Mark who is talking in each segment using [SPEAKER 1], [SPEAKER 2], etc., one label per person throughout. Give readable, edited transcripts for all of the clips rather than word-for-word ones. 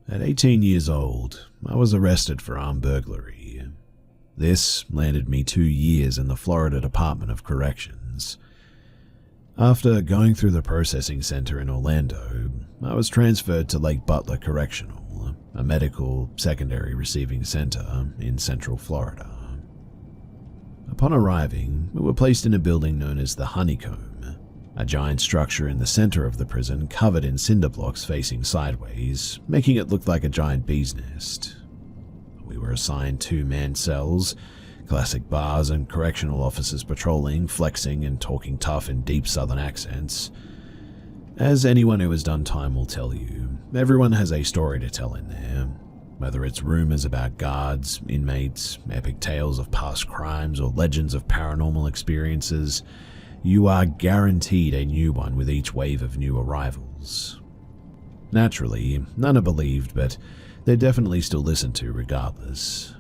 [SPEAKER 1] At 18 years old, I was arrested for armed burglary. This landed me 2 years in the Florida Department of Corrections. After going through the processing center in Orlando, I was transferred to Lake Butler Correctional, a medical secondary receiving center in Central Florida. Upon arriving, we were placed in a building known as the Honeycomb, a giant structure in the center of the prison covered in cinder blocks facing sideways, making it look like a giant bee's nest. We were assigned 2-man cells, classic bars and correctional officers patrolling, flexing, and talking tough in deep southern accents. As anyone who has done time will tell you, everyone has a story to tell in there. Whether it's rumors about guards, inmates, epic tales of past crimes, or legends of paranormal experiences, you are guaranteed a new one with each wave of new arrivals. Naturally, none are believed, but they're definitely still listened to regardless.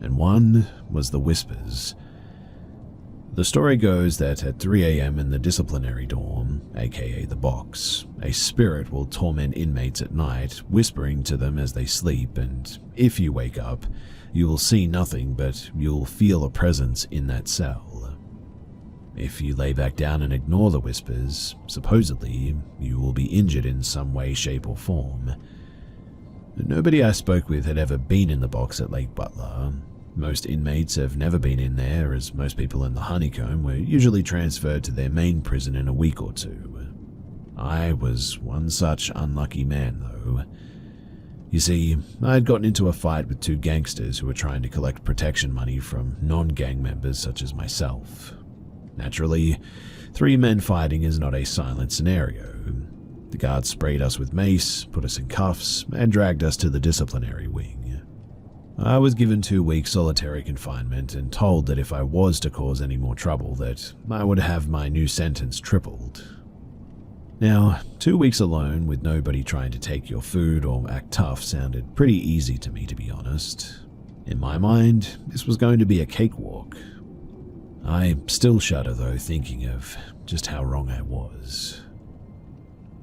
[SPEAKER 1] And one was the whispers. The story goes that at 3 a.m. in the disciplinary dorm, aka the box, a spirit will torment inmates at night, whispering to them as they sleep, and if you wake up, you will see nothing, but you'll feel a presence in that cell. If you lay back down and ignore the whispers, supposedly, you will be injured in some way, shape, or form. Nobody I spoke with had ever been in the box at Lake Butler. Most inmates have never been in there, as most people in the Honeycomb were usually transferred to their main prison in a week or two. I was one such unlucky man, though. You see, I had gotten into a fight with 2 gangsters who were trying to collect protection money from non-gang members such as myself. Naturally, 3 men fighting is not a silent scenario. The guards sprayed us with mace, put us in cuffs, and dragged us to the disciplinary wing. I was given 2 weeks solitary confinement and told that if I was to cause any more trouble, that I would have my new sentence tripled. Now, 2 weeks alone with nobody trying to take your food or act tough sounded pretty easy to me, to be honest. In my mind, this was going to be a cakewalk. I still shudder, though, thinking of just how wrong I was.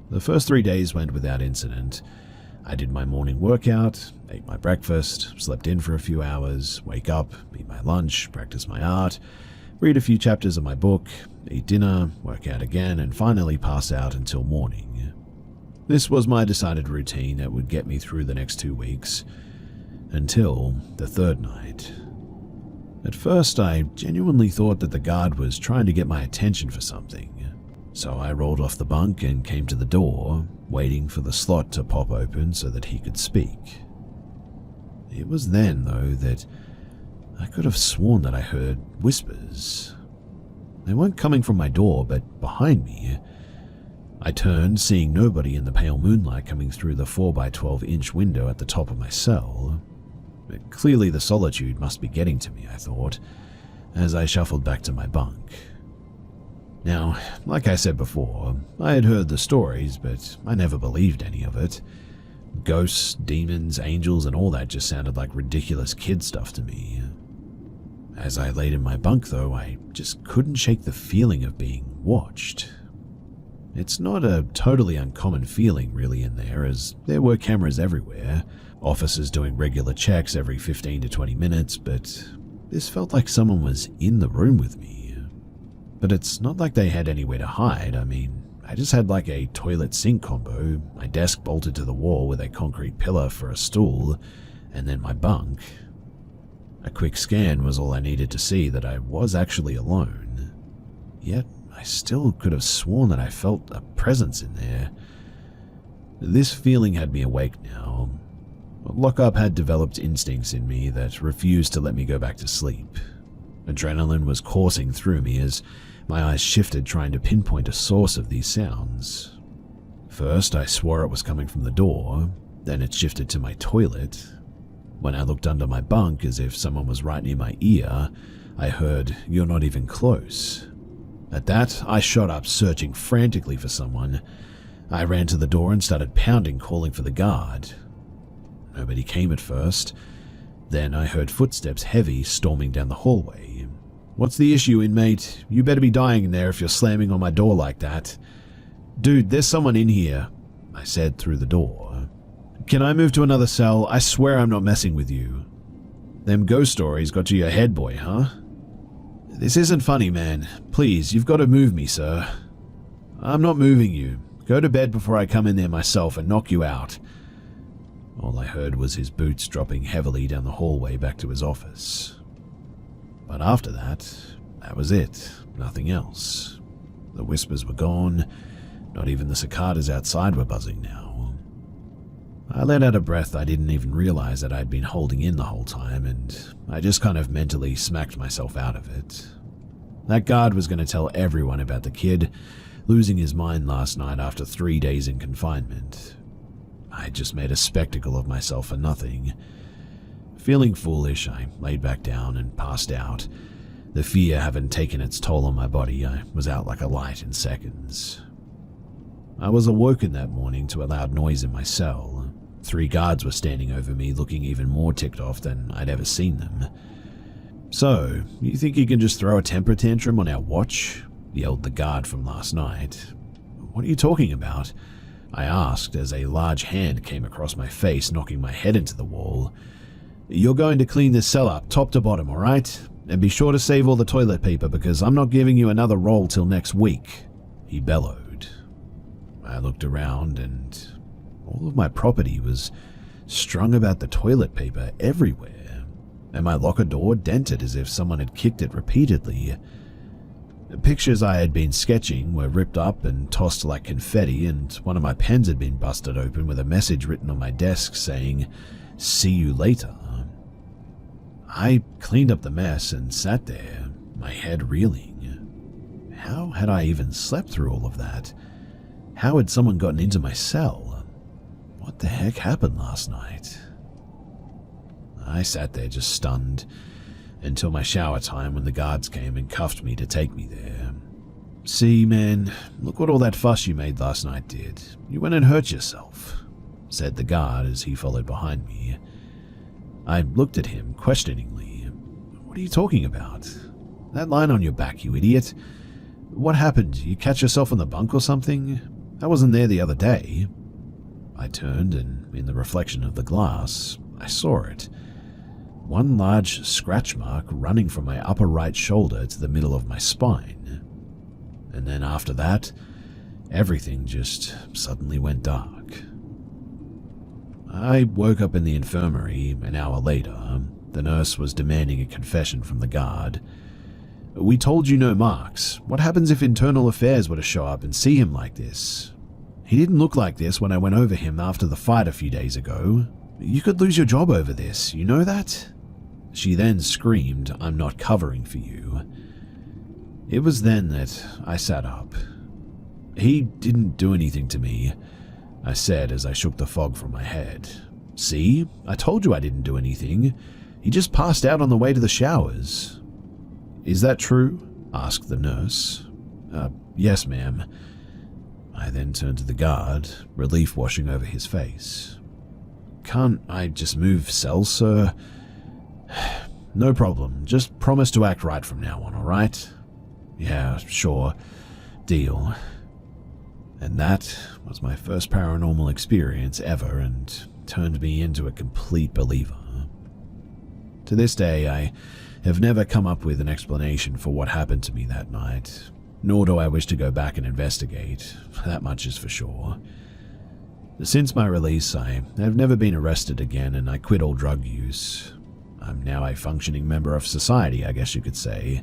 [SPEAKER 1] The first 3 days went without incident. I did my morning workout, ate my breakfast, slept in for a few hours, wake up, eat my lunch, practice my art, read a few chapters of my book, eat dinner, work out again, and finally pass out until morning. This was my decided routine that would get me through the next 2 weeks, until the 3rd night. At first, I genuinely thought that the guard was trying to get my attention for something. So I rolled off the bunk and came to the door, waiting for the slot to pop open so that he could speak. It was then, though, that I could have sworn that I heard whispers. They weren't coming from my door, but behind me. I turned, seeing nobody in the pale moonlight coming through the 4x12-inch window at the top of my cell. But clearly the solitude must be getting to me, I thought, as I shuffled back to my bunk. Now, like I said before, I had heard the stories, but I never believed any of it. Ghosts, demons, angels, and all that just sounded like ridiculous kid stuff to me. As I laid in my bunk, though, I just couldn't shake the feeling of being watched. It's not a totally uncommon feeling, really, in there, as there were cameras everywhere, officers doing regular checks every 15 to 20 minutes, but this felt like someone was in the room with me. But it's not like they had anywhere to hide. I mean, I just had like a toilet sink combo, my desk bolted to the wall with a concrete pillar for a stool, and then my bunk. A quick scan was all I needed to see that I was actually alone. Yet, I still could have sworn that I felt a presence in there. This feeling had me awake now. Lockup had developed instincts in me that refused to let me go back to sleep. Adrenaline was coursing through me as my eyes shifted, trying to pinpoint a source of these sounds. First, I swore it was coming from the door, then it shifted to my toilet. When I looked under my bunk as if someone was right near my ear, I heard, "You're not even close." At that, I shot up, searching frantically for someone. I ran to the door and started pounding, calling for the guard. Nobody came at first. Then I heard footsteps heavy storming down the hallway. "What's the issue, inmate? You better be dying in there if you're slamming on my door like that." "Dude, there's someone in here," I said through the door. Can I move to another cell? I swear I'm not messing with you. Them ghost stories got to your head, boy, huh? This isn't funny, man. Please, you've got to move me, sir. I'm not moving you. Go to bed before I come in there myself and knock you out. All I heard was his boots dropping heavily down the hallway back to his office. But after that was it. Nothing else. The whispers were gone. Not even the cicadas outside were buzzing now. I let out a breath I didn't even realize that I'd been holding in the whole time, and I just kind of mentally smacked myself out of it. That guard was going to tell everyone about the kid losing his mind last night after 3 days in confinement. I just made a spectacle of myself for nothing. Feeling foolish, I laid back down and passed out. The fear having taken its toll on my body, I was out like a light in seconds. I was awoken that morning to a loud noise in my cell. 3 guards were standing over me, looking even more ticked off than I'd ever seen them. "So, you think you can just throw a temper tantrum on our watch?" yelled the guard from last night. "What are you talking about?" I asked as a large hand came across my face, knocking my head into the wall. "You're going to clean this cell up, top to bottom, alright? And be sure to save all the toilet paper because I'm not giving you another roll till next week," he bellowed. I looked around and all of my property was strung about the toilet paper everywhere, and my locker door dented as if someone had kicked it repeatedly. The pictures I had been sketching were ripped up and tossed like confetti, and one of my pens had been busted open with a message written on my desk saying, "See you later." I cleaned up the mess and sat there, my head reeling. How had I even slept through all of that? How had someone gotten into my cell? What the heck happened last night? I sat there just stunned until my shower time when the guards came and cuffed me to take me there. "See, man, look what all that fuss you made last night did. You went and hurt yourself," said the guard as he followed behind me. I looked at him questioningly. "What are you talking about? That line on your back, you idiot. What happened? You catch yourself on the bunk or something? I wasn't there the other day." I turned, and in the reflection of the glass, I saw it. One large scratch mark running from my upper right shoulder to the middle of my spine. And then after that, everything just suddenly went dark. I woke up in the infirmary an hour later. The nurse was demanding a confession from the guard. "We told you no marks. What happens if internal affairs were to show up and see him like this? He didn't look like this when I went over him after the fight a few days ago. You could lose your job over this, you know that?" She then screamed, "I'm not covering for you." It was then that I sat up. "He didn't do anything to me," I said as I shook the fog from my head. "See? I told you I didn't do anything. He just passed out on the way to the showers." "Is that true?" asked the nurse. Yes, ma'am." I then turned to the guard, relief washing over his face. "Can't I just move cells, sir?" "No problem. Just promise to act right from now on, alright?" "Yeah, sure. Deal." And that was my first paranormal experience ever and turned me into a complete believer. To this day, I have never come up with an explanation for what happened to me that night, nor do I wish to go back and investigate, that much is for sure. Since my release, I have never been arrested again and I quit all drug use. I'm now a functioning member of society, I guess you could say.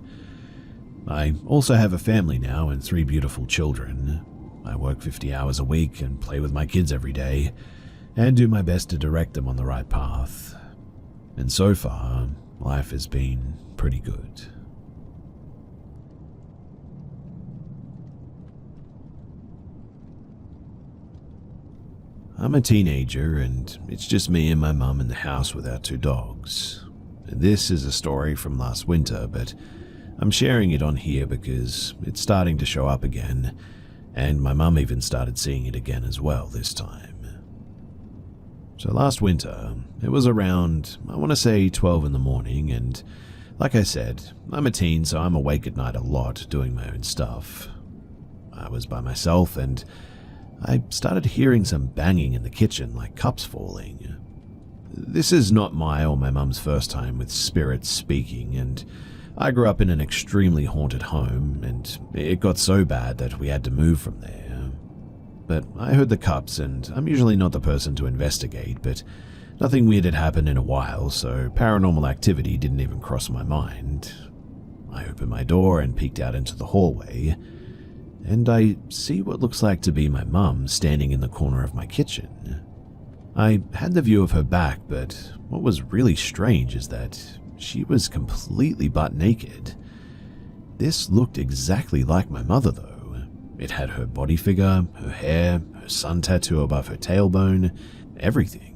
[SPEAKER 1] I also have a family now and 3 beautiful children. I work 50 hours a week and play with my kids every day, and do my best to direct them on the right path. And so far, life has been pretty good. I'm a teenager, and it's just me and my mum in the house with our 2 dogs. This is a story from last winter, but I'm sharing it on here because it's starting to show up again, and my mum even started seeing it again as well this time. So last winter, it was around, I want to say 12 in the morning, and like I said, I'm a teen, so I'm awake at night a lot doing my own stuff. I was by myself, and I started hearing some banging in the kitchen, like cups falling. This is not my or my mum's first time with spirits speaking, and I grew up in an extremely haunted home, and it got so bad that we had to move from there. But I heard the cups, and I'm usually not the person to investigate, but nothing weird had happened in a while, so paranormal activity didn't even cross my mind. I opened my door and peeked out into the hallway, and I see what looks like to be my mum standing in the corner of my kitchen. I had the view of her back, but what was really strange is that she was completely butt naked. This looked exactly like my mother, though. It had her body figure, her hair, her sun tattoo above her tailbone, everything.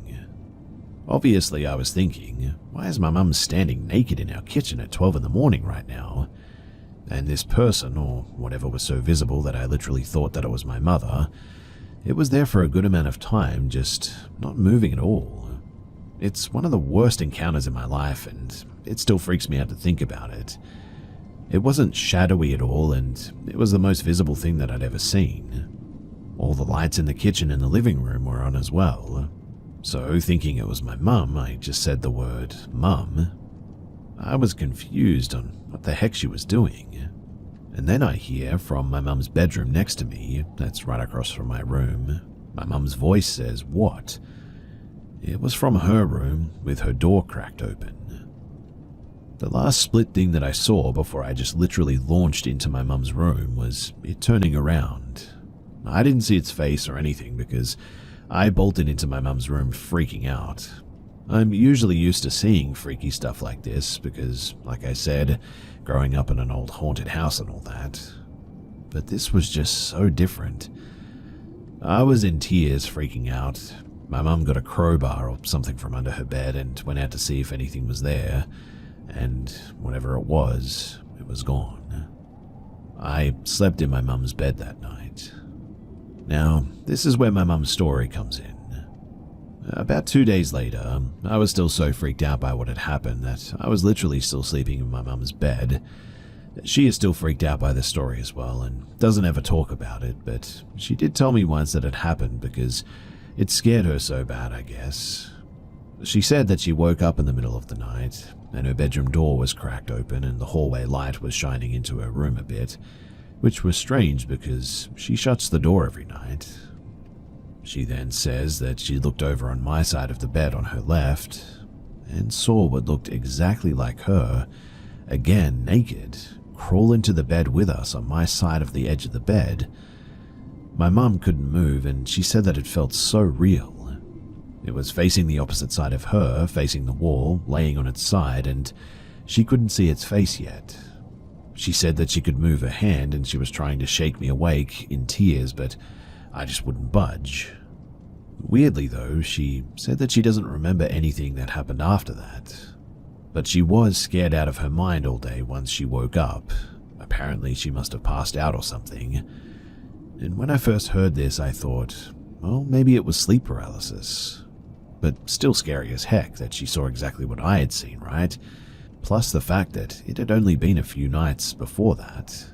[SPEAKER 1] Obviously, I was thinking, why is my mum standing naked in our kitchen at 12 in the morning right now? And this person, or whatever was so visible that I literally thought that it was my mother, it was there for a good amount of time, just not moving at all. It's one of the worst encounters in my life, and it still freaks me out to think about it. It wasn't shadowy at all, and it was the most visible thing that I'd ever seen. All the lights in the kitchen and the living room were on as well. So, thinking it was my mum, I just said the word, "Mum." I was confused on what the heck she was doing. And then I hear from my mum's bedroom next to me, that's right across from my room, my mum's voice says, "What?" It was from her room, with her door cracked open. The last split thing that I saw before I just literally launched into my mum's room was it turning around. I didn't see its face or anything because I bolted into my mum's room freaking out. I'm usually used to seeing freaky stuff like this because, like I said, growing up in an old haunted house and all that. But this was just so different. I was in tears freaking out. My mum got a crowbar or something from under her bed and went out to see if anything was there. And whatever it was gone. I slept in my mum's bed that night. Now, this is where my mum's story comes in. About 2 days later, I was still so freaked out by what had happened that I was literally still sleeping in my mum's bed. She is still freaked out by the story as well and doesn't ever talk about it, but she did tell me once that it happened because it scared her so bad, I guess. She said that she woke up in the middle of the night and her bedroom door was cracked open and the hallway light was shining into her room a bit, which was strange because she shuts the door every night. She then says that she looked over on my side of the bed on her left and saw what looked exactly like her, again naked, crawl into the bed with us on my side of the edge of the bed. My mum couldn't move and she said that it felt so real. It was facing the opposite side of her, facing the wall, laying on its side, and she couldn't see its face yet. She said that she could move her hand and she was trying to shake me awake in tears, but I just wouldn't budge. Weirdly though, she said that she doesn't remember anything that happened after that. But she was scared out of her mind all day once she woke up. Apparently she must have passed out or something. And when I first heard this, I thought, well, maybe it was sleep paralysis. But still scary as heck that she saw exactly what I had seen, right? Plus the fact that it had only been a few nights before that.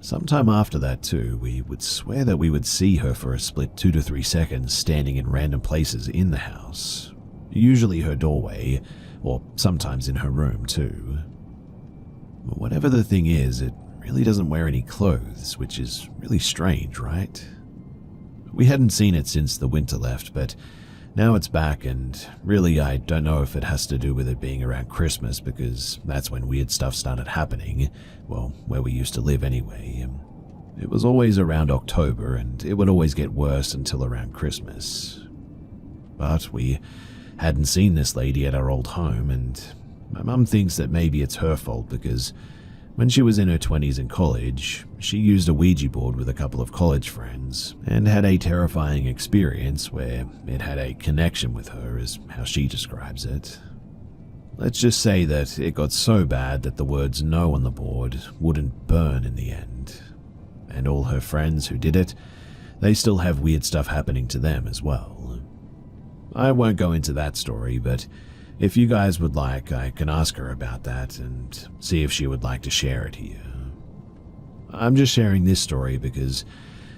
[SPEAKER 1] Sometime after that too, we would swear that we would see her for a split 2 to 3 seconds standing in random places in the house. Usually her doorway, or sometimes in her room too. But whatever the thing is, it really doesn't wear any clothes, which is really strange, right? We hadn't seen it since the winter left, but now it's back, and really I don't know if it has to do with it being around Christmas because that's when weird stuff started happening, well, where we used to live anyway. It was always around October, and it would always get worse until around Christmas. But we hadn't seen this lady at our old home, and my mum thinks that maybe it's her fault because when she was in her 20s in college, she used a Ouija board with a couple of college friends and had a terrifying experience where it had a connection with her, is how she describes it. Let's just say that it got so bad that the words no on the board wouldn't burn in the end. And all her friends who did it, they still have weird stuff happening to them as well. I won't go into that story, but if you guys would like, I can ask her about that and see if she would like to share it here. I'm just sharing this story because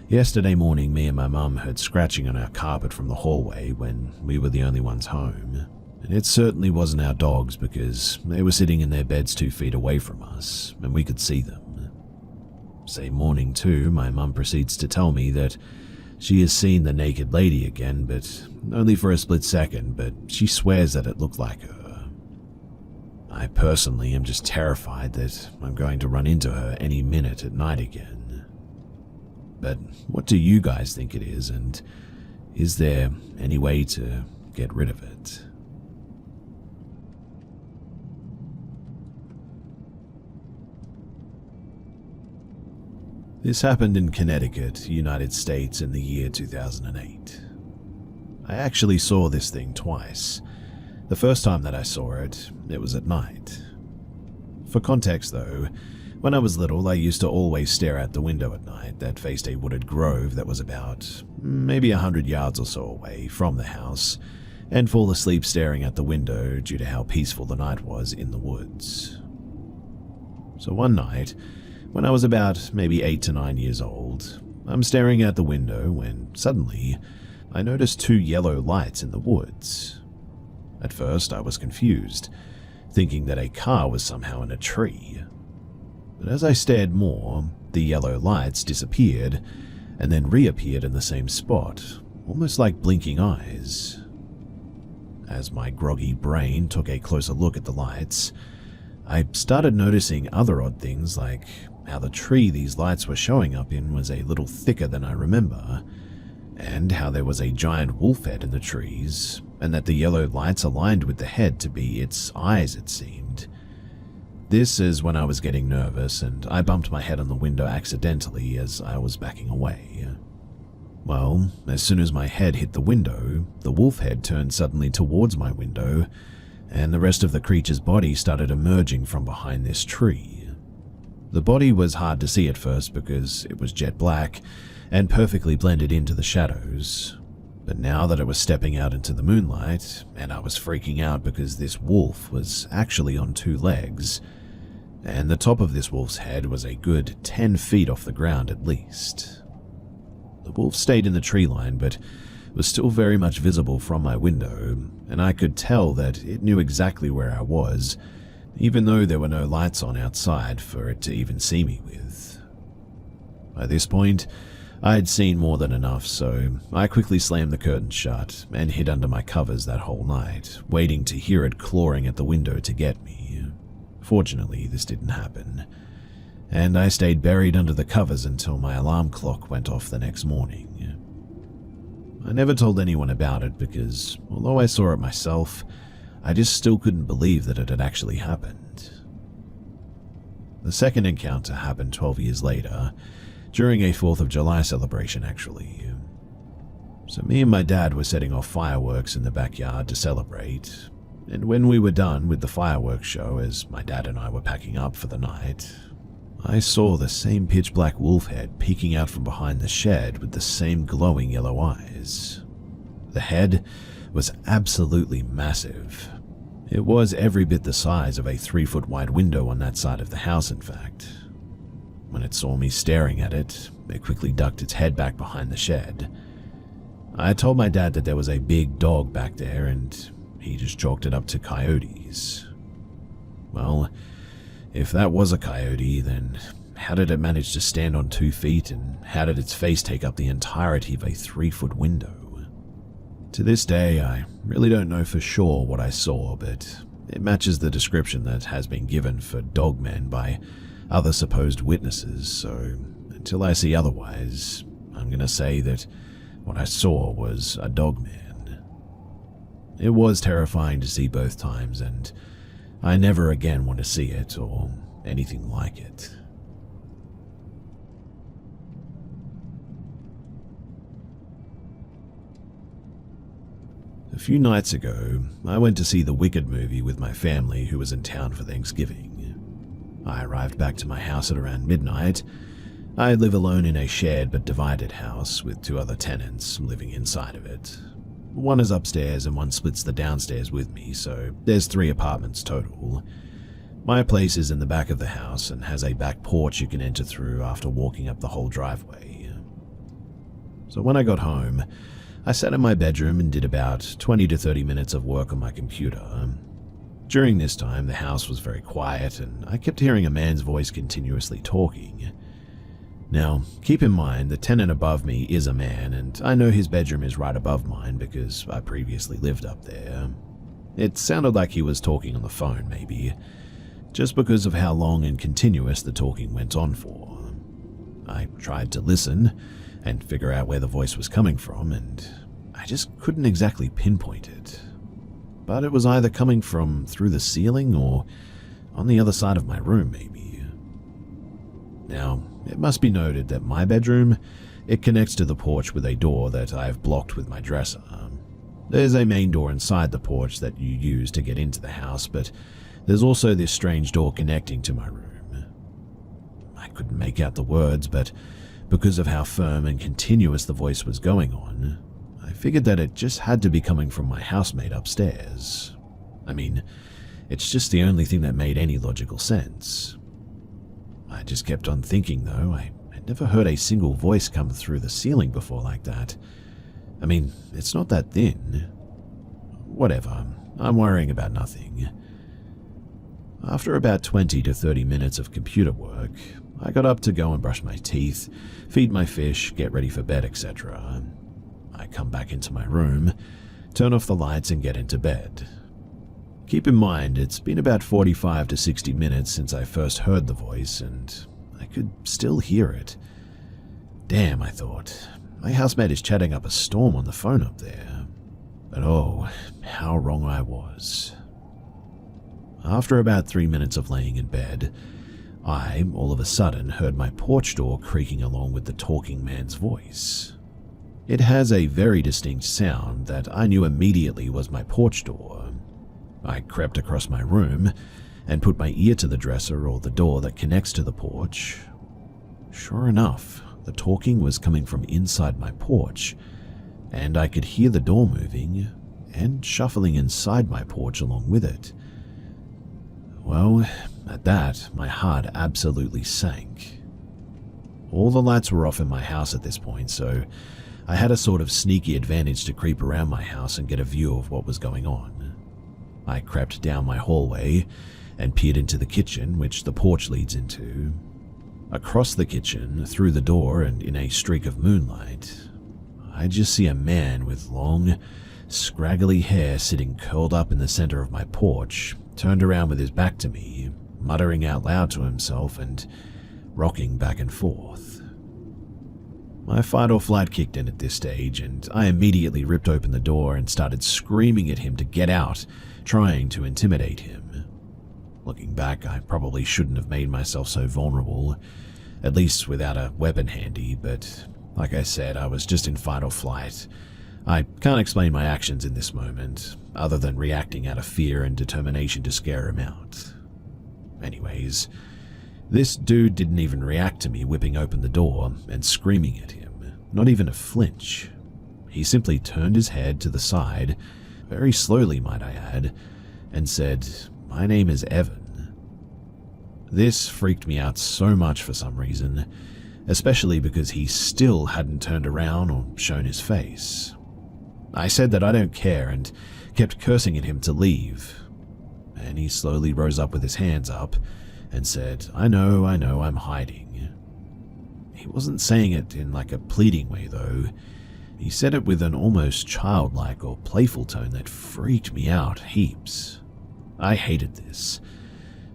[SPEAKER 1] Yesterday morning, me and my mum heard scratching on our carpet from the hallway when we were the only ones home. And it certainly wasn't our dogs because they were sitting in their beds 2 feet away from us and we could see them. Same morning too, my mum proceeds to tell me that she has seen the naked lady again, but only for a split second, but she swears that it looked like her. I personally am just terrified that I'm going to run into her any minute at night again. But what do you guys think it is, and is there any way to get rid of it? This happened in Connecticut, United States in the year 2008. I actually saw this thing twice. The first time that I saw it, it was at night. For context though, when I was little, I used to always stare out the window at night that faced a wooded grove that was about maybe 100 yards or so away from the house, and fall asleep staring at the window due to how peaceful the night was in the woods. So one night, when I was about maybe 8 to 9 years old, I'm staring out the window when suddenly I noticed 2 yellow lights in the woods. At first I was confused, thinking that a car was somehow in a tree. But as I stared more, the yellow lights disappeared and then reappeared in the same spot, almost like blinking eyes. As my groggy brain took a closer look at the lights, I started noticing other odd things, like how the tree these lights were showing up in was a little thicker than I remember, and how there was a giant wolf head in the trees, and that the yellow lights aligned with the head to be its eyes, it seemed. This is when I was getting nervous, and I bumped my head on the window accidentally as I was backing away. Well, as soon as my head hit the window, the wolf head turned suddenly towards my window, and the rest of the creature's body started emerging from behind this tree. The body was hard to see at first because it was jet black and perfectly blended into the shadows. But now that it was stepping out into the moonlight, and I was freaking out because this wolf was actually on 2 legs, and the top of this wolf's head was a good 10 feet off the ground at least. The wolf stayed in the tree line, but was still very much visible from my window, and I could tell that it knew exactly where I was, even though there were no lights on outside for it to even see me with. By this point, I had seen more than enough, so I quickly slammed the curtains shut and hid under my covers that whole night, waiting to hear it clawing at the window to get me. Fortunately, this didn't happen, and I stayed buried under the covers until my alarm clock went off the next morning. I never told anyone about it because, although I saw it myself, I just still couldn't believe that it had actually happened. The second encounter happened 12 years later, during a 4th of July celebration actually. So me and my dad were setting off fireworks in the backyard to celebrate, and when we were done with the fireworks show, as my dad and I were packing up for the night, I saw the same pitch black wolf head peeking out from behind the shed with the same glowing yellow eyes. The head was absolutely massive. It was every bit the size of a 3-foot wide window on that side of the house, in fact. When it saw me staring at it, it quickly ducked its head back behind the shed. I told my dad that there was a big dog back there, and he just chalked it up to coyotes. Well, if that was a coyote, then how did it manage to stand on 2 feet, and how did its face take up the entirety of a 3-foot window? To this day, I really don't know for sure what I saw, but it matches the description that has been given for dogmen by other supposed witnesses, so until I see otherwise, I'm gonna say that what I saw was a dogman. It was terrifying to see both times, and I never again want to see it or anything like it. A few nights ago, I went to see the Wicked movie with my family who was in town for Thanksgiving. I arrived back to my house at around midnight. I live alone in a shared but divided house with 2 other tenants living inside of it. One is upstairs and one splits the downstairs with me, so there's 3 apartments total. My place is in the back of the house and has a back porch you can enter through after walking up the whole driveway. So when I got home, I sat in my bedroom and did about 20 to 30 minutes of work on my computer. During this time, the house was very quiet and I kept hearing a man's voice continuously talking. Now, keep in mind, the tenant above me is a man, and I know his bedroom is right above mine because I previously lived up there. It sounded like he was talking on the phone, maybe, just because of how long and continuous the talking went on for. I tried to listen and figure out where the voice was coming from, and I just couldn't exactly pinpoint it. But it was either coming from through the ceiling or on the other side of my room, maybe. Now, it must be noted that my bedroom, it connects to the porch with a door that I have blocked with my dresser. There's a main door inside the porch that you use to get into the house, but there's also this strange door connecting to my room. I couldn't make out the words, but because of how firm and continuous the voice was going on, I figured that it just had to be coming from my housemate upstairs. I mean, it's just the only thing that made any logical sense. I just kept on thinking, though. I had never heard a single voice come through the ceiling before like that. I mean, it's not that thin. Whatever, I'm worrying about nothing. After about 20 to 30 minutes of computer work, I got up to go and brush my teeth, feed my fish, get ready for bed, etc. I come back into my room, turn off the lights and get into bed. Keep in mind, it's been about 45 to 60 minutes since I first heard the voice, and I could still hear it. Damn, I thought. My housemate is chatting up a storm on the phone up there. But oh, how wrong I was. After about 3 minutes of laying in bed, I, all of a sudden, heard my porch door creaking along with the talking man's voice. It has a very distinct sound that I knew immediately was my porch door. I crept across my room and put my ear to the dresser or the door that connects to the porch. Sure enough, the talking was coming from inside my porch, and I could hear the door moving and shuffling inside my porch along with it. Well, at that, my heart absolutely sank. All the lights were off in my house at this point, so I had a sort of sneaky advantage to creep around my house and get a view of what was going on. I crept down my hallway and peered into the kitchen, which the porch leads into. Across the kitchen, through the door and in a streak of moonlight, I just see a man with long, scraggly hair sitting curled up in the center of my porch, turned around with his back to me, muttering out loud to himself and rocking back and forth. My fight or flight kicked in at this stage, and I immediately ripped open the door and started screaming at him to get out, trying to intimidate him. Looking back, I probably shouldn't have made myself so vulnerable, at least without a weapon handy, but like I said, I was just in fight or flight. I can't explain my actions in this moment, other than reacting out of fear and determination to scare him out. Anyways, this dude didn't even react to me whipping open the door and screaming at him, not even a flinch. He simply turned his head to the side, very slowly might I add, and said, "My name is Evan." This freaked me out so much for some reason, especially because he still hadn't turned around or shown his face. I said that I don't care and kept cursing at him to leave, and he slowly rose up with his hands up and said, I know, I'm hiding." He wasn't saying it in like a pleading way though. He said it with an almost childlike or playful tone that freaked me out heaps. I hated this.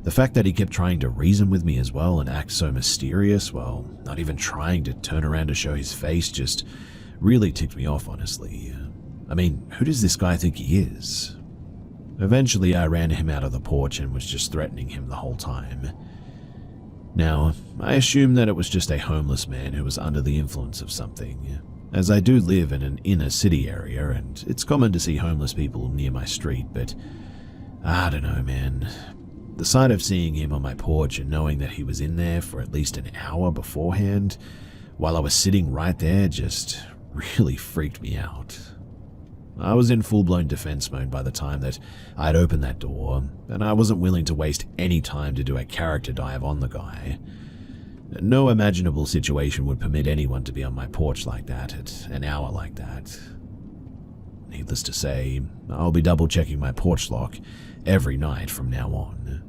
[SPEAKER 1] The fact that he kept trying to reason with me as well and act so mysterious while not even trying to turn around to show his face just really ticked me off, honestly. I mean, who does this guy think he is? Eventually, I ran him out of the porch and was just threatening him the whole time. Now, I assumed that it was just a homeless man who was under the influence of something, as I do live in an inner city area and it's common to see homeless people near my street, but I don't know, man. The sight of seeing him on my porch and knowing that he was in there for at least an hour beforehand, while I was sitting right there, just really freaked me out. I was in full-blown defense mode by the time that I'd opened that door, and I wasn't willing to waste any time to do a character dive on the guy. No imaginable situation would permit anyone to be on my porch like that at an hour like that. Needless to say, I'll be double-checking my porch lock every night from now on.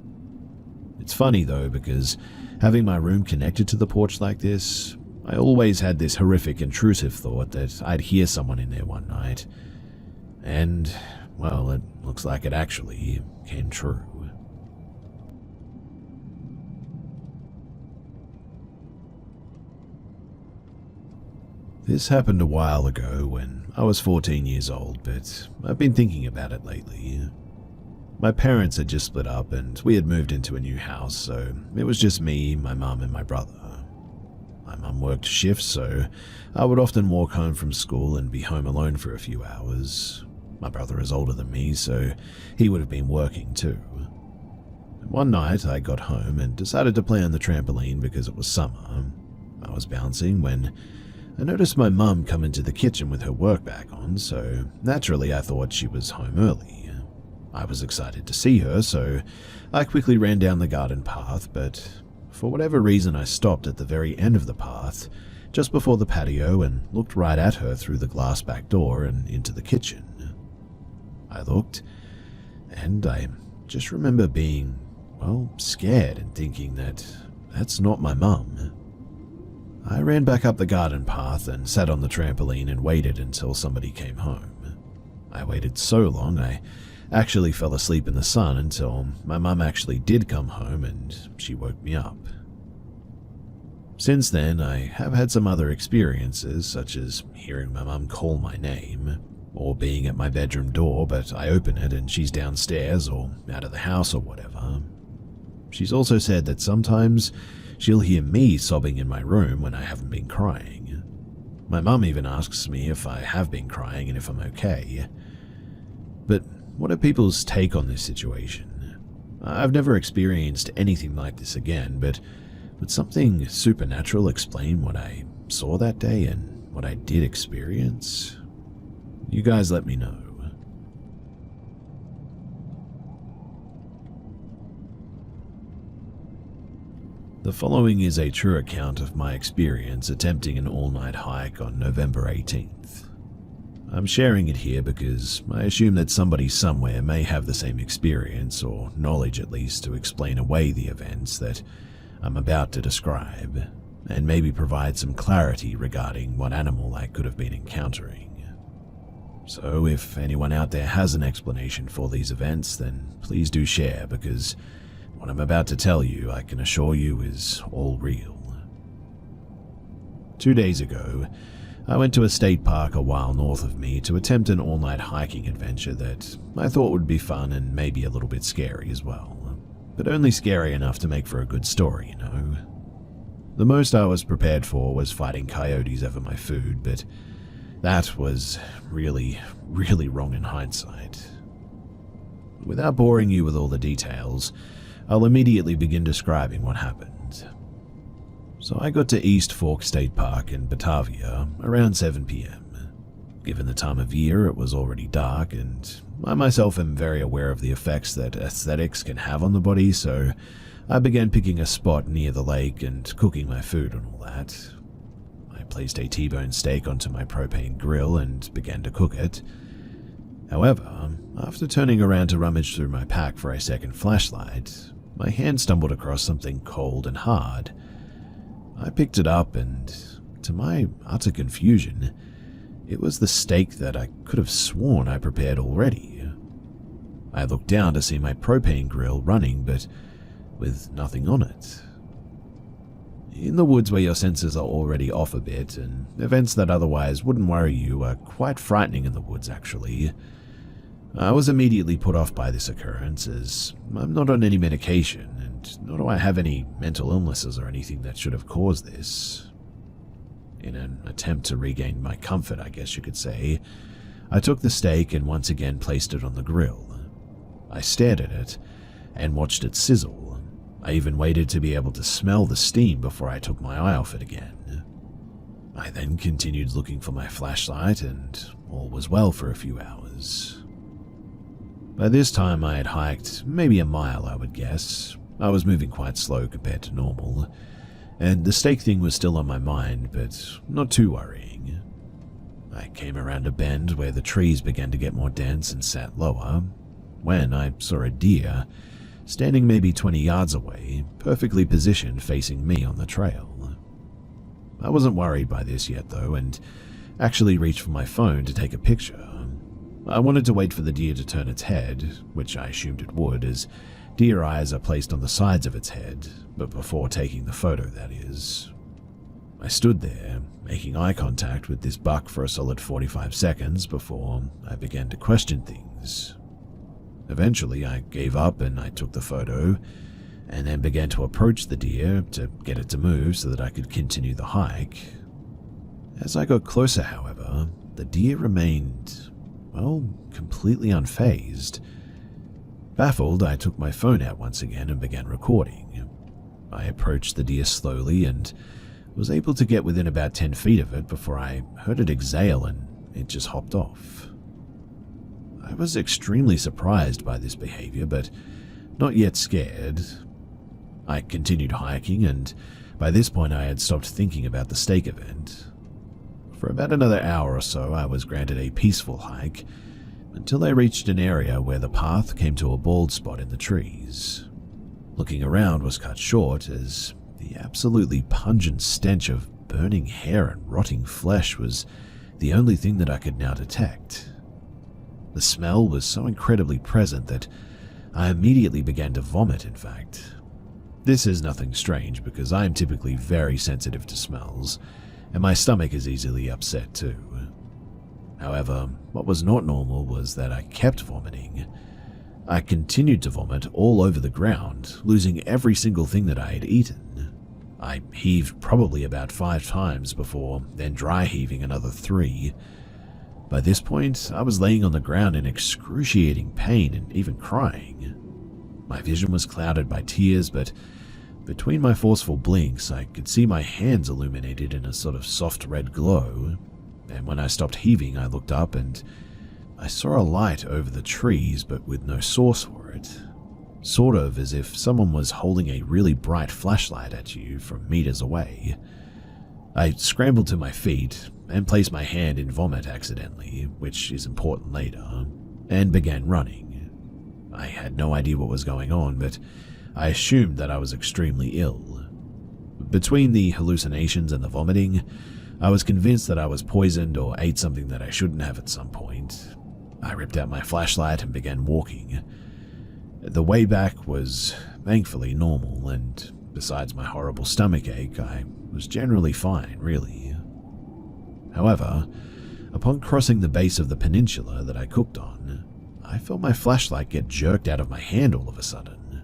[SPEAKER 1] It's funny though, because having my room connected to the porch like this, I always had this horrific intrusive thought that I'd hear someone in there one night. And, well, it looks like it actually came true. This happened a while ago when I was 14 years old, but I've been thinking about it lately. My parents had just split up and we had moved into a new house, so it was just me, my mum, and my brother. My mum worked shifts, so I would often walk home from school and be home alone for a few hours. My brother is older than me, so he would have been working too. One night I got home and decided to play on the trampoline because it was summer. I was bouncing when I noticed my mum come into the kitchen with her work bag on, so naturally I thought she was home early. I was excited to see her, so I quickly ran down the garden path, but for whatever reason I stopped at the very end of the path, just before the patio, and looked right at her through the glass back door and into the kitchen. I looked, and I just remember being, well, scared and thinking that that's not my mum. I ran back up the garden path and sat on the trampoline and waited until somebody came home. I waited so long I actually fell asleep in the sun until my mum actually did come home and she woke me up. Since then, I have had some other experiences, such as hearing my mum call my name, or being at my bedroom door but I open it and she's downstairs or out of the house or whatever. She's also said that sometimes she'll hear me sobbing in my room when I haven't been crying. My mum even asks me if I have been crying and if I'm okay. But what are people's take on this situation? I've never experienced anything like this again, but would something supernatural explain what I saw that day and what I did experience? You guys let me know. The following is a true account of my experience attempting an all-night hike on November 18th. I'm sharing it here because I assume that somebody somewhere may have the same experience, or knowledge at least, to explain away the events that I'm about to describe, and maybe provide some clarity regarding what animal I could have been encountering. So if anyone out there has an explanation for these events, then please do share, because what I'm about to tell you, I can assure you, is all real. 2 days ago, I went to a state park a while north of me to attempt an all-night hiking adventure that I thought would be fun and maybe a little bit scary as well, but only scary enough to make for a good story, you know. The most I was prepared for was fighting coyotes over my food, but that was really, really wrong in hindsight. Without boring you with all the details, I'll immediately begin describing what happened. So I got to East Fork State Park in Batavia around 7 p.m. Given the time of year, it was already dark, and I myself am very aware of the effects that aesthetics can have on the body, so I began picking a spot near the lake and cooking my food and all that. I placed a T-bone steak onto my propane grill and began to cook it. However, after turning around to rummage through my pack for a second flashlight, my hand stumbled across something cold and hard. I picked it up and, to my utter confusion, it was the steak that I could have sworn I prepared already. I looked down to see my propane grill running, but with nothing on it. In the woods where your senses are already off a bit, and events that otherwise wouldn't worry you are quite frightening in the woods actually. I was immediately put off by this occurrence, as I'm not on any medication, and nor do I have any mental illnesses or anything that should have caused this. In an attempt to regain my comfort, I guess you could say, I took the steak and once again placed it on the grill. I stared at it and watched it sizzle. I even waited to be able to smell the steam before I took my eye off it again. I then continued looking for my flashlight, and all was well for a few hours. By this time I had hiked maybe a mile, I would guess. I was moving quite slow compared to normal, and the stake thing was still on my mind, but not too worrying. I came around a bend where the trees began to get more dense and sat lower, when I saw a deer standing maybe 20 yards away, perfectly positioned facing me on the trail. I wasn't worried by this yet though, and actually reached for my phone to take a picture. I wanted to wait for the deer to turn its head, which I assumed it would, as deer eyes are placed on the sides of its head, but before taking the photo, that is. I stood there, making eye contact with this buck for a solid 45 seconds before I began to question things. Eventually, I gave up and I took the photo, and then began to approach the deer to get it to move so that I could continue the hike. As I got closer, however, the deer remained, well, completely unfazed. Baffled, I took my phone out once again and began recording. I approached the deer slowly and was able to get within about 10 feet of it before I heard it exhale and it just hopped off. I was extremely surprised by this behavior, but not yet scared. I continued hiking, and by this point I had stopped thinking about the stake event. For about another hour or so, I was granted a peaceful hike, until I reached an area where the path came to a bald spot in the trees. Looking around was cut short, as the absolutely pungent stench of burning hair and rotting flesh was the only thing that I could now detect. The smell was so incredibly present that I immediately began to vomit, in fact. This is nothing strange because I am typically very sensitive to smells, and my stomach is easily upset too. However, what was not normal was that I kept vomiting. I continued to vomit all over the ground, losing every single thing that I had eaten. I heaved probably about 5 times before then dry heaving another 3. By this point, I was laying on the ground in excruciating pain and even crying. My vision was clouded by tears, but between my forceful blinks, I could see my hands illuminated in a sort of soft red glow, and when I stopped heaving, I looked up and I saw a light over the trees, but with no source for it. Sort of as if someone was holding a really bright flashlight at you from meters away. I scrambled to my feet and placed my hand in vomit accidentally, which is important later, and began running. I had no idea what was going on, but I assumed that I was extremely ill. Between the hallucinations and the vomiting, I was convinced that I was poisoned or ate something that I shouldn't have at some point. I ripped out my flashlight and began walking. The way back was thankfully normal, and besides my horrible stomachache, I was generally fine, really. However, upon crossing the base of the peninsula that I cooked on, I felt my flashlight get jerked out of my hand all of a sudden.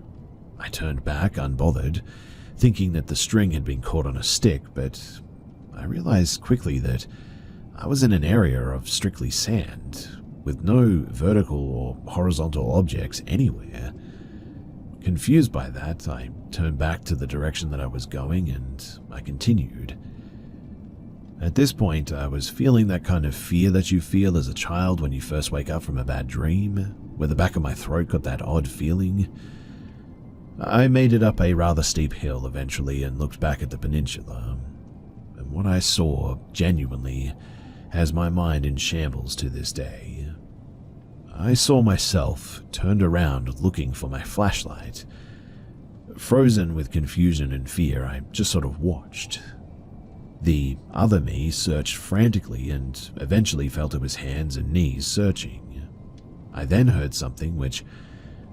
[SPEAKER 1] I turned back, unbothered, thinking that the string had been caught on a stick, but I realized quickly that I was in an area of strictly sand, with no vertical or horizontal objects anywhere. Confused by that, I turned back to the direction that I was going and I continued. At this point, I was feeling that kind of fear that you feel as a child when you first wake up from a bad dream, where the back of my throat got that odd feeling. I made it up a rather steep hill eventually and looked back at the peninsula, and what I saw genuinely has my mind in shambles to this day. I saw myself turned around looking for my flashlight. Frozen with confusion and fear, I just sort of watched. The other me searched frantically and eventually fell to his hands and knees searching. I then heard something which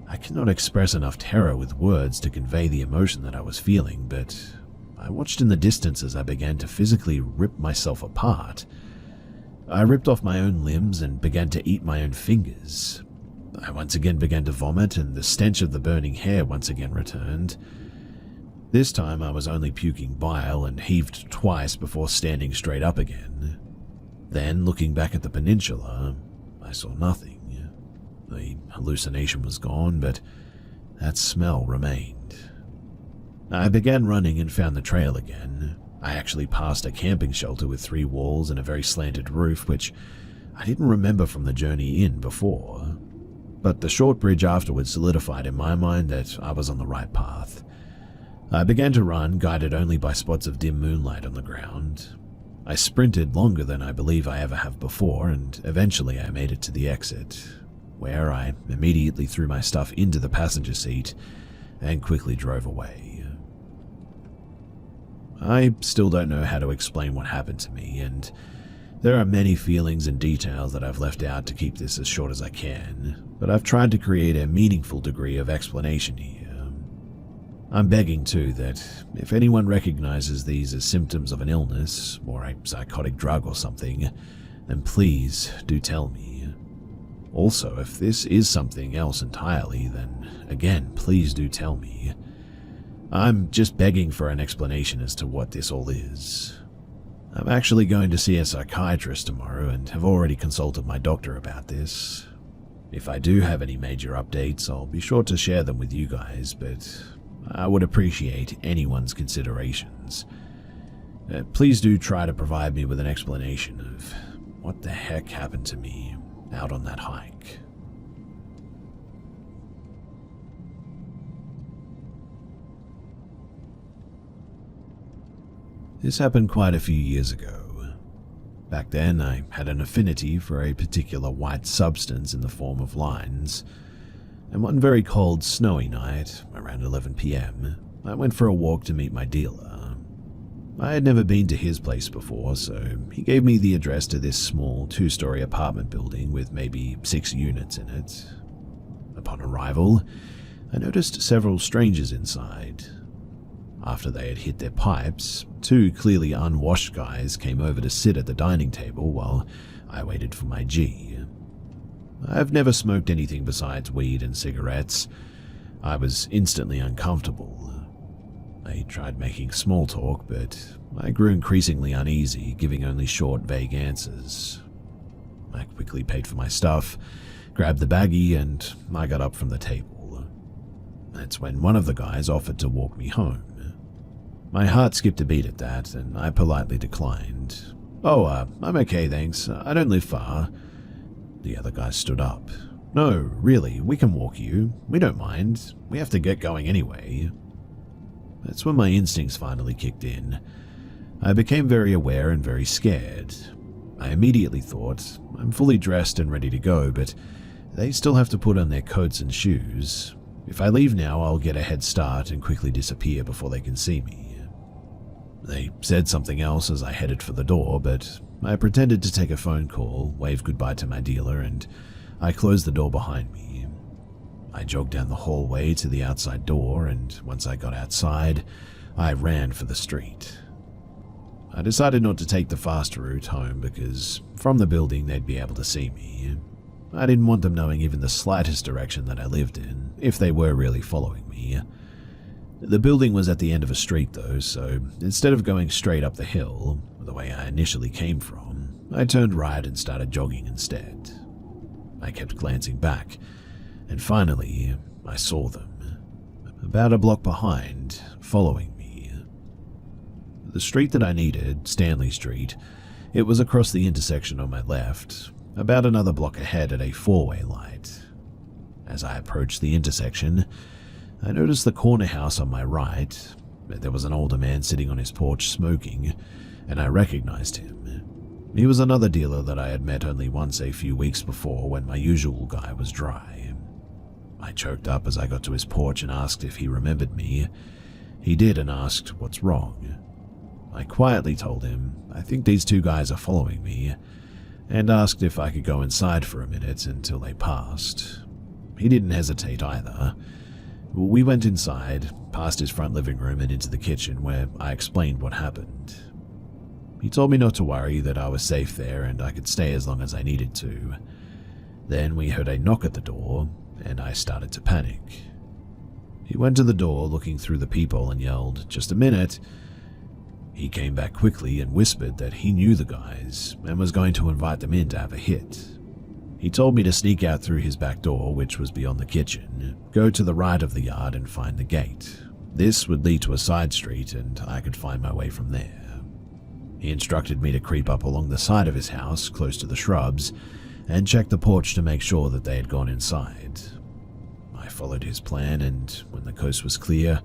[SPEAKER 1] I cannot express enough terror with words to convey the emotion that I was feeling, but I watched in the distance as I began to physically rip myself apart. I ripped off my own limbs and began to eat my own fingers. I once again began to vomit, and the stench of the burning hair once again returned. This time I was only puking bile and heaved twice before standing straight up again. Then, looking back at the peninsula, I saw nothing. The hallucination was gone, but that smell remained. I began running and found the trail again. I actually passed a camping shelter with 3 walls and a very slanted roof, which I didn't remember from the journey in before. But the short bridge afterwards solidified in my mind that I was on the right path. I began to run, guided only by spots of dim moonlight on the ground. I sprinted longer than I believe I ever have before, and eventually I made it to the exit, where I immediately threw my stuff into the passenger seat and quickly drove away. I still don't know how to explain what happened to me, and there are many feelings and details that I've left out to keep this as short as I can, but I've tried to create a meaningful degree of explanation here. I'm begging too that if anyone recognizes these as symptoms of an illness or a psychotic drug or something, then please do tell me. Also, if this is something else entirely, then again, please do tell me. I'm just begging for an explanation as to what this all is. I'm actually going to see a psychiatrist tomorrow and have already consulted my doctor about this. If I do have any major updates, I'll be sure to share them with you guys, but I would appreciate anyone's considerations. Please do try to provide me with an explanation of what the heck happened to me out on that hike. This happened quite a few years ago. Back then, I had an affinity for a particular white substance in the form of lines, and one very cold, snowy night, around 11 p.m., I went for a walk to meet my dealer. I had never been to his place before, so he gave me the address to this small, two-story apartment building with maybe 6 units in it. Upon arrival, I noticed several strangers inside. After they had hit their pipes, 2 clearly unwashed guys came over to sit at the dining table while I waited for my G. I've never smoked anything besides weed and cigarettes. I was instantly uncomfortable. I tried making small talk, but I grew increasingly uneasy, giving only short, vague answers. I quickly paid for my stuff, grabbed the baggie, and I got up from the table. That's when one of the guys offered to walk me home. My heart skipped a beat at that, and I politely declined. "Oh, I'm okay, thanks. I don't live far." The other guy stood up. "No, really, we can walk you. We don't mind. We have to get going anyway." That's when my instincts finally kicked in. I became very aware and very scared. I immediately thought, I'm fully dressed and ready to go, but they still have to put on their coats and shoes. If I leave now, I'll get a head start and quickly disappear before they can see me. They said something else as I headed for the door, but I pretended to take a phone call, waved goodbye to my dealer, and I closed the door behind me. I jogged down the hallway to the outside door, and once I got outside, I ran for the street. I decided not to take the fast route home because from the building they'd be able to see me. I didn't want them knowing even the slightest direction that I lived in, if they were really following me. The building was at the end of a street though, so instead of going straight up the hill, the way I initially came from, I turned right and started jogging instead. I kept glancing back, and finally, I saw them, about a block behind, following me. The street that I needed, Stanley Street, it was across the intersection on my left, about another block ahead at a 4-way light. As I approached the intersection, I noticed the corner house on my right. There was an older man sitting on his porch smoking, and I recognized him. He was another dealer that I had met only once a few weeks before when my usual guy was dry. I choked up as I got to his porch and asked if he remembered me. He did and asked what's wrong. I quietly told him I think these 2 guys are following me, and asked if I could go inside for a minute until they passed. He didn't hesitate either. We went inside, past his front living room and into the kitchen where I explained what happened. He told me not to worry, that I was safe there and I could stay as long as I needed to. Then we heard a knock at the door, and I started to panic. He went to the door, looking through the peephole, and yelled, "Just a minute." He came back quickly and whispered that he knew the guys and was going to invite them in to have a hit. He told me to sneak out through his back door, which was beyond the kitchen, go to the right of the yard and find the gate. This would lead to a side street and I could find my way from there. He instructed me to creep up along the side of his house, close to the shrubs, and check the porch to make sure that they had gone inside. I followed his plan, and when the coast was clear,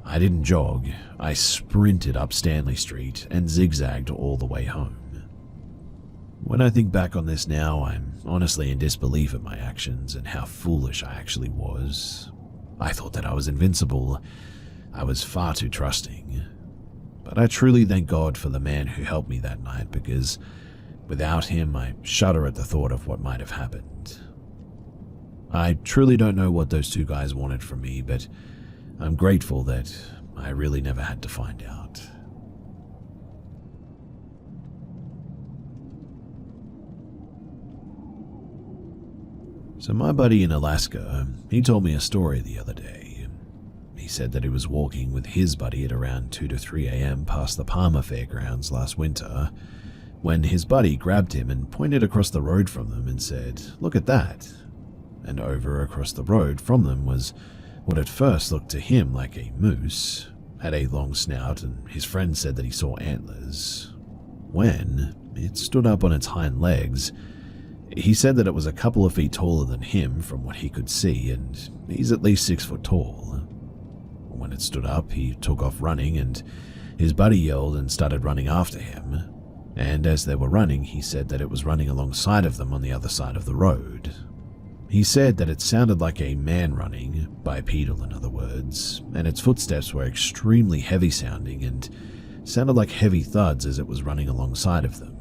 [SPEAKER 1] I didn't jog, I sprinted up Stanley Street and zigzagged all the way home. When I think back on this now, I'm honestly in disbelief at my actions and how foolish I actually was. I thought that I was invincible. I was far too trusting. But I truly thank God for the man who helped me that night, because without him, I shudder at the thought of what might have happened. I truly don't know what those two guys wanted from me, but I'm grateful that I really never had to find out. So my buddy in Alaska, he told me a story the other day. He said that he was walking with his buddy at around 2 to 3 a.m. past the Palmer Fairgrounds last winter, when his buddy grabbed him and pointed across the road from them and said, "Look at that." And over across the road from them was what at first looked to him like a moose, had a long snout, and his friend said that he saw antlers. When it stood up on its hind legs, he said that it was a couple of feet taller than him from what he could see, and he's at least 6 foot tall. When it stood up, he took off running, and his buddy yelled and started running after him. And as they were running, he said that it was running alongside of them on the other side of the road. He said that it sounded like a man running, bipedal in other words, and its footsteps were extremely heavy sounding and sounded like heavy thuds as it was running alongside of them.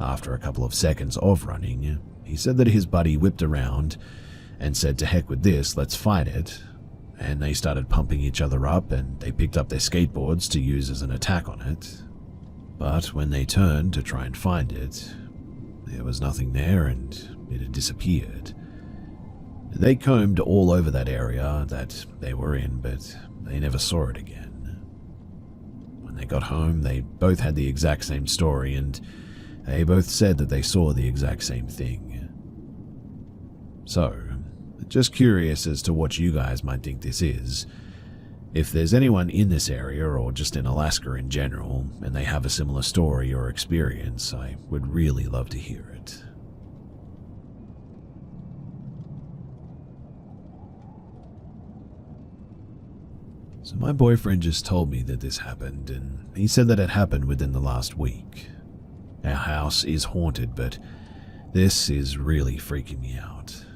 [SPEAKER 1] After a couple of seconds of running, he said that his buddy whipped around and said, "To heck with this, let's fight it." And they started pumping each other up, and they picked up their skateboards to use as an attack on it. But when they turned to try and find it, there was nothing there and it had disappeared. They combed all over that area that they were in, but they never saw it again. When they got home, they both had the exact same story, and they both said that they saw the exact same thing. So, just curious as to what you guys might think this is. If there's anyone in this area or just in Alaska in general, and they have a similar story or experience, I would really love to hear it. So my boyfriend just told me that this happened, and he said that it happened within the last week. Our house is haunted, but this is really freaking me out.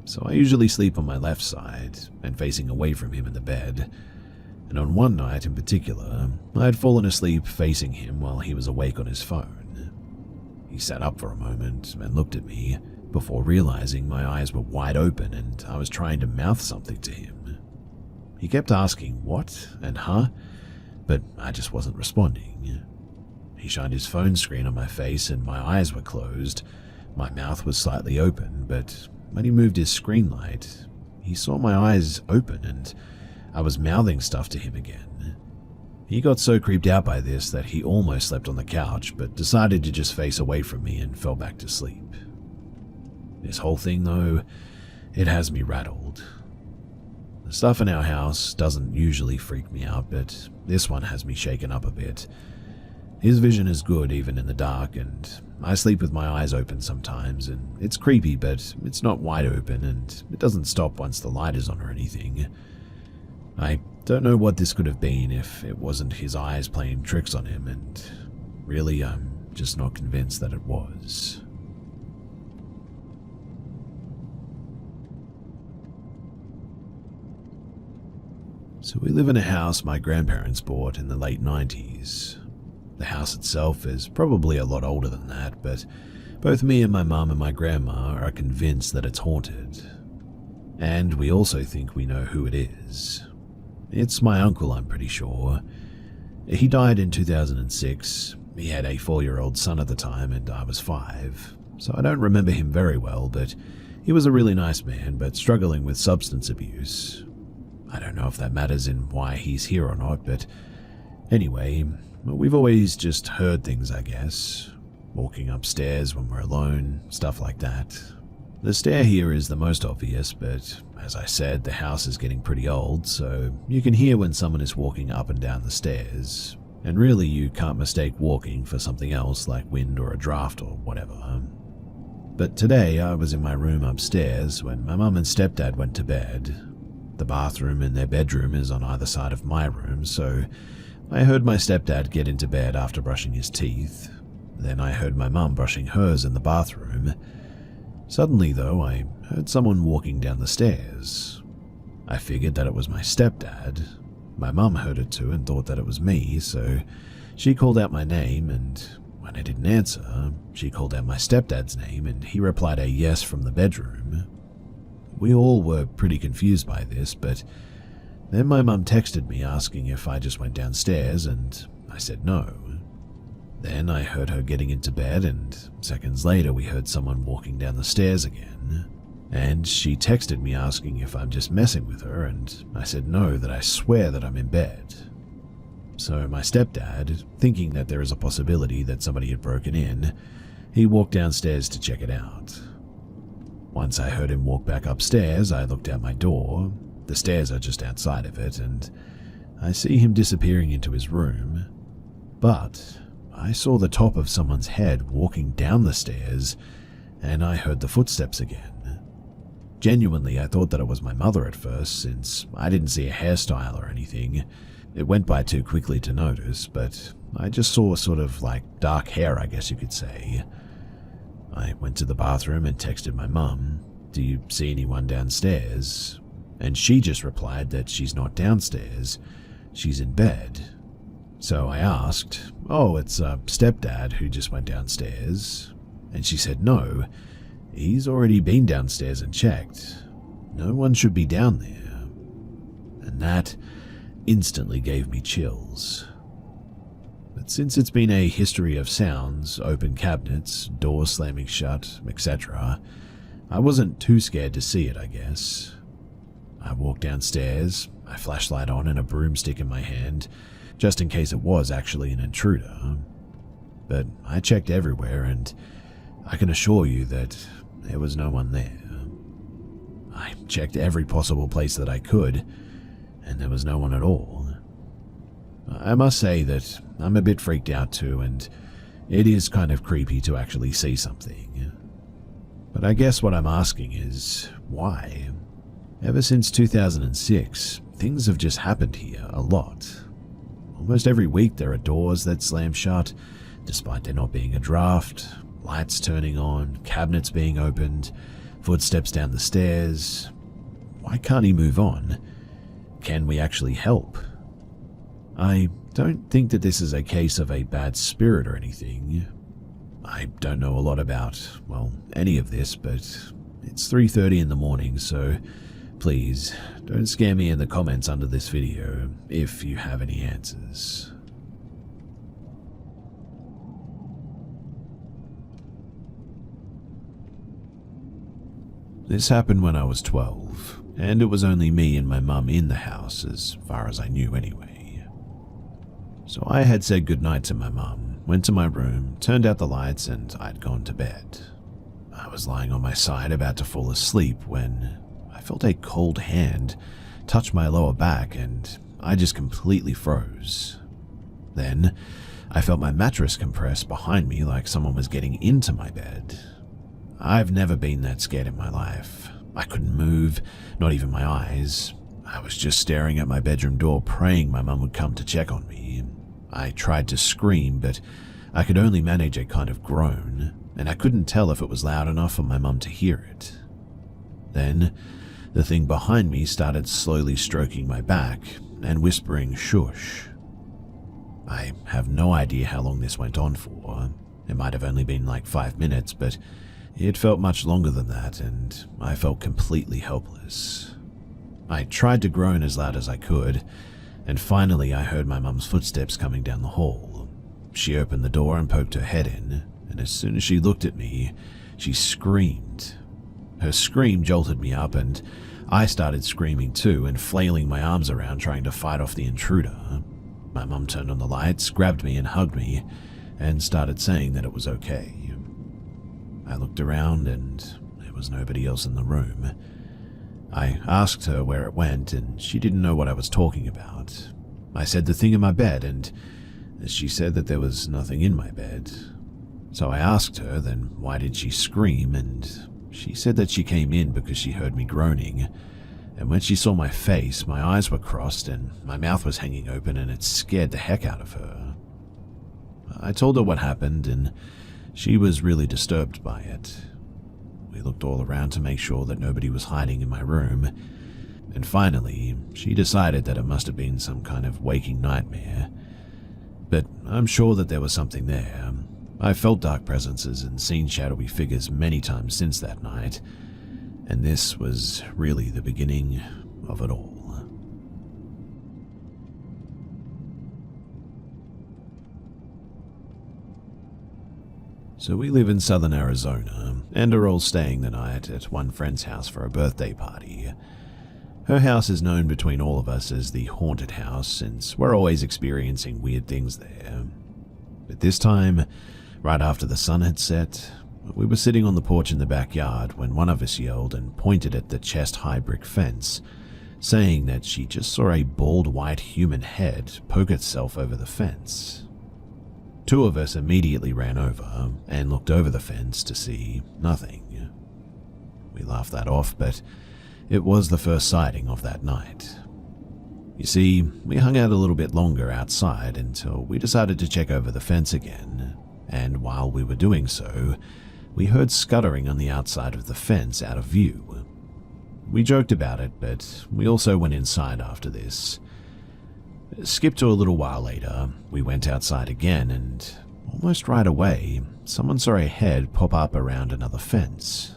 [SPEAKER 1] So I usually sleep on my left side and facing away from him in the bed, and on one night in particular, I had fallen asleep facing him while he was awake on his phone. He sat up for a moment and looked at me before realizing my eyes were wide open and I was trying to mouth something to him. He kept asking what and huh, but I just wasn't responding. He shined his phone screen on my face and my eyes were closed. My mouth was slightly open, but when he moved his screen light, he saw my eyes open and I was mouthing stuff to him again. He got so creeped out by this that he almost slept on the couch, but decided to just face away from me and fell back to sleep. This whole thing, though, it has me rattled. The stuff in our house doesn't usually freak me out, but this one has me shaken up a bit. His vision is good even in the dark, and I sleep with my eyes open sometimes, and it's creepy, but it's not wide open, and it doesn't stop once the light is on or anything. I don't know what this could have been if it wasn't his eyes playing tricks on him, and really I'm just not convinced that it was. So we live in a house my grandparents bought in the late 90s. The house itself is probably a lot older than that, but both me and my mum and my grandma are convinced that it's haunted. And we also think we know who it is. It's my uncle, I'm pretty sure. He died in 2006. He had a 4-year-old son at the time and I was 5, so I don't remember him very well, but he was a really nice man, but struggling with substance abuse. I don't know if that matters in why he's here or not, but anyway, we've always just heard things, I guess. Walking upstairs when we're alone, stuff like that. The stair here is the most obvious, but as I said, the house is getting pretty old, so you can hear when someone is walking up and down the stairs. And really, you can't mistake walking for something else like wind or a draft or whatever. But today, I was in my room upstairs when my mum and stepdad went to bed. The bathroom and their bedroom is on either side of my room, so I heard my stepdad get into bed after brushing his teeth. Then I heard my mum brushing hers in the bathroom. Suddenly, though, I heard someone walking down the stairs. I figured that it was my stepdad. My mum heard it too and thought that it was me, so she called out my name, and when I didn't answer, she called out my stepdad's name and he replied a yes from the bedroom. We all were pretty confused by this, but then my mum texted me asking if I just went downstairs, and I said no. Then I heard her getting into bed, and seconds later we heard someone walking down the stairs again. And she texted me asking if I'm just messing with her, and I said no, that I swear that I'm in bed. So my stepdad, thinking that there is a possibility that somebody had broken in, he walked downstairs to check it out. Once I heard him walk back upstairs, I looked out my door. The stairs are just outside of it, and I see him disappearing into his room. But I saw the top of someone's head walking down the stairs, and I heard the footsteps again. Genuinely, I thought that it was my mother at first, since I didn't see a hairstyle or anything. It went by too quickly to notice, but I just saw sort of like dark hair, I guess you could say. I went to the bathroom and texted my mum, "Do you see anyone downstairs?" And she just replied that she's not downstairs, she's in bed. So I asked, "Oh, it's stepdad who just went downstairs." And she said no, he's already been downstairs and checked. No one should be down there. And that instantly gave me chills. But since it's been a history of sounds, open cabinets, doors slamming shut, etc., I wasn't too scared to see it, I guess. I walked downstairs, my flashlight on and a broomstick in my hand, just in case it was actually an intruder. But I checked everywhere, and I can assure you that there was no one there. I checked every possible place that I could, and there was no one at all. I must say that I'm a bit freaked out too, and it is kind of creepy to actually see something. But I guess what I'm asking is, why? Ever since 2006, things have just happened here a lot. Almost every week there are doors that slam shut, despite there not being a draft, lights turning on, cabinets being opened, footsteps down the stairs. Why can't he move on? Can we actually help? I don't think that this is a case of a bad spirit or anything. I don't know a lot about, well, any of this, but it's 3:30 in the morning, so please don't scare me in the comments under this video if you have any answers. This happened when I was 12, and it was only me and my mum in the house as far as I knew anyway. So I had said goodnight to my mum, went to my room, turned out the lights, and I'd gone to bed. I was lying on my side about to fall asleep when I felt a cold hand touch my lower back and I just completely froze. Then I felt my mattress compress behind me like someone was getting into my bed. I've never been that scared in my life. I couldn't move, not even my eyes. I was just staring at my bedroom door, praying my mum would come to check on me. I tried to scream, but I could only manage a kind of groan, and I couldn't tell if it was loud enough for my mum to hear it. Then the thing behind me started slowly stroking my back and whispering shush. I have no idea how long this went on for. It might have only been like 5 minutes, but it felt much longer than that, and I felt completely helpless. I tried to groan as loud as I could, and finally I heard my mum's footsteps coming down the hall. She opened the door and poked her head in, and as soon as she looked at me, she screamed. Her scream jolted me up, and I started screaming too and flailing my arms around trying to fight off the intruder. My mum turned on the lights, grabbed me and hugged me, and started saying that it was okay. I looked around and there was nobody else in the room. I asked her where it went, and she didn't know what I was talking about. I said the thing in my bed, and she said that there was nothing in my bed. So I asked her then why did she scream, and she said that she came in because she heard me groaning, and when she saw my face, my eyes were crossed and my mouth was hanging open, and it scared the heck out of her. I told her what happened, and she was really disturbed by it. We looked all around to make sure that nobody was hiding in my room, and finally, she decided that it must have been some kind of waking nightmare. But I'm sure that there was something there. I've felt dark presences and seen shadowy figures many times since that night, and this was really the beginning of it all. So we live in southern Arizona, and are all staying the night at one friend's house for a birthday party. Her house is known between all of us as the haunted house, since we're always experiencing weird things there. But this time, right after the sun had set, we were sitting on the porch in the backyard when one of us yelled and pointed at the chest-high brick fence, saying that she just saw a bald white human head poke itself over the fence. Two of us immediately ran over and looked over the fence to see nothing. We laughed that off, but it was the first sighting of that night. You see, we hung out a little bit longer outside until we decided to check over the fence again, and while we were doing so, we heard scuttering on the outside of the fence out of view. We joked about it, but we also went inside after this. Skip to a little while later, we went outside again, and almost right away, someone saw a head pop up around another fence.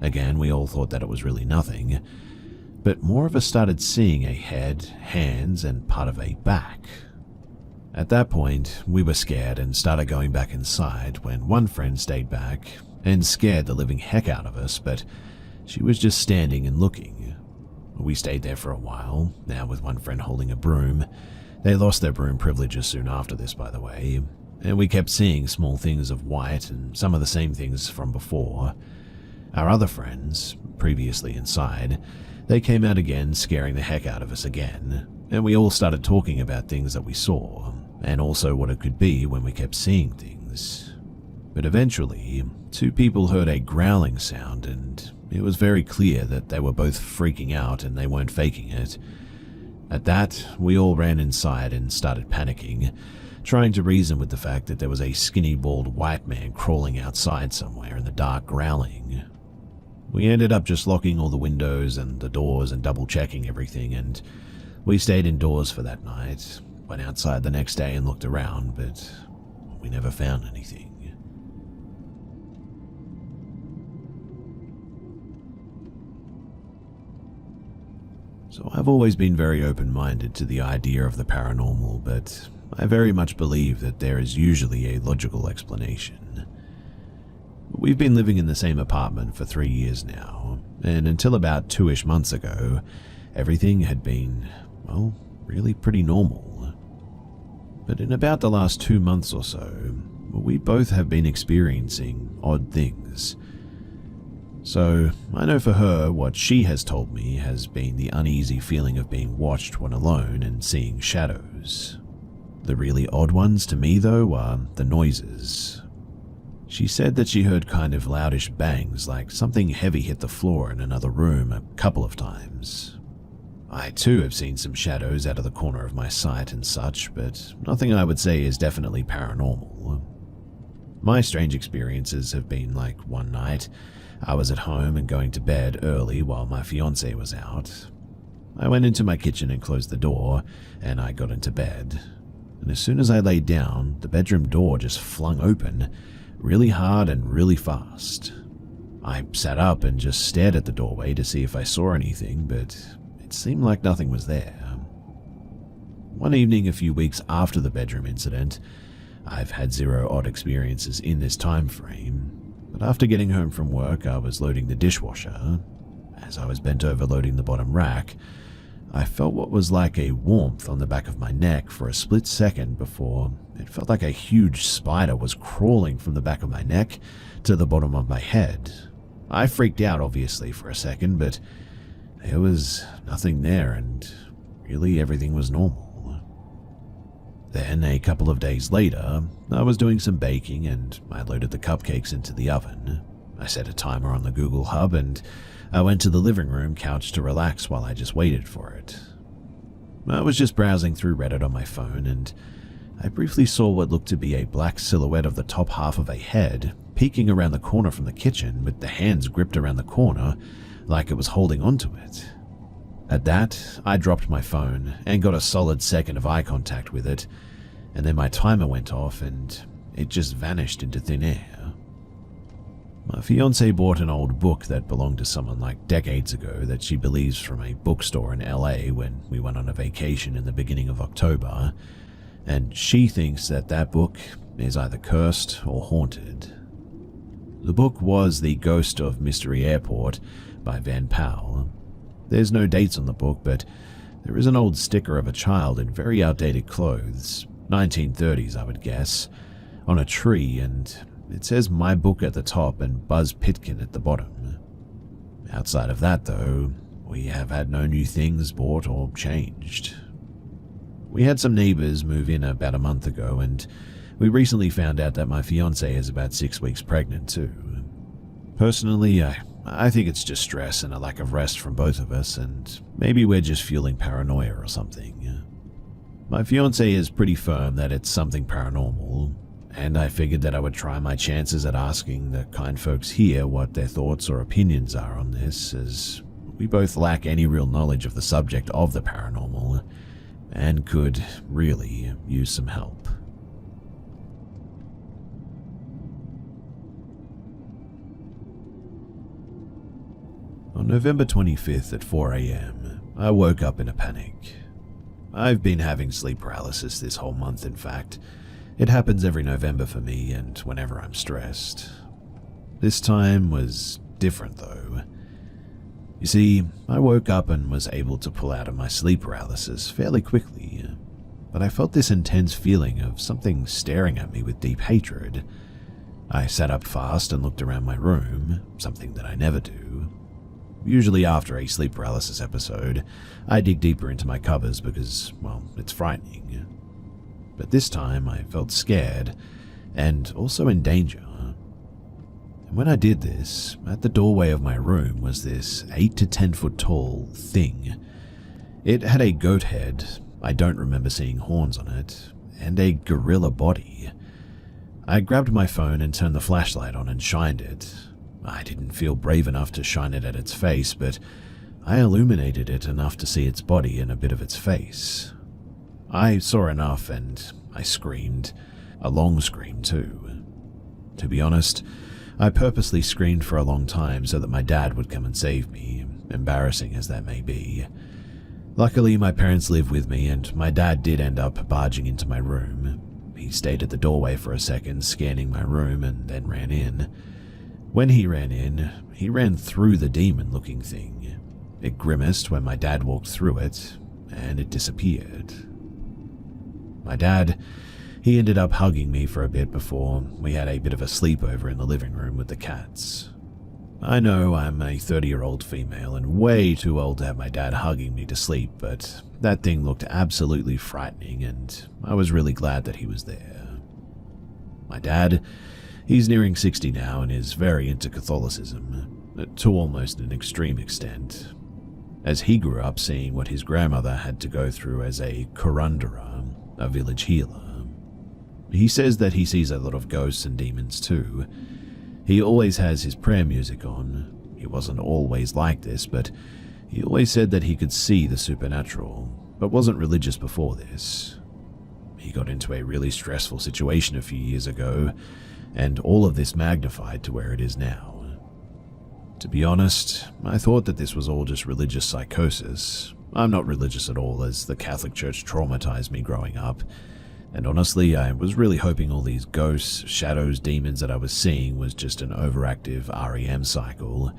[SPEAKER 1] Again, we all thought that it was really nothing, but more of us started seeing a head, hands, and part of a back. At that point, we were scared and started going back inside when one friend stayed back and scared the living heck out of us, but she was just standing and looking. We stayed there for a while, now with one friend holding a broom. They lost their broom privileges soon after this, by the way, and we kept seeing small things of white and some of the same things from before. Our other friends, previously inside, they came out again, scaring the heck out of us again, and we all started talking about things that we saw, and also what it could be when we kept seeing things. But eventually, two people heard a growling sound, and it was very clear that they were both freaking out and they weren't faking it. At that, we all ran inside and started panicking, trying to reason with the fact that there was a skinny, bald white man crawling outside somewhere in the dark growling. We ended up just locking all the windows and the doors and double-checking everything, and we stayed indoors for that night, went outside the next day and looked around, but we never found anything. So I've always been very open-minded to the idea of the paranormal, but I very much believe that there is usually a logical explanation. We've been living in the same apartment for 3 years now, and until about 2-ish months ago, everything had been, well, really pretty normal. But in about the last 2 months or so, we both have been experiencing odd things. So, I know for her, what she has told me has been the uneasy feeling of being watched when alone and seeing shadows. The really odd ones to me, though, are the noises. She said that she heard kind of loudish bangs, like something heavy hit the floor in another room a couple of times. I too have seen some shadows out of the corner of my sight and such, but nothing I would say is definitely paranormal. My strange experiences have been like one night, I was at home and going to bed early while my fiancé was out. I went into my kitchen and closed the door, and I got into bed. And as soon as I laid down, the bedroom door just flung open, really hard and really fast. I sat up and just stared at the doorway to see if I saw anything, but it seemed like nothing was there. One evening a few weeks after the bedroom incident, I've had 0 odd experiences in this time frame, but after getting home from work, I was loading the dishwasher. As I was bent over loading the bottom rack, I felt what was like a warmth on the back of my neck for a split second before it felt like a huge spider was crawling from the back of my neck to the bottom of my head. I freaked out, obviously, for a second, but there was nothing there, and really everything was normal. Then, a couple of days later, I was doing some baking and I loaded the cupcakes into the oven. I set a timer on the Google Hub and I went to the living room couch to relax while I just waited for it. I was just browsing through Reddit on my phone, and I briefly saw what looked to be a black silhouette of the top half of a head peeking around the corner from the kitchen with the hands gripped around the corner like it was holding onto it. At that, I dropped my phone and got a solid second of eye contact with it, and then my timer went off and it just vanished into thin air. My fiancée bought an old book that belonged to someone like decades ago that she believes from a bookstore in LA when we went on a vacation in the beginning of October, and she thinks that that book is either cursed or haunted. The book was The Ghost of Mystery Airport by Van Powell. There's no dates on the book, but there is an old sticker of a child in very outdated clothes, 1930s I would guess, on a tree, and it says My Book at the top and Buzz Pitkin at the bottom. Outside of that, though, we have had no new things bought or changed. We had some neighbors move in about a month ago, and we recently found out that my fiancée is about 6 weeks pregnant too. Personally, I think it's just stress and a lack of rest from both of us, and maybe we're just feeling paranoia or something. My fiancée is pretty firm that it's something paranormal, and I figured that I would try my chances at asking the kind folks here what their thoughts or opinions are on this, as we both lack any real knowledge of the subject of the paranormal, and could really use some help. On November 25th at 4 a.m., I woke up in a panic. I've been having sleep paralysis this whole month, in fact. It happens every November for me and whenever I'm stressed. This time was different though. You see, I woke up and was able to pull out of my sleep paralysis fairly quickly, but I felt this intense feeling of something staring at me with deep hatred. I sat up fast and looked around my room, something that I never do. Usually after a sleep paralysis episode, I dig deeper into my covers because, well, it's frightening. But this time I felt scared and also in danger. And when I did this, at the doorway of my room was this 8 to 10 foot tall thing. It had a goat head, I don't remember seeing horns on it, and a gorilla body. I grabbed my phone and turned the flashlight on and shined it. I didn't feel brave enough to shine it at its face, but I illuminated it enough to see its body and a bit of its face. I saw enough and I screamed, a long scream too. To be honest, I purposely screamed for a long time so that my dad would come and save me, embarrassing as that may be. Luckily, my parents live with me and my dad did end up barging into my room. He stayed at the doorway for a second, scanning my room, and then ran in. When he ran in, he ran through the demon-looking thing. It grimaced when my dad walked through it, and it disappeared. My dad, he ended up hugging me for a bit before we had a bit of a sleepover in the living room with the cats. I know I'm a 30-year-old female and way too old to have my dad hugging me to sleep, but that thing looked absolutely frightening and I was really glad that he was there. My dad, he's nearing 60 now and is very into Catholicism, to almost an extreme extent, as he grew up seeing what his grandmother had to go through as a curandera, a village healer. He says that he sees a lot of ghosts and demons too. He always has his prayer music on. He wasn't always like this, but he always said that he could see the supernatural, but wasn't religious before this. He got into a really stressful situation a few years ago, and all of this magnified to where it is now. To be honest, I thought that this was all just religious psychosis. I'm not religious at all, as the Catholic Church traumatized me growing up, and honestly, I was really hoping all these ghosts, shadows, demons that I was seeing was just an overactive REM cycle,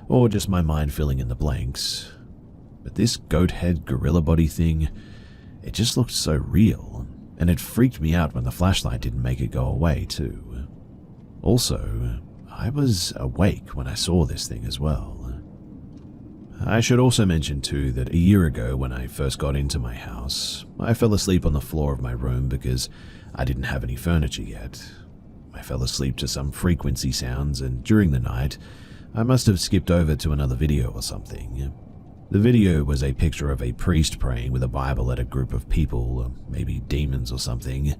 [SPEAKER 1] or just my mind filling in the blanks. But this goat head gorilla body thing, it just looked so real, and it freaked me out when the flashlight didn't make it go away too. Also, I was awake when I saw this thing as well. I should also mention too that a year ago when I first got into my house, I fell asleep on the floor of my room because I didn't have any furniture yet. I fell asleep to some frequency sounds, and during the night, I must have skipped over to another video or something. The video was a picture of a priest praying with a Bible at a group of people, maybe demons or something.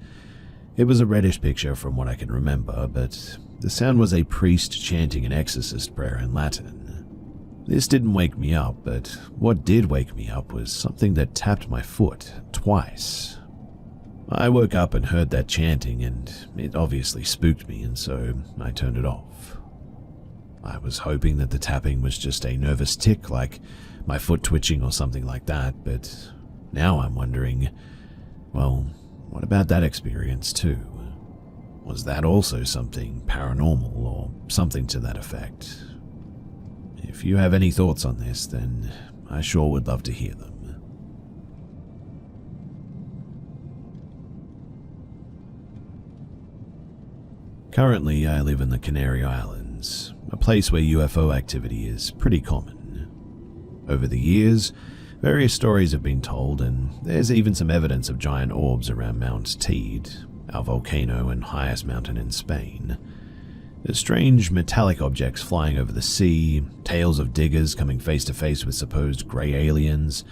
[SPEAKER 1] It was a reddish picture from what I can remember, but the sound was a priest chanting an exorcist prayer in Latin. This didn't wake me up, but what did wake me up was something that tapped my foot twice. I woke up and heard that chanting, and it obviously spooked me, and so I turned it off. I was hoping that the tapping was just a nervous tick, like my foot twitching or something like that, but now I'm wondering, well, what about that experience too? Was that also something paranormal or something to that effect? If you have any thoughts on this, then I sure would love to hear them. Currently, I live in the Canary Islands, a place where UFO activity is pretty common. Over the years, various stories have been told, and there's even some evidence of giant orbs around Mount Teide, our volcano and highest mountain in Spain. There's strange metallic objects flying over the sea, tales of diggers coming face to face with supposed grey aliens,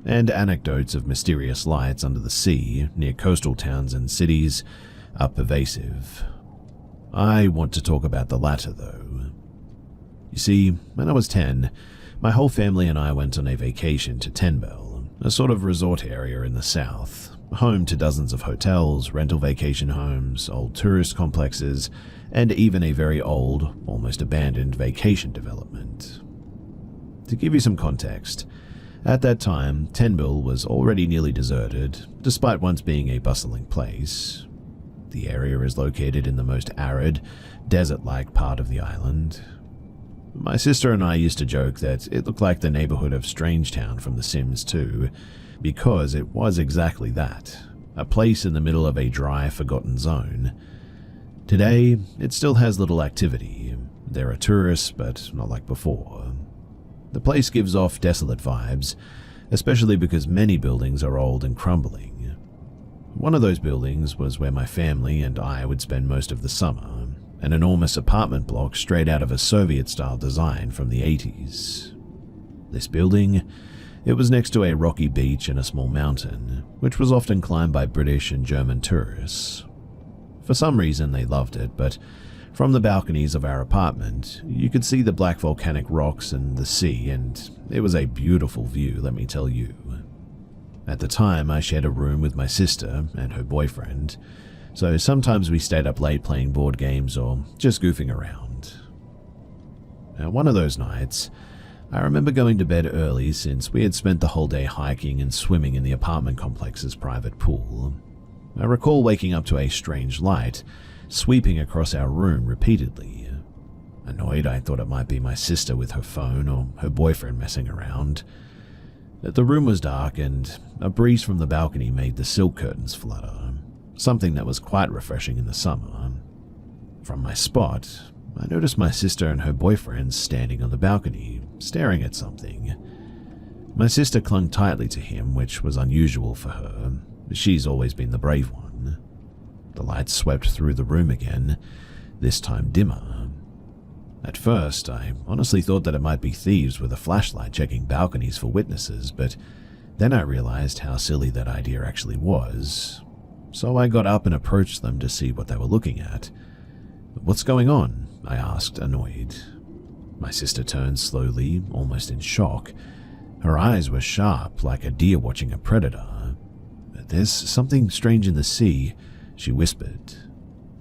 [SPEAKER 1] and anecdotes of mysterious lights under the sea near coastal towns and cities are pervasive. I want to talk about the latter, though. You see, when I was 10, my whole family and I went on a vacation to Tenbel, a sort of resort area in the south, home to dozens of hotels, rental vacation homes, old tourist complexes, and even a very old, almost abandoned vacation development. To give you some context, at that time, Tenbel was already nearly deserted, despite once being a bustling place. The area is located in the most arid, desert-like part of the island. My sister and I used to joke that it looked like the neighborhood of Strangetown from The Sims 2, because it was exactly that, a place in the middle of a dry, forgotten zone. Today, it still has little activity. There are tourists, but not like before. The place gives off desolate vibes, especially because many buildings are old and crumbling. One of those buildings was where my family and I would spend most of the summer, an enormous apartment block straight out of a Soviet-style design from the 80s. This building, it was next to a rocky beach and a small mountain, which was often climbed by British and German tourists. For some reason they loved it, but from the balconies of our apartment, you could see the black volcanic rocks and the sea, and it was a beautiful view, let me tell you. At the time, I shared a room with my sister and her boyfriend, so sometimes we stayed up late playing board games or just goofing around. Now, one of those nights, I remember going to bed early since we had spent the whole day hiking and swimming in the apartment complex's private pool. I recall waking up to a strange light sweeping across our room repeatedly. Annoyed, I thought it might be my sister with her phone or her boyfriend messing around. The room was dark, and a breeze from the balcony made the silk curtains flutter, something that was quite refreshing in the summer. From my spot, I noticed my sister and her boyfriend standing on the balcony, staring at something. My sister clung tightly to him, which was unusual for her. She's always been the brave one. The light swept through the room again, this time dimmer. At first, I honestly thought that it might be thieves with a flashlight checking balconies for witnesses, but then I realized how silly that idea actually was. So I got up and approached them to see what they were looking at. "What's going on?" I asked, annoyed. My sister turned slowly, almost in shock. Her eyes were sharp, like a deer watching a predator. "There's something strange in the sea," she whispered.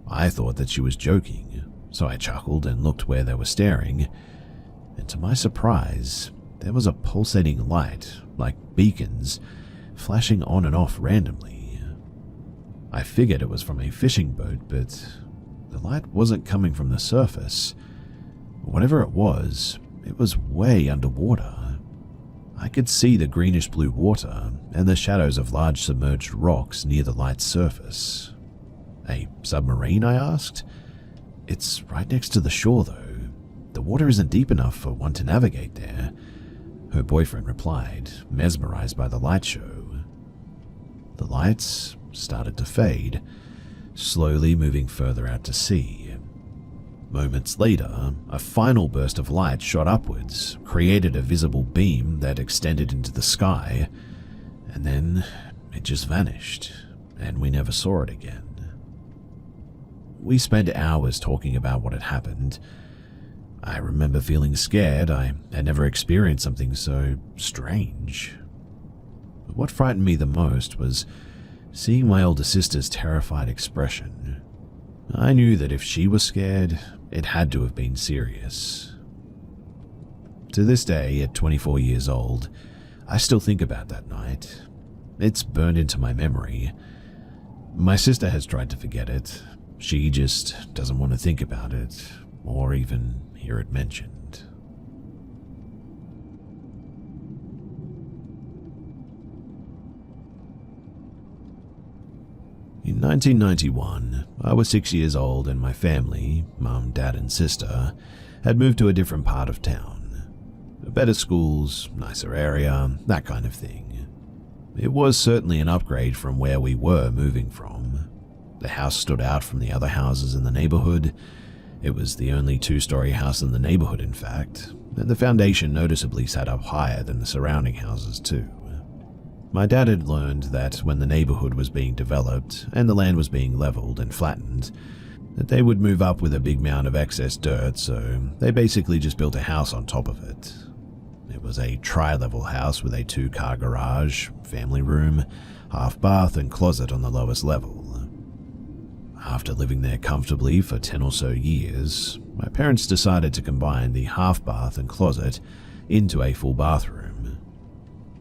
[SPEAKER 1] I thought that she was joking, so I chuckled and looked where they were staring, and to my surprise, there was a pulsating light, like beacons, flashing on and off randomly. I figured it was from a fishing boat, but the light wasn't coming from the surface. Whatever it was way underwater. I could see the greenish-blue water and the shadows of large submerged rocks near the light's surface. "A submarine?" I asked. "It's right next to the shore, though. The water isn't deep enough for one to navigate there," her boyfriend replied, mesmerized by the light show. The lights started to fade, slowly moving further out to sea. Moments later, a final burst of light shot upwards, created a visible beam that extended into the sky, and then it just vanished, and we never saw it again. We spent hours talking about what had happened. I remember feeling scared. I had never experienced something so strange. But what frightened me the most was seeing my older sister's terrified expression. I knew that if she was scared, it had to have been serious. To this day, at 24 years old, I still think about that night. It's burned into my memory. My sister has tried to forget it. She just doesn't want to think about it, or even hear it mentioned. In 1991, I was 6 years old and my family, mum, dad and sister, had moved to a different part of town. Better schools, nicer area, that kind of thing. It was certainly an upgrade from where we were moving from. The house stood out from the other houses in the neighborhood. It was the only two-story house in the neighborhood, in fact, and the foundation noticeably sat up higher than the surrounding houses too. My dad had learned that when the neighborhood was being developed and the land was being leveled and flattened, that they would move up with a big mound of excess dirt, so they basically just built a house on top of it. It was a tri-level house with a 2-car garage, family room, half bath and closet on the lowest level. After living there comfortably for 10 or so years, my parents decided to combine the half bath and closet into a full bathroom.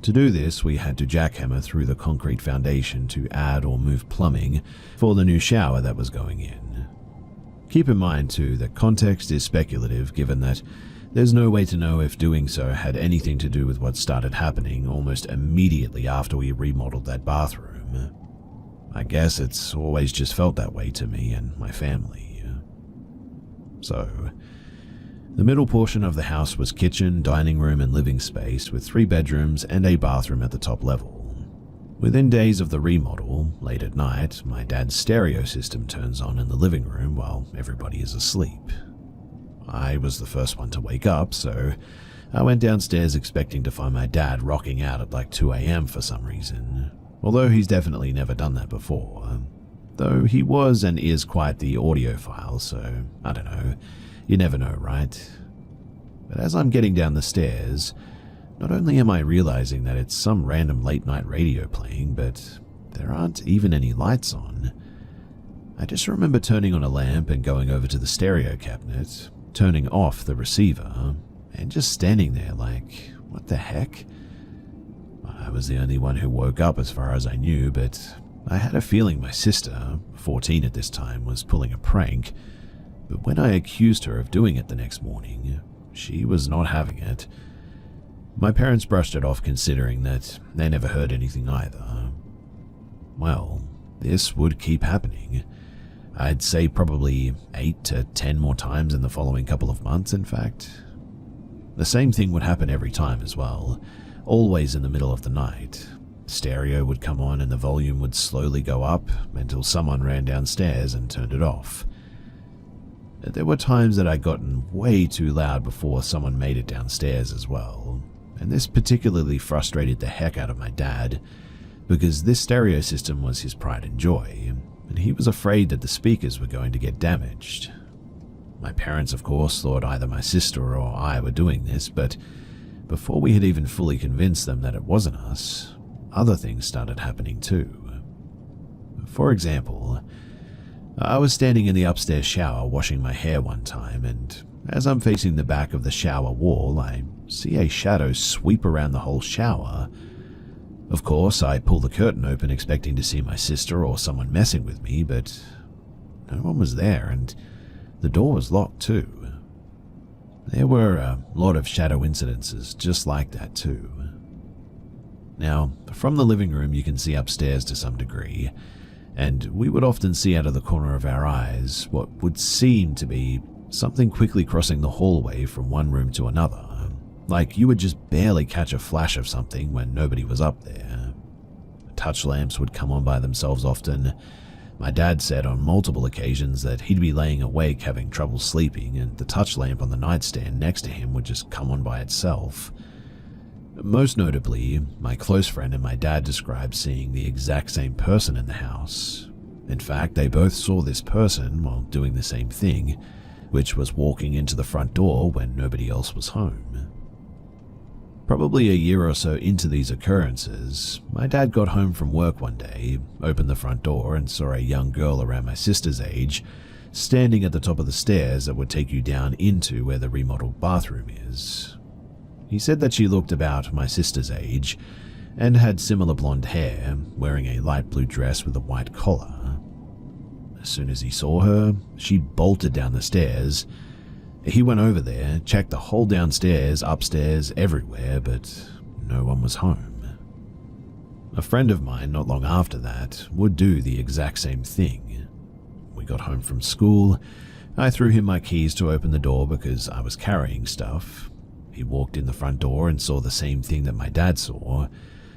[SPEAKER 1] To do this, we had to jackhammer through the concrete foundation to add or move plumbing for the new shower that was going in. Keep in mind too that context is speculative, given that there's no way to know if doing so had anything to do with what started happening almost immediately after we remodeled that bathroom. I guess it's always just felt that way to me and my family. So, the middle portion of the house was kitchen, dining room and living space with 3 bedrooms and a bathroom at the top level. Within days of the remodel, late at night, my dad's stereo system turns on in the living room while everybody is asleep. I was the first one to wake up, so I went downstairs expecting to find my dad rocking out at like 2 a.m. for some reason, although he's definitely never done that before. Though he was and is quite the audiophile, so I don't know. You never know, right? But as I'm getting down the stairs, not only am I realizing that it's some random late-night radio playing, but there aren't even any lights on. I just remember turning on a lamp and going over to the stereo cabinet, turning off the receiver, and just standing there like, what the heck? I was the only one who woke up as far as I knew, but I had a feeling my sister, 14 at this time, was pulling a prank. But when I accused her of doing it the next morning, she was not having it. My parents brushed it off, considering that they never heard anything either. Well, this would keep happening. I'd say probably 8 to 10 more times in the following couple of months, in fact. The same thing would happen every time as well, always in the middle of the night. Stereo would come on and the volume would slowly go up until someone ran downstairs and turned it off. There were times that I'd gotten way too loud before someone made it downstairs as well, and this particularly frustrated the heck out of my dad, because this stereo system was his pride and joy, and he was afraid that the speakers were going to get damaged. My parents, of course, thought either my sister or I were doing this, but before we had even fully convinced them that it wasn't us, other things started happening too. For example, I was standing in the upstairs shower washing my hair one time, and as I'm facing the back of the shower wall, I see a shadow sweep around the whole shower. Of course, I pull the curtain open expecting to see my sister or someone messing with me, but no one was there, and the door was locked too. There were a lot of shadow incidences just like that too. Now, from the living room you can see upstairs to some degree, and we would often see out of the corner of our eyes what would seem to be something quickly crossing the hallway from one room to another, like you would just barely catch a flash of something when nobody was up there. Touch lamps would come on by themselves often. My dad said on multiple occasions that he'd be laying awake having trouble sleeping and the touch lamp on the nightstand next to him would just come on by itself. Most notably, my close friend and my dad described seeing the exact same person in the house. In fact, they both saw this person while doing the same thing, which was walking into the front door when nobody else was home. Probably a year or so into these occurrences, my dad got home from work one day, opened the front door and saw a young girl around my sister's age standing at the top of the stairs that would take you down into where the remodeled bathroom is. He said that she looked about my sister's age and had similar blonde hair, wearing a light blue dress with a white collar. As soon as he saw her, she bolted down the stairs. He went over there, checked the whole downstairs, upstairs, everywhere, but no one was home. A friend of mine not long after that would do the exact same thing. We got home from school. I threw him my keys to open the door because I was carrying stuff. He walked in the front door and saw the same thing that my dad saw,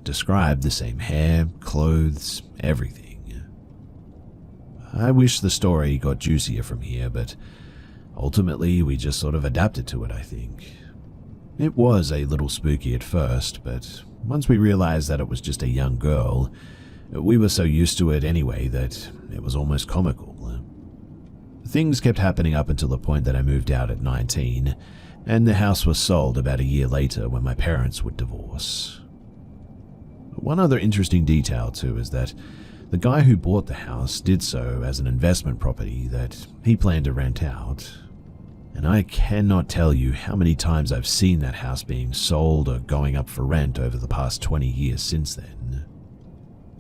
[SPEAKER 1] described the same hair, clothes, everything. I wish the story got juicier from here, but ultimately, we just sort of adapted to it, I think. It was a little spooky at first, but once we realized that it was just a young girl, we were so used to it anyway that it was almost comical. Things kept happening up until the point that I moved out at 19, and the house was sold about a year later when my parents would divorce. One other interesting detail too is that the guy who bought the house did so as an investment property that he planned to rent out. And I cannot tell you how many times I've seen that house being sold or going up for rent over the past 20 years since then.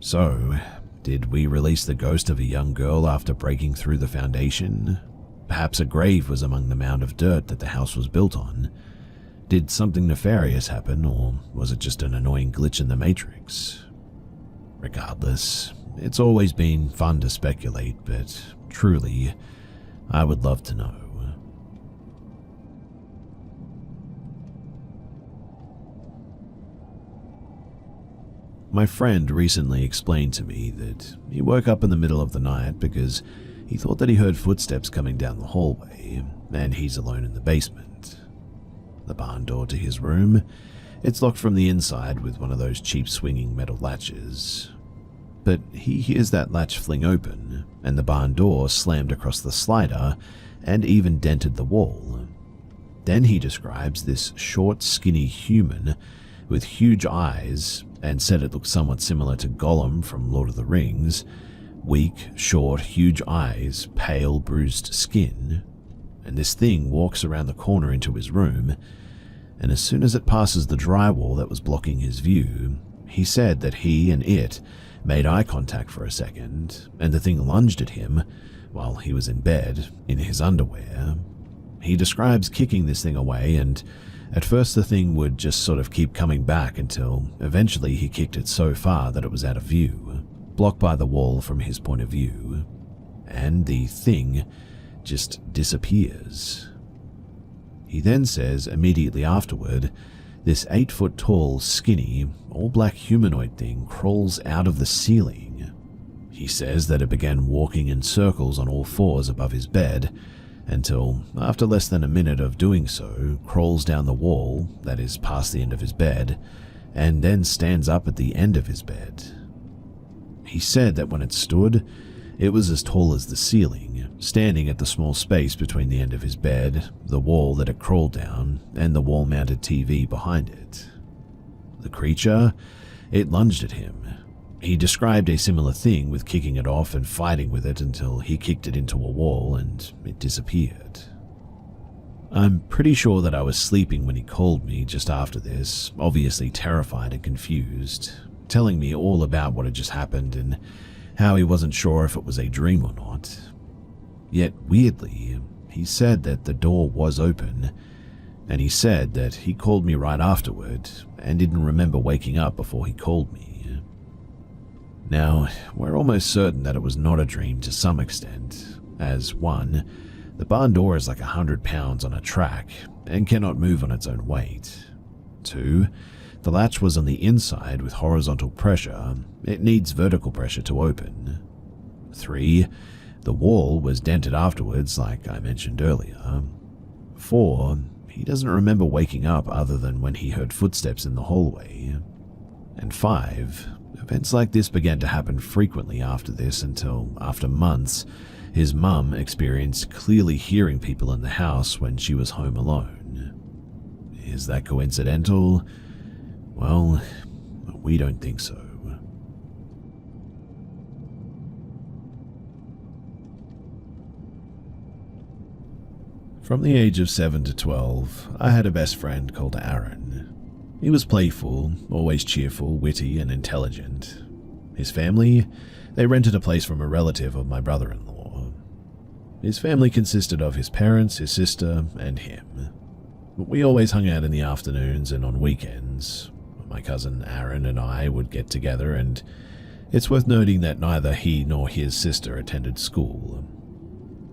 [SPEAKER 1] So, did we release the ghost of a young girl after breaking through the foundation? Perhaps a grave was among the mound of dirt that the house was built on. Did something nefarious happen, or was it just an annoying glitch in the Matrix? Regardless, it's always been fun to speculate, but truly, I would love to know. My friend recently explained to me that he woke up in the middle of the night because he thought that he heard footsteps coming down the hallway, and he's alone in the basement. The barn door to his room, it's locked from the inside with one of those cheap swinging metal latches. But he hears that latch fling open, and the barn door slammed across the slider and even dented the wall. Then he describes this short, skinny human with huge eyes and said it looked somewhat similar to Gollum from Lord of the Rings. Weak, short, huge eyes, pale, bruised skin. And this thing walks around the corner into his room, and as soon as it passes the drywall that was blocking his view, he said that he and it made eye contact for a second, and the thing lunged at him while he was in bed, in his underwear. He describes kicking this thing away, and at first the thing would just sort of keep coming back until eventually he kicked it so far that it was out of view, blocked by the wall from his point of view, and the thing just disappears. He then says immediately afterward, this 8-foot-tall, skinny, all-black humanoid thing crawls out of the ceiling. He says that it began walking in circles on all fours above his bed, until, after less than a minute of doing so, crawls down the wall, that is past the end of his bed, and then stands up at the end of his bed. He said that when it stood, it was as tall as the ceiling, standing at the small space between the end of his bed, the wall that it crawled down, and the wall-mounted TV behind it. The creature, it lunged at him. He described a similar thing with kicking it off and fighting with it until he kicked it into a wall and it disappeared. I'm pretty sure that I was sleeping when he called me just after this, obviously terrified and confused, telling me all about what had just happened and how he wasn't sure if it was a dream or not. Yet weirdly, he said that the door was open, and he said that he called me right afterward and didn't remember waking up before he called me. Now, we're almost certain that it was not a dream to some extent, as 1, the barn door is like 100 pounds on a track and cannot move on its own weight. 2, the latch was on the inside with horizontal pressure. It needs vertical pressure to open. 3. The wall was dented afterwards, like I mentioned earlier. 4. He doesn't remember waking up other than when he heard footsteps in the hallway. And 5. Events like this began to happen frequently after this until, after months, his mum experienced clearly hearing people in the house when she was home alone. Is that coincidental? Well, we don't think so. From the age of 7 to 12, I had a best friend called Aaron. He was playful, always cheerful, witty, and intelligent. His family, they rented a place from a relative of my brother-in-law. His family consisted of his parents, his sister, and him. We always hung out in the afternoons and on weekends. My cousin Aaron and I would get together, and it's worth noting that neither he nor his sister attended school.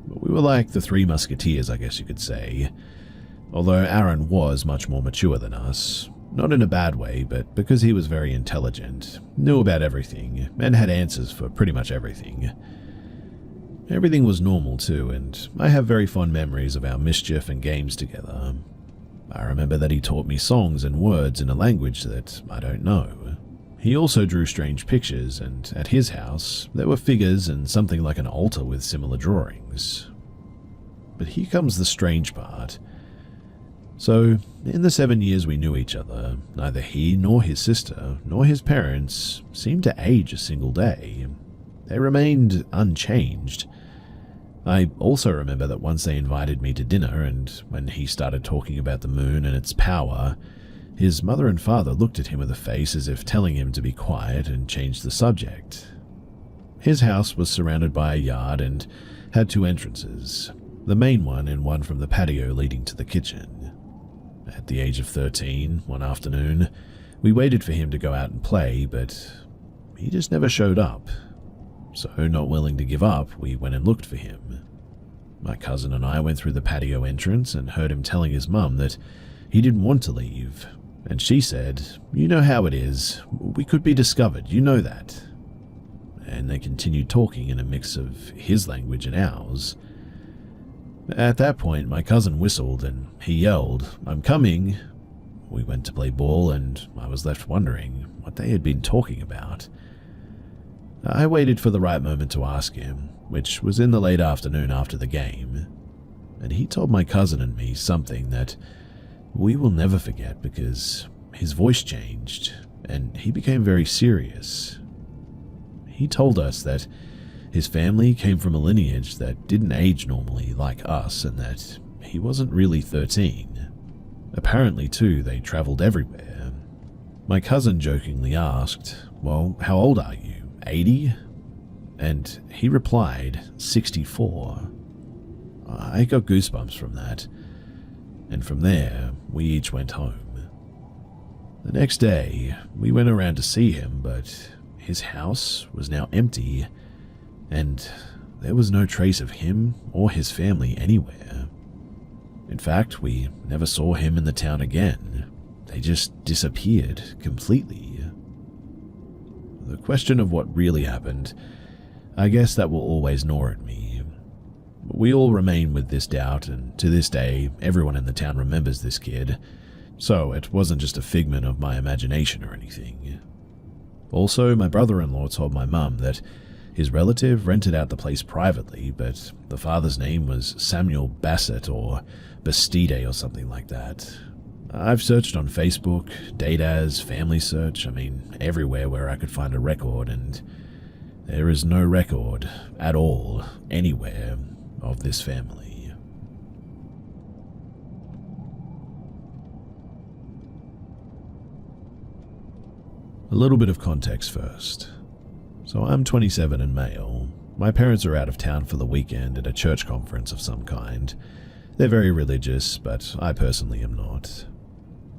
[SPEAKER 1] We were like the Three Musketeers, I guess you could say, although Aaron was much more mature than us, not in a bad way, but because he was very intelligent, knew about everything, and had answers for pretty much everything. Everything was normal too, and I have very fond memories of our mischief and games together. I remember that he taught me songs and words in a language that I don't know. He also drew strange pictures, and at his house, there were figures and something like an altar with similar drawings. But here comes the strange part. So, in the 7 years we knew each other, neither he nor his sister nor his parents seemed to age a single day. They remained unchanged. I also remember that once they invited me to dinner, and when he started talking about the moon and its power, his mother and father looked at him with a face as if telling him to be quiet and change the subject. His house was surrounded by a yard and had 2 entrances, the main one and one from the patio leading to the kitchen. At the age of 13, one afternoon, we waited for him to go out and play, but he just never showed up. So, not willing to give up, we went and looked for him. My cousin and I went through the patio entrance and heard him telling his mum that he didn't want to leave, and she said, "You know how it is. We could be discovered, you know that." And they continued talking in a mix of his language and ours. At that point, my cousin whistled and he yelled, "I'm coming." We went to play ball and I was left wondering what they had been talking about. I waited for the right moment to ask him, which was in the late afternoon after the game, and he told my cousin and me something that we will never forget because his voice changed and he became very serious. He told us that his family came from a lineage that didn't age normally like us and that he wasn't really 13. Apparently, too, they traveled everywhere. My cousin jokingly asked, "Well, how old are you? 80? And he replied, 64. I got goosebumps from that, and from there, we each went home. The next day, we went around to see him, but his house was now empty, and there was no trace of him or his family anywhere. In fact, we never saw him in the town again. They just disappeared completely. The question of what really happened, I guess that will always gnaw at me. We all remain with this doubt, and to this day, everyone in the town remembers this kid, so it wasn't just a figment of my imagination or anything. Also, my brother-in-law told my mum that his relative rented out the place privately, but the father's name was Samuel Bassett or Bastide or something like that. I've searched on Facebook, Dataz, Family Search, everywhere where I could find a record, and there is no record at all, anywhere, of this family. A little bit of context first. So I'm 27 and male. My parents are out of town for the weekend at a church conference of some kind. They're very religious, but I personally am not.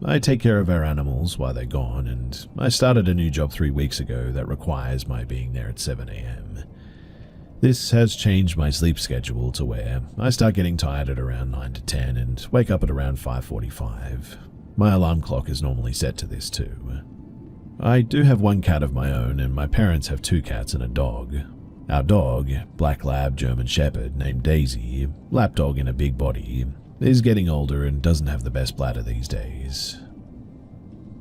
[SPEAKER 1] I take care of our animals while they're gone, and I started a new job 3 weeks ago that requires my being there at 7 a.m. This has changed my sleep schedule to where I start getting tired at around 9 to 10 and wake up at around 5:45. My alarm clock is normally set to this too. I do have 1 cat of my own, and my parents have 2 cats and a dog. Our dog, black lab German shepherd named Daisy, lapdog in a big body, is getting older and doesn't have the best bladder these days.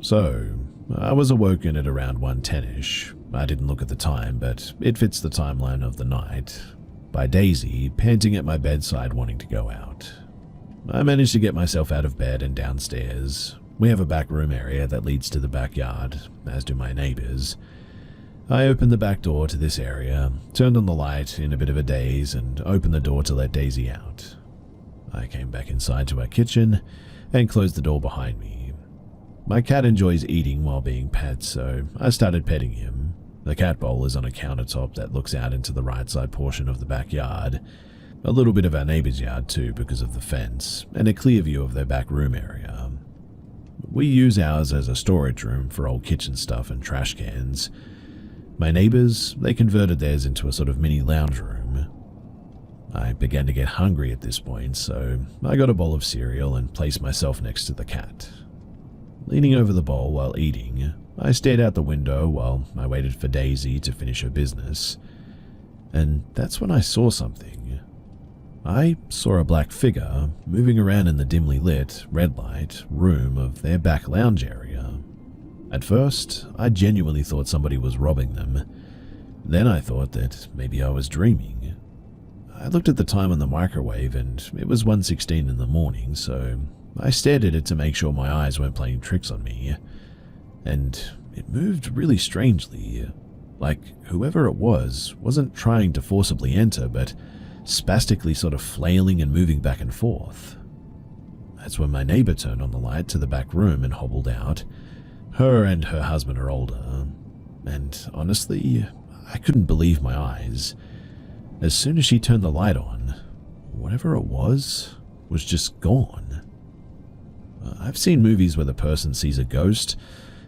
[SPEAKER 1] So, I was awoken at around 1:10ish. I didn't look at the time, but it fits the timeline of the night, by Daisy panting at my bedside wanting to go out. I managed to get myself out of bed and downstairs. We have a back room area that leads to the backyard, as do my neighbors. I opened the back door to this area, turned on the light in a bit of a daze, and opened the door to let Daisy out. I came back inside to our kitchen and closed the door behind me. My cat enjoys eating while being pet, so I started petting him. The cat bowl is on a countertop that looks out into the right side portion of the backyard, a little bit of our neighbor's yard too because of the fence, and a clear view of their back room area. We use ours as a storage room for old kitchen stuff and trash cans. My neighbors, they converted theirs into a sort of mini lounge room. I began to get hungry at this point, so I got a bowl of cereal and placed myself next to the cat. Leaning over the bowl while eating, I stared out the window while I waited for Daisy to finish her business. And that's when I saw something. I saw a black figure moving around in the dimly lit, red light room of their back lounge area. At first, I genuinely thought somebody was robbing them. Then I thought that maybe I was dreaming. I looked at the time on the microwave and it was 1:16 in the morning, so I stared at it to make sure my eyes weren't playing tricks on me. And it moved really strangely, like whoever it was wasn't trying to forcibly enter, but spastically sort of flailing and moving back and forth. That's when my neighbor turned on the light to the back room and hobbled out. Her and her husband are older, and honestly, I couldn't believe my eyes. As soon as she turned the light on, whatever it was just gone. I've seen movies where the person sees a ghost,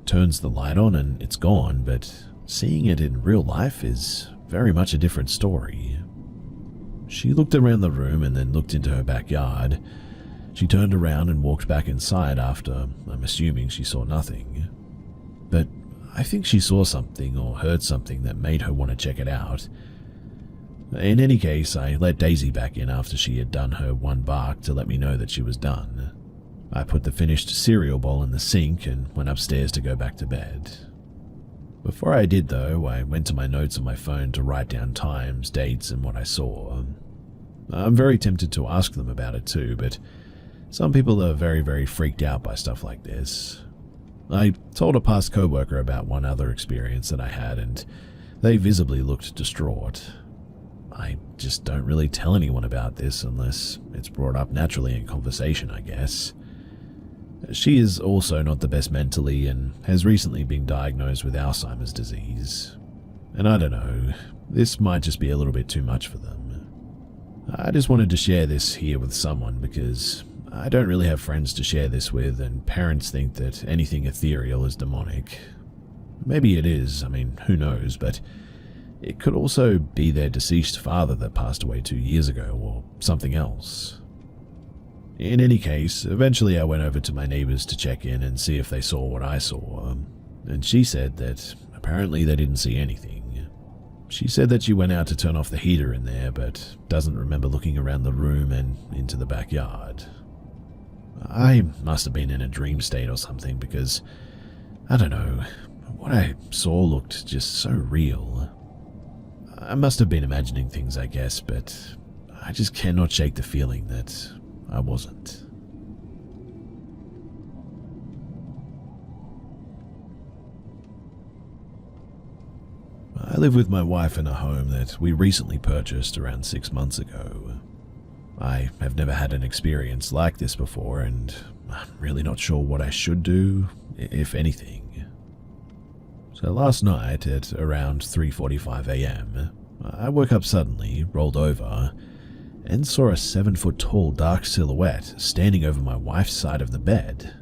[SPEAKER 1] turns the light on and it's gone, but seeing it in real life is very much a different story. She looked around the room and then looked into her backyard. She turned around and walked back inside after, I'm assuming, she saw nothing. But I think she saw something or heard something that made her want to check it out. In any case, I let Daisy back in after she had done her one bark to let me know that she was done. I put the finished cereal bowl in the sink and went upstairs to go back to bed. Before I did, though, I went to my notes on my phone to write down times, dates, and what I saw. I'm very tempted to ask them about it too, but some people are very, very freaked out by stuff like this. I told a past coworker about one other experience that I had, and they visibly looked distraught. I just don't really tell anyone about this unless it's brought up naturally in conversation, I guess. She is also not the best mentally and has recently been diagnosed with Alzheimer's disease. And I don't know, this might just be a little bit too much for them. I just wanted to share this here with someone because I don't really have friends to share this with, and parents think that anything ethereal is demonic. Maybe it is, I mean, who knows, but it could also be their deceased father that passed away 2 years ago, or something else. In any case, eventually I went over to my neighbors to check in and see if they saw what I saw, and she said that apparently they didn't see anything. She said that she went out to turn off the heater in there, but doesn't remember looking around the room and into the backyard. I must have been in a dream state or something because, I don't know, what I saw looked just so real. I must have been imagining things, I guess, but I just cannot shake the feeling that I wasn't. I live with my wife in a home that we recently purchased around 6 months ago. I have never had an experience like this before, and I'm really not sure what I should do, if anything. So last night at around 3:45 a.m., I woke up suddenly, rolled over, and saw a 7-foot-tall dark silhouette standing over my wife's side of the bed.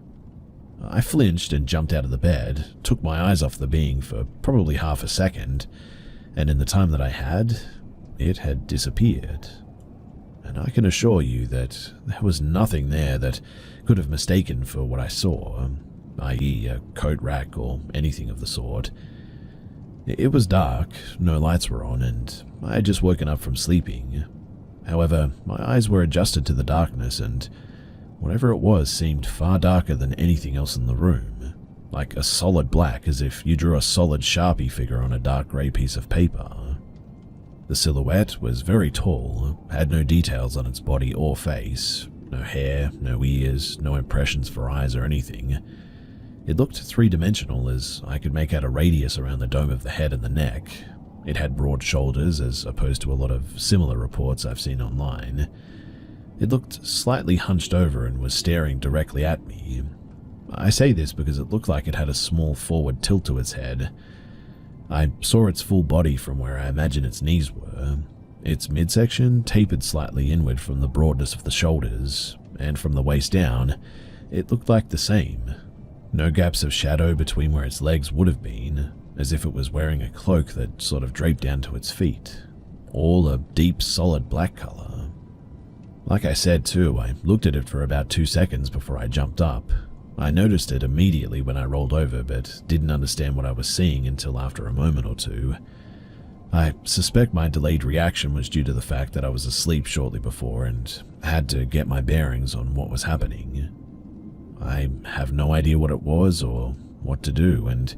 [SPEAKER 1] I flinched and jumped out of the bed, took my eyes off the being for probably half a second, and in the time that I had, it had disappeared. And I can assure you that there was nothing there that could have mistaken for what I saw, i.e. a coat rack or anything of the sort. It was dark, no lights were on, and I had just woken up from sleeping. However, my eyes were adjusted to the darkness, and whatever it was seemed far darker than anything else in the room, like a solid black, as if you drew a solid Sharpie figure on a dark grey piece of paper. The silhouette was very tall, had no details on its body or face, no hair, no ears, no impressions for eyes or anything. It looked three-dimensional, as I could make out a radius around the dome of the head and the neck. It had broad shoulders, as opposed to a lot of similar reports I've seen online. It looked slightly hunched over and was staring directly at me. I say this because it looked like it had a small forward tilt to its head. I saw its full body from where I imagine its knees were. Its midsection tapered slightly inward from the broadness of the shoulders, and from the waist down, it looked like the same. No gaps of shadow between where its legs would have been, as if it was wearing a cloak that sort of draped down to its feet. All a deep, solid black color. Like I said too, I looked at it for about 2 seconds before I jumped up. I noticed it immediately when I rolled over, but didn't understand what I was seeing until after a moment or two. I suspect my delayed reaction was due to the fact that I was asleep shortly before and had to get my bearings on what was happening. I have no idea what it was or what to do, and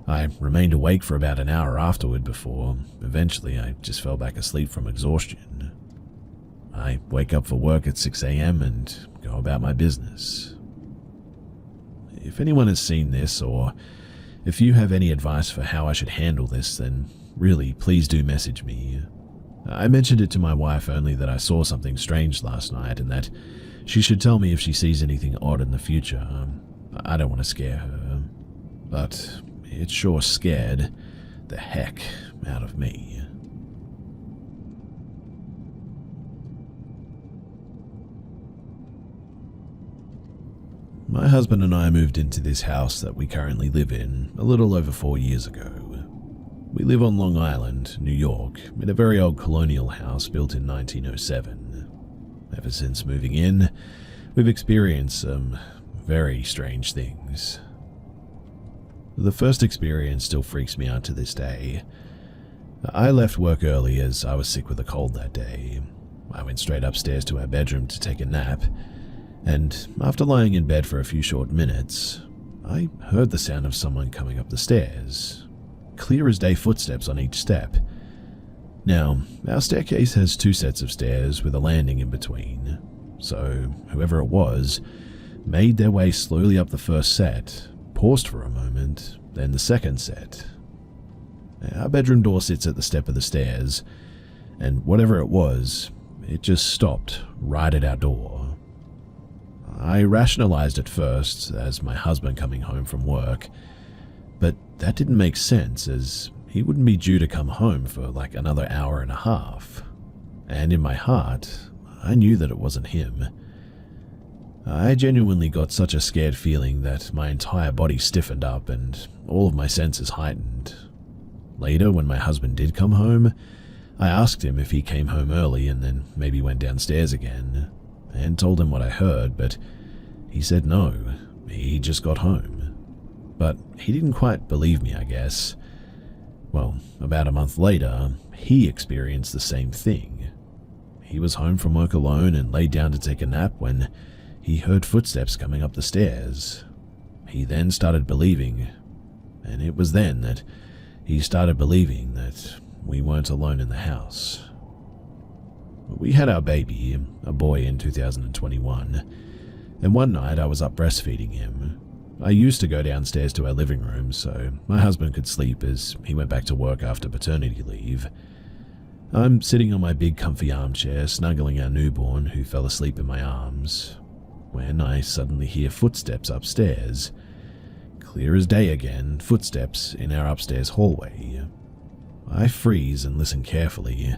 [SPEAKER 1] I remained awake for about an hour afterward before, eventually, I just fell back asleep from exhaustion. I wake up for work at 6 a.m. and go about my business. If anyone has seen this, or if you have any advice for how I should handle this, then really, please do message me. I mentioned it to my wife only that I saw something strange last night and that she should tell me if she sees anything odd in the future. I don't want to scare her, but it sure scared the heck out of me. My husband and I moved into this house that we currently live in a little over 4 years ago. We live on Long Island, New York, in a very old colonial house built in 1907. Ever since moving in, we've experienced some very strange things. The first experience still freaks me out to this day. I left work early as I was sick with a cold that day. I went straight upstairs to our bedroom to take a nap, and after lying in bed for a few short minutes, I heard the sound of someone coming up the stairs. Clear as day footsteps on each step. Now, our staircase has 2 sets of stairs with a landing in between, so whoever it was made their way slowly up the first set, paused for a moment, then the second set. Our bedroom door sits at the step of the stairs, and whatever it was, it just stopped right at our door. I rationalized at first as my husband coming home from work, but that didn't make sense as he wouldn't be due to come home for like another hour and a half. And in my heart, I knew that it wasn't him. I genuinely got such a scared feeling that my entire body stiffened up and all of my senses heightened. Later, when my husband did come home, I asked him if he came home early and then maybe went downstairs again, and told him what I heard, but he said no, he just got home. But he didn't quite believe me, I guess. Well, about a month later, he experienced the same thing. He was home from work alone and laid down to take a nap when he heard footsteps coming up the stairs. He then started believing, and it was then that he started believing that we weren't alone in the house. We had our baby, a boy, in 2021, and one night I was up breastfeeding him. I used to go downstairs to our living room so my husband could sleep as he went back to work after paternity leave. I'm sitting on my big comfy armchair snuggling our newborn who fell asleep in my arms, when I suddenly hear footsteps upstairs. Clear as day again, footsteps in our upstairs hallway. I freeze and listen carefully,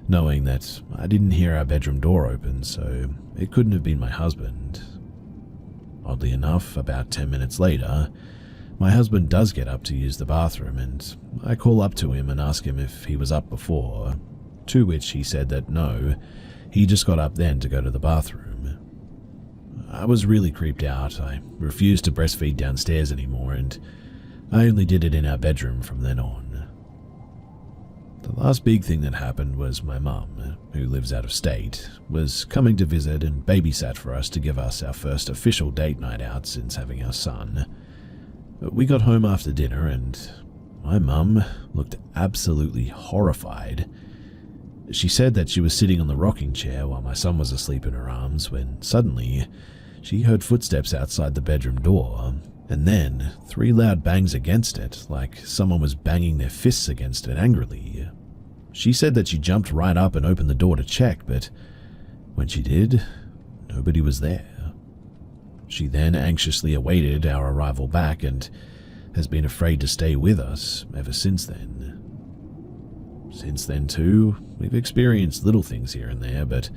[SPEAKER 1] knowing that I didn't hear our bedroom door open, so it couldn't have been my husband. Oddly enough, about 10 minutes later, my husband does get up to use the bathroom, and I call up to him and ask him if he was up before, to which he said that no, he just got up then to go to the bathroom. I was really creeped out. I refused to breastfeed downstairs anymore, and I only did it in our bedroom from then on. The last big thing that happened was my mum, who lives out of state, was coming to visit and babysat for us to give us our first official date night out since having our son. We got home after dinner and my mum looked absolutely horrified. She said that she was sitting on the rocking chair while my son was asleep in her arms when suddenly she heard footsteps outside the bedroom door, and then 3 loud bangs against it, like someone was banging their fists against it angrily. She said that she jumped right up and opened the door to check, but when she did, nobody was there. She then anxiously awaited our arrival back and has been afraid to stay with us ever since then. Since then too, we've experienced little things here and there, but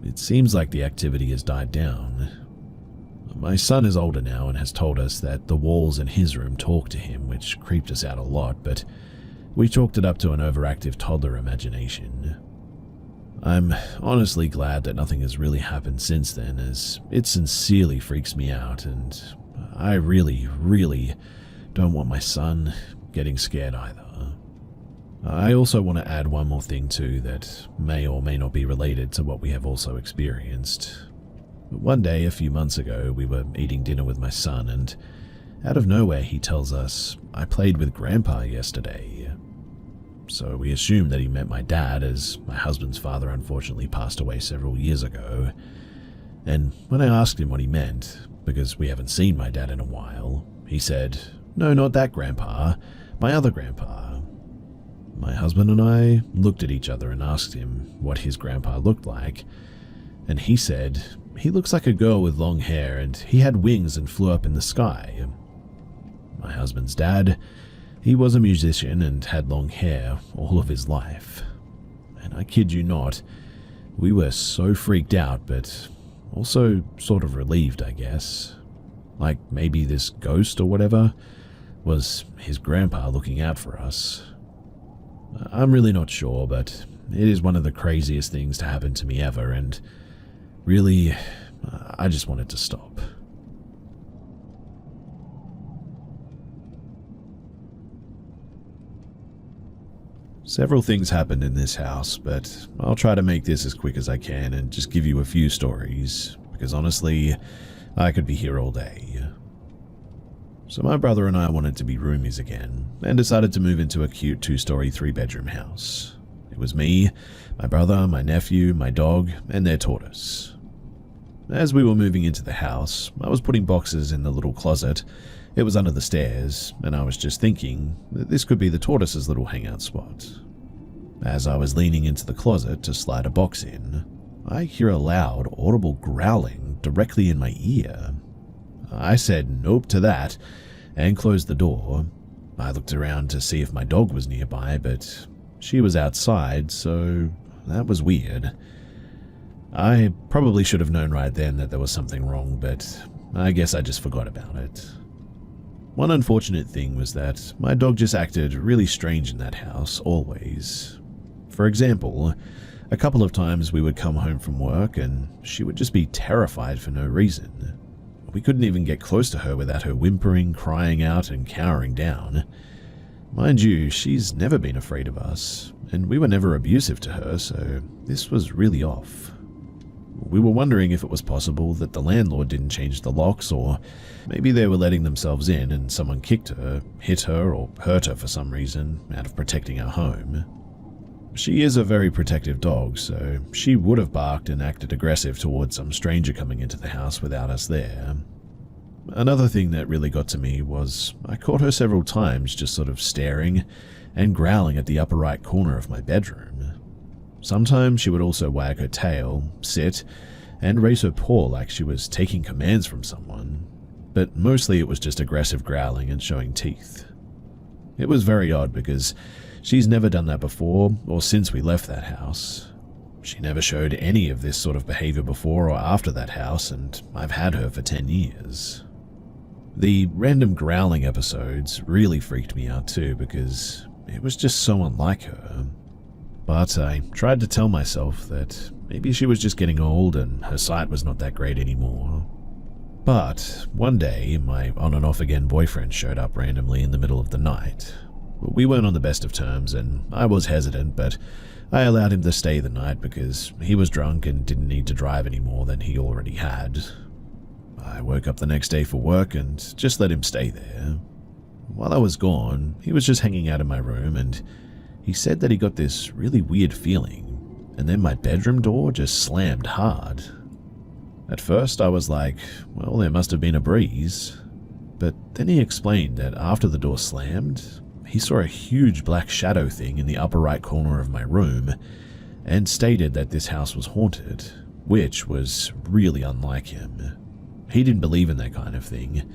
[SPEAKER 1] it seems like the activity has died down. My son is older now and has told us that the walls in his room talk to him, which creeped us out a lot, but we chalked it up to an overactive toddler imagination. I'm honestly glad that nothing has really happened since then, as it sincerely freaks me out, and I really, really don't want my son getting scared either. I also want to add one more thing too that may or may not be related to what we have also experienced. One day, a few months ago, we were eating dinner with my son, and out of nowhere he tells us, "I played with Grandpa yesterday." So we assumed that he meant my dad, as my husband's father unfortunately passed away several years ago. And when I asked him what he meant, because we haven't seen my dad in a while, he said, "No, not that Grandpa, my other grandpa." My husband and I looked at each other and asked him what his grandpa looked like, and he said, "He looks like a girl with long hair and he had wings and flew up in the sky." My husband's dad, he was a musician and had long hair all of his life. And I kid you not, we were so freaked out, but also sort of relieved, I guess. Like maybe this ghost or whatever was his grandpa looking out for us. I'm really not sure, but it is one of the craziest things to happen to me ever, and really, I just want it to stop. Several things happened in this house, but I'll try to make this as quick as I can and just give you a few stories, because honestly, I could be here all day. So my brother and I wanted to be roomies again, and decided to move into a cute 2-story, 3-bedroom house. It was me, my brother, my nephew, my dog, and their tortoise. As we were moving into the house, I was putting boxes in the little closet. It was under the stairs, and I was just thinking that this could be the tortoise's little hangout spot. As I was leaning into the closet to slide a box in, I hear a loud, audible growling directly in my ear. I said nope to that, and closed the door. I looked around to see if my dog was nearby, but she was outside, so that was weird. I probably should have known right then that there was something wrong, but I guess I just forgot about it. One unfortunate thing was that my dog just acted really strange in that house, always. For example, a couple of times we would come home from work and she would just be terrified for no reason. We couldn't even get close to her without her whimpering, crying out, and cowering down. Mind you, she's never been afraid of us, and we were never abusive to her, so this was really off. We were wondering if it was possible that the landlord didn't change the locks, or maybe they were letting themselves in and someone kicked her, hit her, or hurt her for some reason out of protecting our home. She is a very protective dog, so she would have barked and acted aggressive towards some stranger coming into the house without us there. Another thing that really got to me was I caught her several times just sort of staring and growling at the upper right corner of my bedroom. Sometimes she would also wag her tail, sit, and raise her paw like she was taking commands from someone, but mostly it was just aggressive growling and showing teeth. It was very odd because she's never done that before or since we left that house. She never showed any of this sort of behavior before or after that house, and I've had her for 10 years. The random growling episodes really freaked me out too because it was just so unlike her. But I tried to tell myself that maybe she was just getting old and her sight was not that great anymore. But one day, my on and off again boyfriend showed up randomly in the middle of the night. We weren't on the best of terms, and I was hesitant, but I allowed him to stay the night because he was drunk and didn't need to drive any more than he already had. I woke up the next day for work and just let him stay there. While I was gone, he was just hanging out in my room, and he said that he got this really weird feeling, and then my bedroom door just slammed hard. At first I was like, well, there must have been a breeze. But then he explained that after the door slammed, he saw a huge black shadow thing in the upper right corner of my room, and stated that this house was haunted, which was really unlike him. He didn't believe in that kind of thing.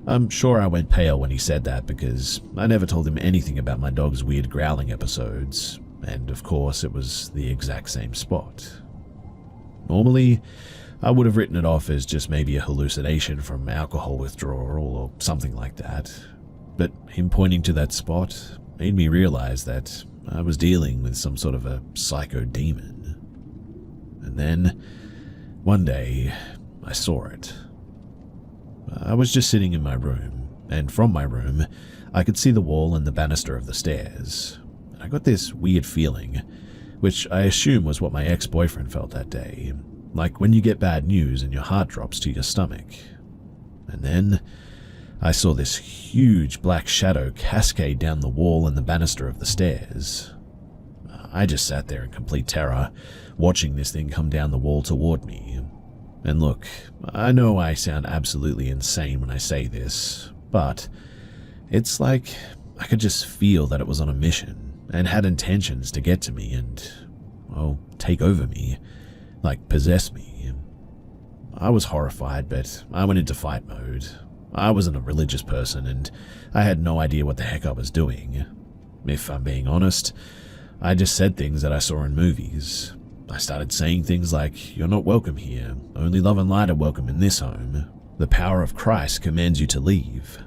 [SPEAKER 1] I'm sure I went pale when he said that because I never told him anything about my dog's weird growling episodes, and of course it was the exact same spot. Normally, I would have written it off as just maybe a hallucination from alcohol withdrawal or something like that, but him pointing to that spot made me realize that I was dealing with some sort of a psycho demon. And then, one day, I saw it. I was just sitting in my room, and from my room, I could see the wall and the banister of the stairs. And I got this weird feeling, which I assume was what my ex-boyfriend felt that day, like when you get bad news and your heart drops to your stomach. And then, I saw this huge black shadow cascade down the wall and the banister of the stairs. I just sat there in complete terror, watching this thing come down the wall toward me. And look, I know I sound absolutely insane when I say this, but it's like I could just feel that it was on a mission and had intentions to get to me and, well, take over me, like possess me. I was horrified, but I went into fight mode. I wasn't a religious person and I had no idea what the heck I was doing. If I'm being honest, I just said things that I saw in movies. I started saying things like, "You're not welcome here. Only love and light are welcome in this home. The power of Christ commands you to leave."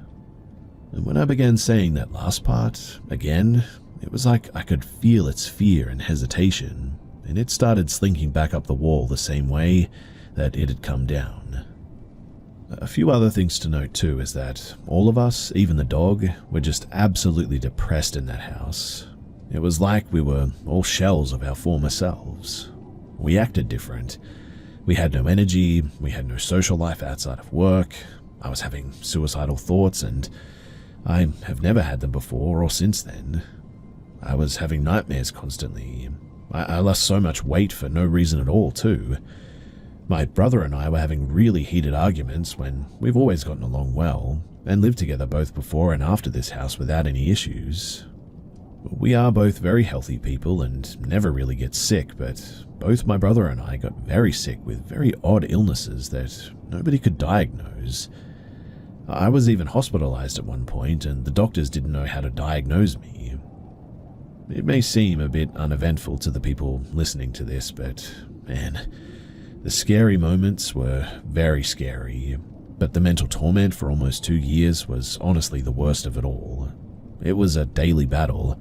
[SPEAKER 1] And when I began saying that last part, again, it was like I could feel its fear and hesitation, and it started slinking back up the wall the same way that it had come down. A few other things to note too is that all of us, even the dog, were just absolutely depressed in that house. It was like we were all shells of our former selves. We acted different. We had no energy, we had no social life outside of work. I was having suicidal thoughts, and I have never had them before or since then. I was having nightmares constantly. I lost so much weight for no reason at all too. My brother and I were having really heated arguments when we've always gotten along well, and lived together both before and after this house without any issues. We are both very healthy people and never really get sick, but both my brother and I got very sick with very odd illnesses that nobody could diagnose. I was even hospitalized at one point, and the doctors didn't know how to diagnose me. It may seem a bit uneventful to the people listening to this, but man, the scary moments were very scary, but the mental torment for almost 2 years was honestly the worst of it all. It was a daily battle.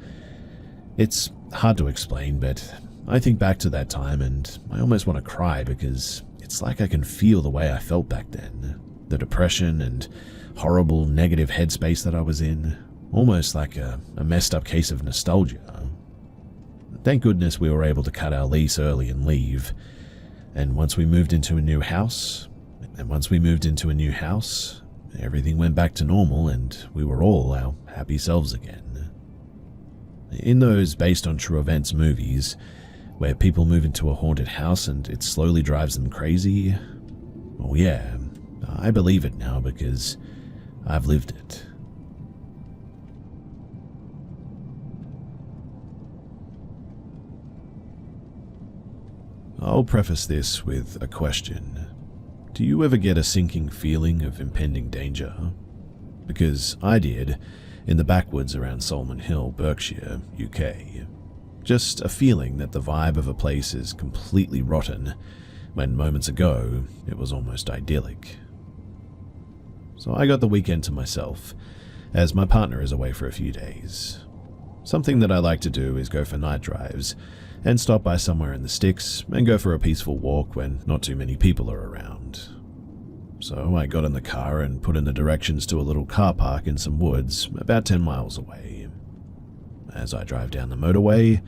[SPEAKER 1] It's hard to explain, but I think back to that time and I almost want to cry because it's like I can feel the way I felt back then. The depression and horrible negative headspace that I was in, almost like a messed up case of nostalgia. Thank goodness we were able to cut our lease early and leave. And once we moved into a new house, everything went back to normal and we were all our happy selves again. In those based on true events movies, where people move into a haunted house and it slowly drives them crazy, well yeah, I believe it now because I've lived it. I'll preface this with a question. Do you ever get a sinking feeling of impending danger? Because I did, in the backwoods around Solomon Hill, Berkshire, UK. Just a feeling that the vibe of a place is completely rotten, when moments ago it was almost idyllic. So I got the weekend to myself, as my partner is away for a few days. Something that I like to do is go for night drives, and stop by somewhere in the sticks and go for a peaceful walk when not too many people are around. So I got in the car and put in the directions to a little car park in some woods about 10 miles away. As I drive down the motorway,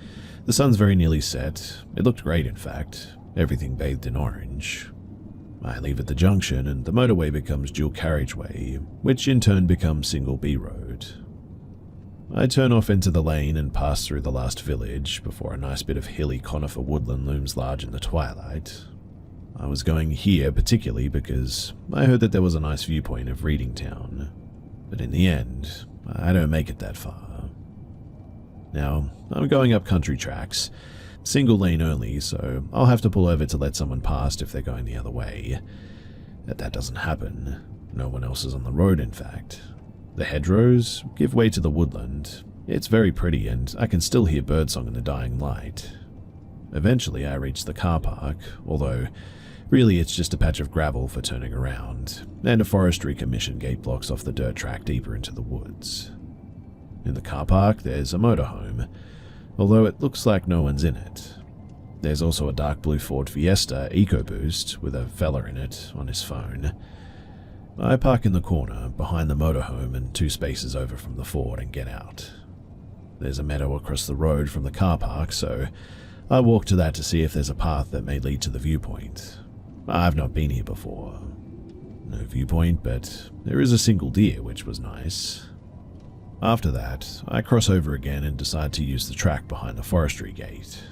[SPEAKER 1] the sun's very nearly set. It looked great, in fact, everything bathed in orange. I leave at the junction and the motorway becomes dual carriageway, which in turn becomes single B road. I turn off into the lane and pass through the last village before a nice bit of hilly conifer woodland looms large in the twilight. I was going here particularly because I heard that there was a nice viewpoint of Reading Town, but in the end, I don't make it that far. Now, I'm going up country tracks, single lane only, so I'll have to pull over to let someone past if they're going the other way. That doesn't happen. No one else is on the road, in fact. The hedgerows give way to the woodland. It's very pretty and I can still hear birdsong in the dying light. Eventually I reach the car park, although really it's just a patch of gravel for turning around, and a forestry commission gate blocks off the dirt track deeper into the woods. In the car park there's a motorhome, although it looks like no one's in it. There's also a dark blue Ford Fiesta EcoBoost with a fella in it on his phone. I park in the corner behind the motorhome and 2 spaces over from the Ford and get out. There's a meadow across the road from the car park, so I walk to that to see if there's a path that may lead to the viewpoint. I've not been here before. No viewpoint, but there is a single deer, which was nice. After that, I cross over again and decide to use the track behind the forestry gate.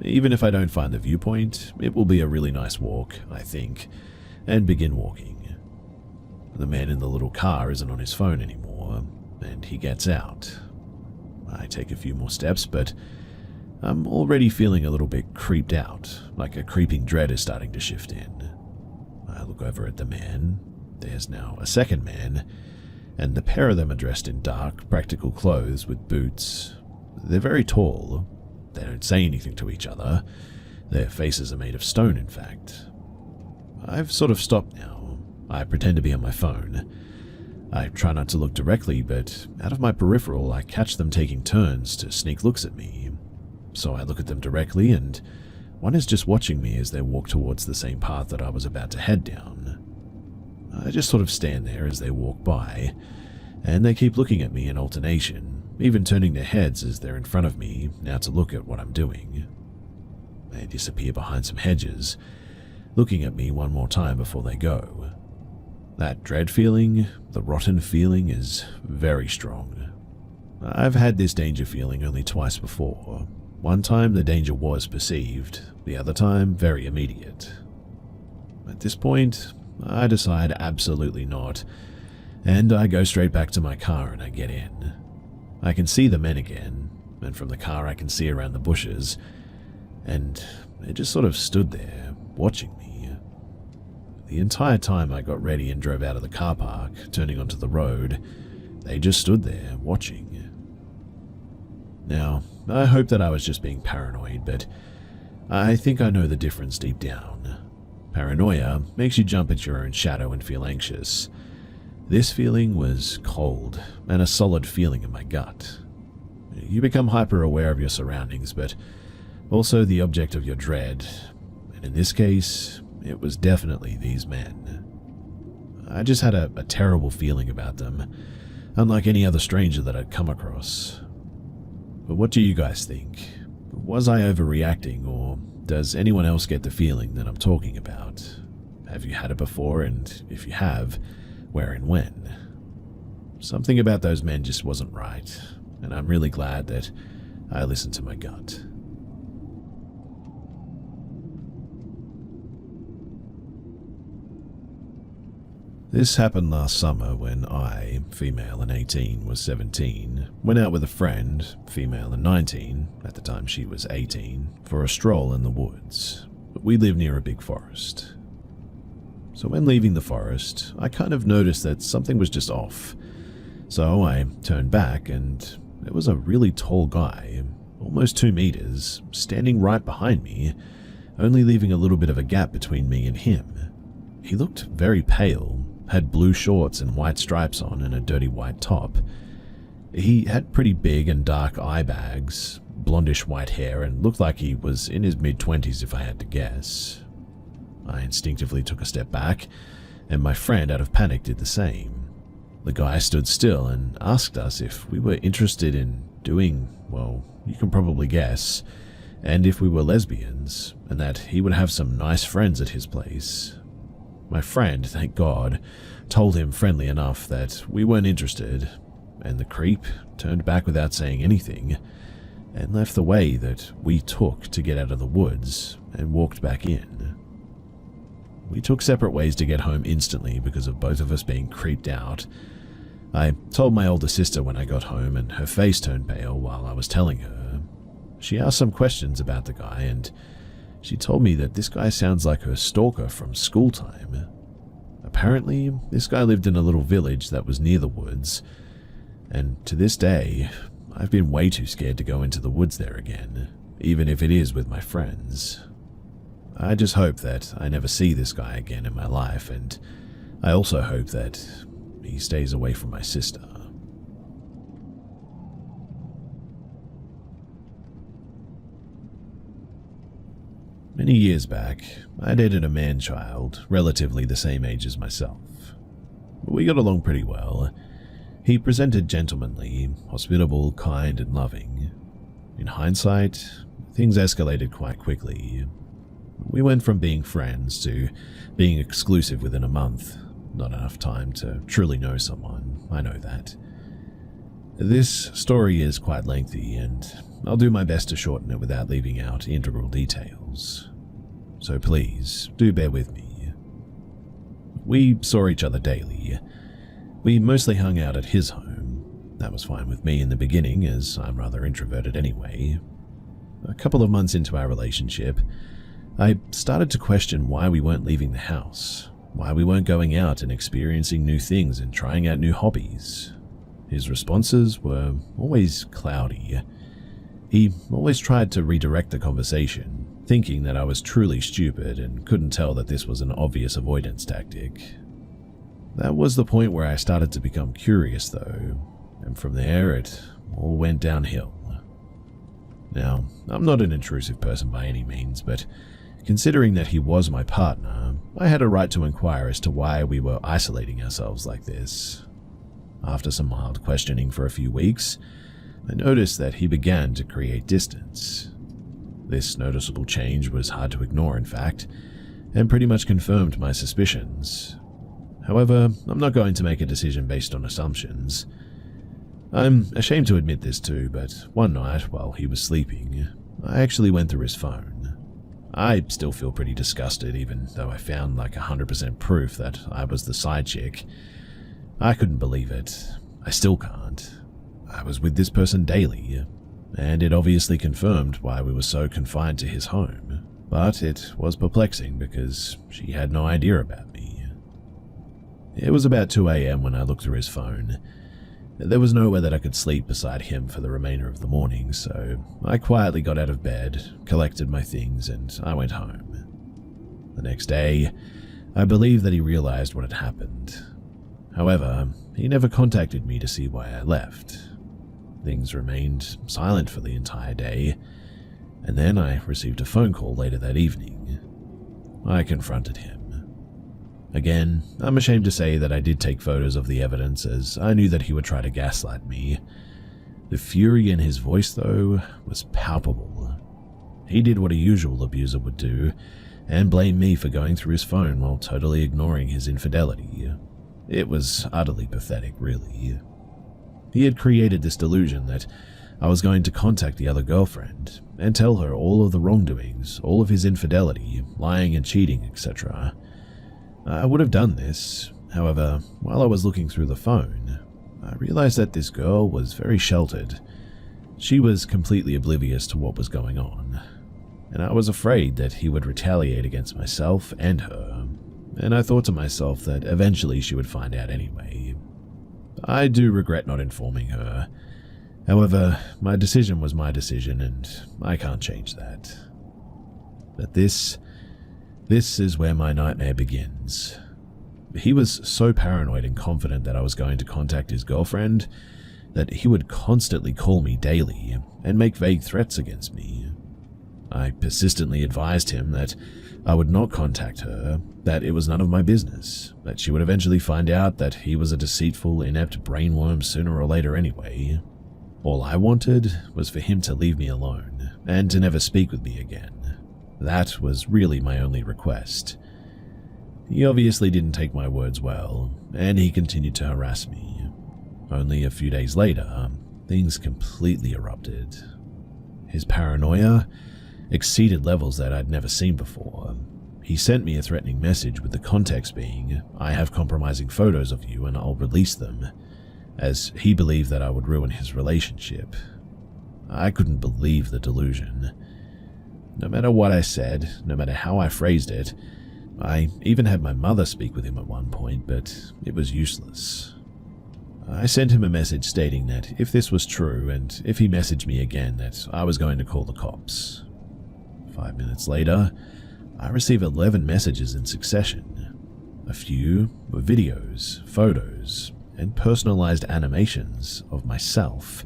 [SPEAKER 1] Even if I don't find the viewpoint, it will be a really nice walk, I think, and begin walking. The man in the little car isn't on his phone anymore, and he gets out. I take a few more steps, but I'm already feeling a little bit creeped out, like a creeping dread is starting to shift in. I look over at the man. There's now a second man, and the pair of them are dressed in dark, practical clothes with boots. They're very tall. They don't say anything to each other. Their faces are made of stone, in fact. I've sort of stopped now. I pretend to be on my phone. I try not to look directly, but out of my peripheral I catch them taking turns to sneak looks at me. So I look at them directly, and one is just watching me as they walk towards the same path that I was about to head down. I just sort of stand there as they walk by, and they keep looking at me in alternation, even turning their heads as they're in front of me, now to look at what I'm doing. They disappear behind some hedges, looking at me one more time before they go. That dread feeling, the rotten feeling, is very strong. I've had this danger feeling only twice before. One time the danger was perceived, the other time very immediate. At this point, I decide absolutely not, and I go straight back to my car and I get in. I can see the men again, and from the car I can see around the bushes, and they just sort of stood there, watching me. The entire time I got ready and drove out of the car park, turning onto the road, they just stood there, watching. Now, I hope that I was just being paranoid, but I think I know the difference deep down. Paranoia makes you jump at your own shadow and feel anxious. This feeling was cold and a solid feeling in my gut. You become hyper-aware of your surroundings, but also the object of your dread, and in this case, it was definitely these men. I just had a terrible feeling about them, unlike any other stranger that I'd come across. But what do you guys think? Was I overreacting, or does anyone else get the feeling that I'm talking about? Have you had it before, and if you have, where and when? Something about those men just wasn't right, and I'm really glad that I listened to my gut. This happened last summer when I, female and 18, was 17, went out with a friend, female and 19, at the time she was 18, for a stroll in the woods. We live near a big forest. So when leaving the forest, I kind of noticed that something was just off. So I turned back and there was a really tall guy, almost 2 meters, standing right behind me, only leaving a little bit of a gap between me and him. He looked very pale, had blue shorts and white stripes on and a dirty white top. He had pretty big and dark eye bags, blondish white hair, and looked like he was in his mid-20s if I had to guess. I instinctively took a step back, and my friend out of panic did the same. The guy stood still and asked us if we were interested in doing, well, you can probably guess, and if we were lesbians, and that he would have some nice friends at his place. My friend, thank God, told him friendly enough that we weren't interested, and the creep turned back without saying anything, and left the way that we took to get out of the woods and walked back in. We took separate ways to get home instantly because of both of us being creeped out. I told my older sister when I got home, and her face turned pale while I was telling her. She asked some questions about the guy, and she told me that this guy sounds like her stalker from school time. Apparently, this guy lived in a little village that was near the woods, and to this day, I've been way too scared to go into the woods there again, even if it is with my friends. I just hope that I never see this guy again in my life, and I also hope that he stays away from my sister. Many years back, I dated a man-child, relatively the same age as myself. We got along pretty well. He presented gentlemanly, hospitable, kind, and loving. In hindsight, things escalated quite quickly. We went from being friends to being exclusive within a month. Not enough time to truly know someone, I know that. This story is quite lengthy, and I'll do my best to shorten it without leaving out integral details. So please, do bear with me. We saw each other daily. We mostly hung out at his home. That was fine with me in the beginning, as I'm rather introverted anyway. A couple of months into our relationship, I started to question why we weren't leaving the house, why we weren't going out and experiencing new things and trying out new hobbies. His responses were always cloudy. He always tried to redirect the conversation, thinking that I was truly stupid and couldn't tell that this was an obvious avoidance tactic. That was the point where I started to become curious, though, and from there it all went downhill. Now, I'm not an intrusive person by any means, but considering that he was my partner, I had a right to inquire as to why we were isolating ourselves like this. After some mild questioning for a few weeks, I noticed that he began to create distance. This noticeable change was hard to ignore, in fact, and pretty much confirmed my suspicions. However, I'm not going to make a decision based on assumptions. I'm ashamed to admit this too, but one night while he was sleeping, I actually went through his phone. I still feel pretty disgusted, even though I found like 100% proof that I was the side chick. I couldn't believe it. I still can't. I was with this person daily, and it obviously confirmed why we were so confined to his home. But it was perplexing because she had no idea about me. It was about 2 a.m. when I looked through his phone. There was nowhere that I could sleep beside him for the remainder of the morning, so I quietly got out of bed, collected my things, and I went home. The next day, I believe that he realized what had happened. However, he never contacted me to see why I left. Things remained silent for the entire day, and then I received a phone call later that evening. I confronted him. Again, I'm ashamed to say that I did take photos of the evidence, as I knew that he would try to gaslight me. The fury in his voice, though, was palpable. He did what a usual abuser would do, and blamed me for going through his phone while totally ignoring his infidelity. It was utterly pathetic, really. He had created this delusion that I was going to contact the other girlfriend and tell her all of the wrongdoings, all of his infidelity, lying and cheating, etc. I would have done this. However, while I was looking through the phone, I realized that this girl was very sheltered. She was completely oblivious to what was going on, and I was afraid that he would retaliate against myself and her, and I thought to myself that eventually she would find out anyway. I do regret not informing her. However, my decision was my decision, and I can't change that. But this is where my nightmare begins. He was so paranoid and confident that I was going to contact his girlfriend that he would constantly call me daily and make vague threats against me. I persistently advised him that I would not contact her, that it was none of my business, that she would eventually find out that he was a deceitful, inept brainworm sooner or later anyway. All I wanted was for him to leave me alone and to never speak with me again. That was really my only request. He obviously didn't take my words well, and he continued to harass me. Only a few days later, things completely erupted. His paranoia exceeded levels that I'd never seen before. He sent me a threatening message with the context being, "I have compromising photos of you and I'll release them," as he believed that I would ruin his relationship. I couldn't believe the delusion. No matter what I said, no matter how I phrased it, I even had my mother speak with him at one point, but it was useless. I sent him a message stating that if this was true and if he messaged me again that I was going to call the cops. 5 minutes later, I received 11 messages in succession. A few were videos, photos, and personalized animations of myself.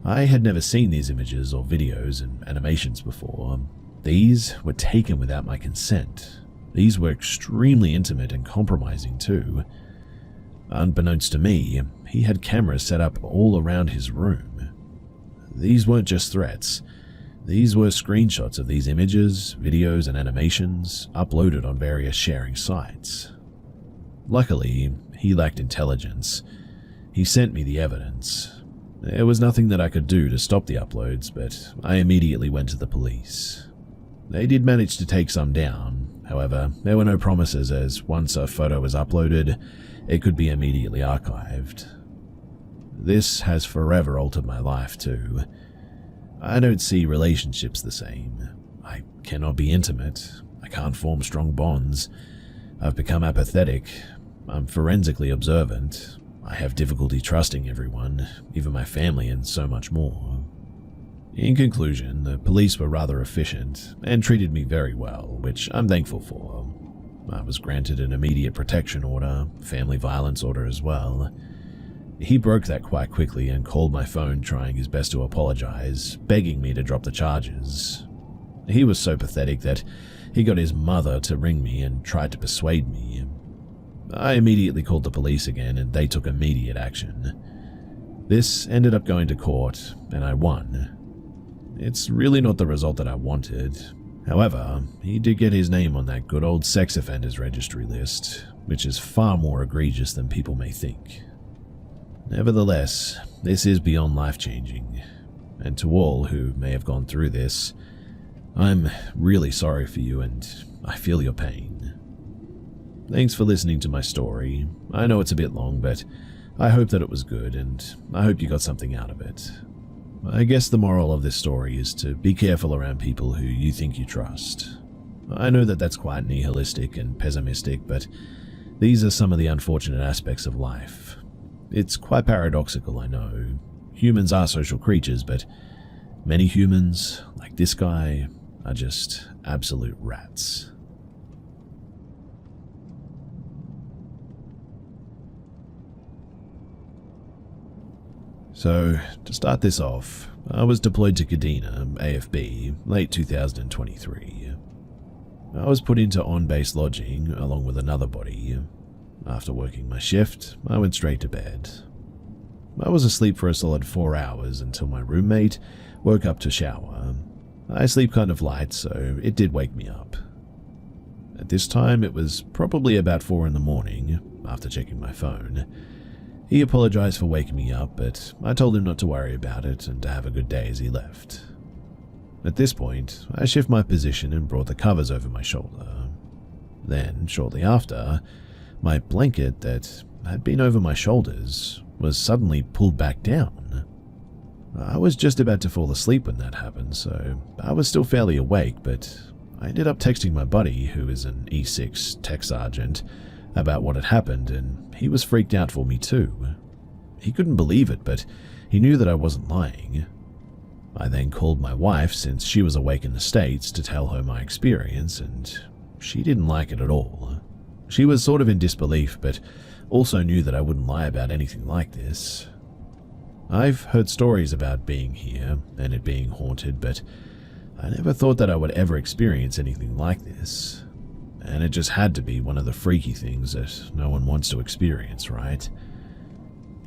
[SPEAKER 1] I had never seen these images or videos and animations before. These were taken without my consent. These were extremely intimate and compromising too. Unbeknownst to me, he had cameras set up all around his room. These weren't just threats. These were screenshots of these images, videos, and animations uploaded on various sharing sites. Luckily, he lacked intelligence. He sent me the evidence. There was nothing that I could do to stop the uploads, but I immediately went to the police. They did manage to take some down. However, there were no promises, as once a photo was uploaded, it could be immediately archived. This has forever altered my life too. I don't see relationships the same. I cannot be intimate. I can't form strong bonds. I've become apathetic. I'm forensically observant. I have difficulty trusting everyone, even my family, and so much more. In conclusion, the police were rather efficient and treated me very well, which I'm thankful for. I was granted an immediate protection order, family violence order as well. He broke that quite quickly and called my phone trying his best to apologize, begging me to drop the charges. He was so pathetic that he got his mother to ring me and tried to persuade me. I immediately called the police again and they took immediate action. This ended up going to court and I won. It's really not the result that I wanted. However, he did get his name on that good old sex offenders registry list, which is far more egregious than people may think. Nevertheless, this is beyond life-changing, and to all who may have gone through this, I'm really sorry for you and I feel your pain. Thanks for listening to my story. I know it's a bit long, but I hope that it was good and I hope you got something out of it. I guess the moral of this story is to be careful around people who you think you trust. I know that that's quite nihilistic and pessimistic, but these are some of the unfortunate aspects of life. It's quite paradoxical, I know. Humans are social creatures, but many humans, like this guy, are just absolute rats. So, to start this off, I was deployed to Kadena, AFB, late 2023. I was put into on-base lodging along with another body. After working my shift, I went straight to bed. I was asleep for a solid 4 hours until my roommate woke up to shower. I sleep kind of light, so it did wake me up. At this time, it was probably about 4 in the morning, after checking my phone. He apologized for waking me up, but I told him not to worry about it and to have a good day as he left. At this point, I shift my position and brought the covers over my shoulder. Then, shortly after, my blanket that had been over my shoulders was suddenly pulled back down. I was just about to fall asleep when that happened, so I was still fairly awake, but I ended up texting my buddy, who is an E6 tech sergeant, about what had happened, and he was freaked out for me too. He couldn't believe it, but he knew that I wasn't lying. I then called my wife, since she was awake in the States, to tell her my experience, and she didn't like it at all. She was sort of in disbelief, but also knew that I wouldn't lie about anything like this. I've heard stories about being here and it being haunted, but I never thought that I would ever experience anything like this, and it just had to be one of the freaky things that no one wants to experience, right?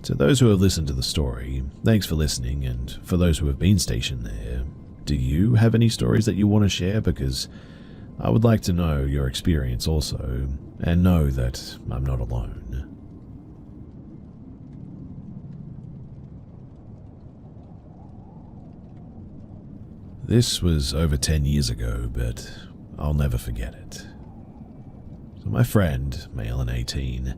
[SPEAKER 1] To those who have listened to the story, thanks for listening, and for those who have been stationed there, do you have any stories that you want to share? Because I would like to know your experience also, and know that I'm not alone. This was over 10 years ago, but I'll never forget it. So my friend, male and 18,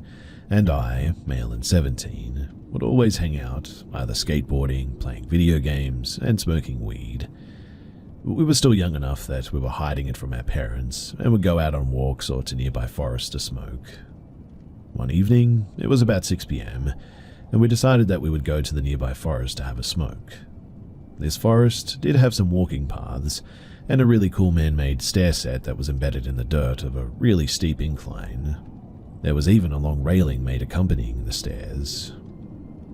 [SPEAKER 1] and I, male and 17, would always hang out, either skateboarding, playing video games, and smoking weed. We were still young enough that we were hiding it from our parents, and would go out on walks or to nearby forests to smoke. One evening, it was about 6 p.m, and we decided that we would go to the nearby forest to have a smoke. This forest did have some walking paths, and a really cool man-made stair set that was embedded in the dirt of a really steep incline. There was even a long railing made accompanying the stairs.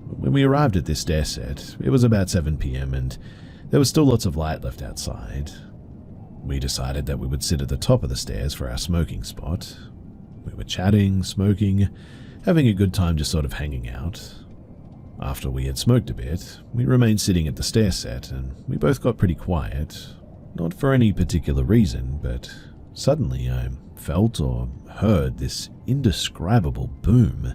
[SPEAKER 1] When we arrived at this stair set, it was about 7 p.m, and there was still lots of light left outside. We decided that we would sit at the top of the stairs for our smoking spot. We were chatting, smoking, having a good time, just sort of hanging out. After we had smoked a bit, we remained sitting at the stair set, and we both got pretty quiet. Not for any particular reason, but suddenly I felt or heard this indescribable boom.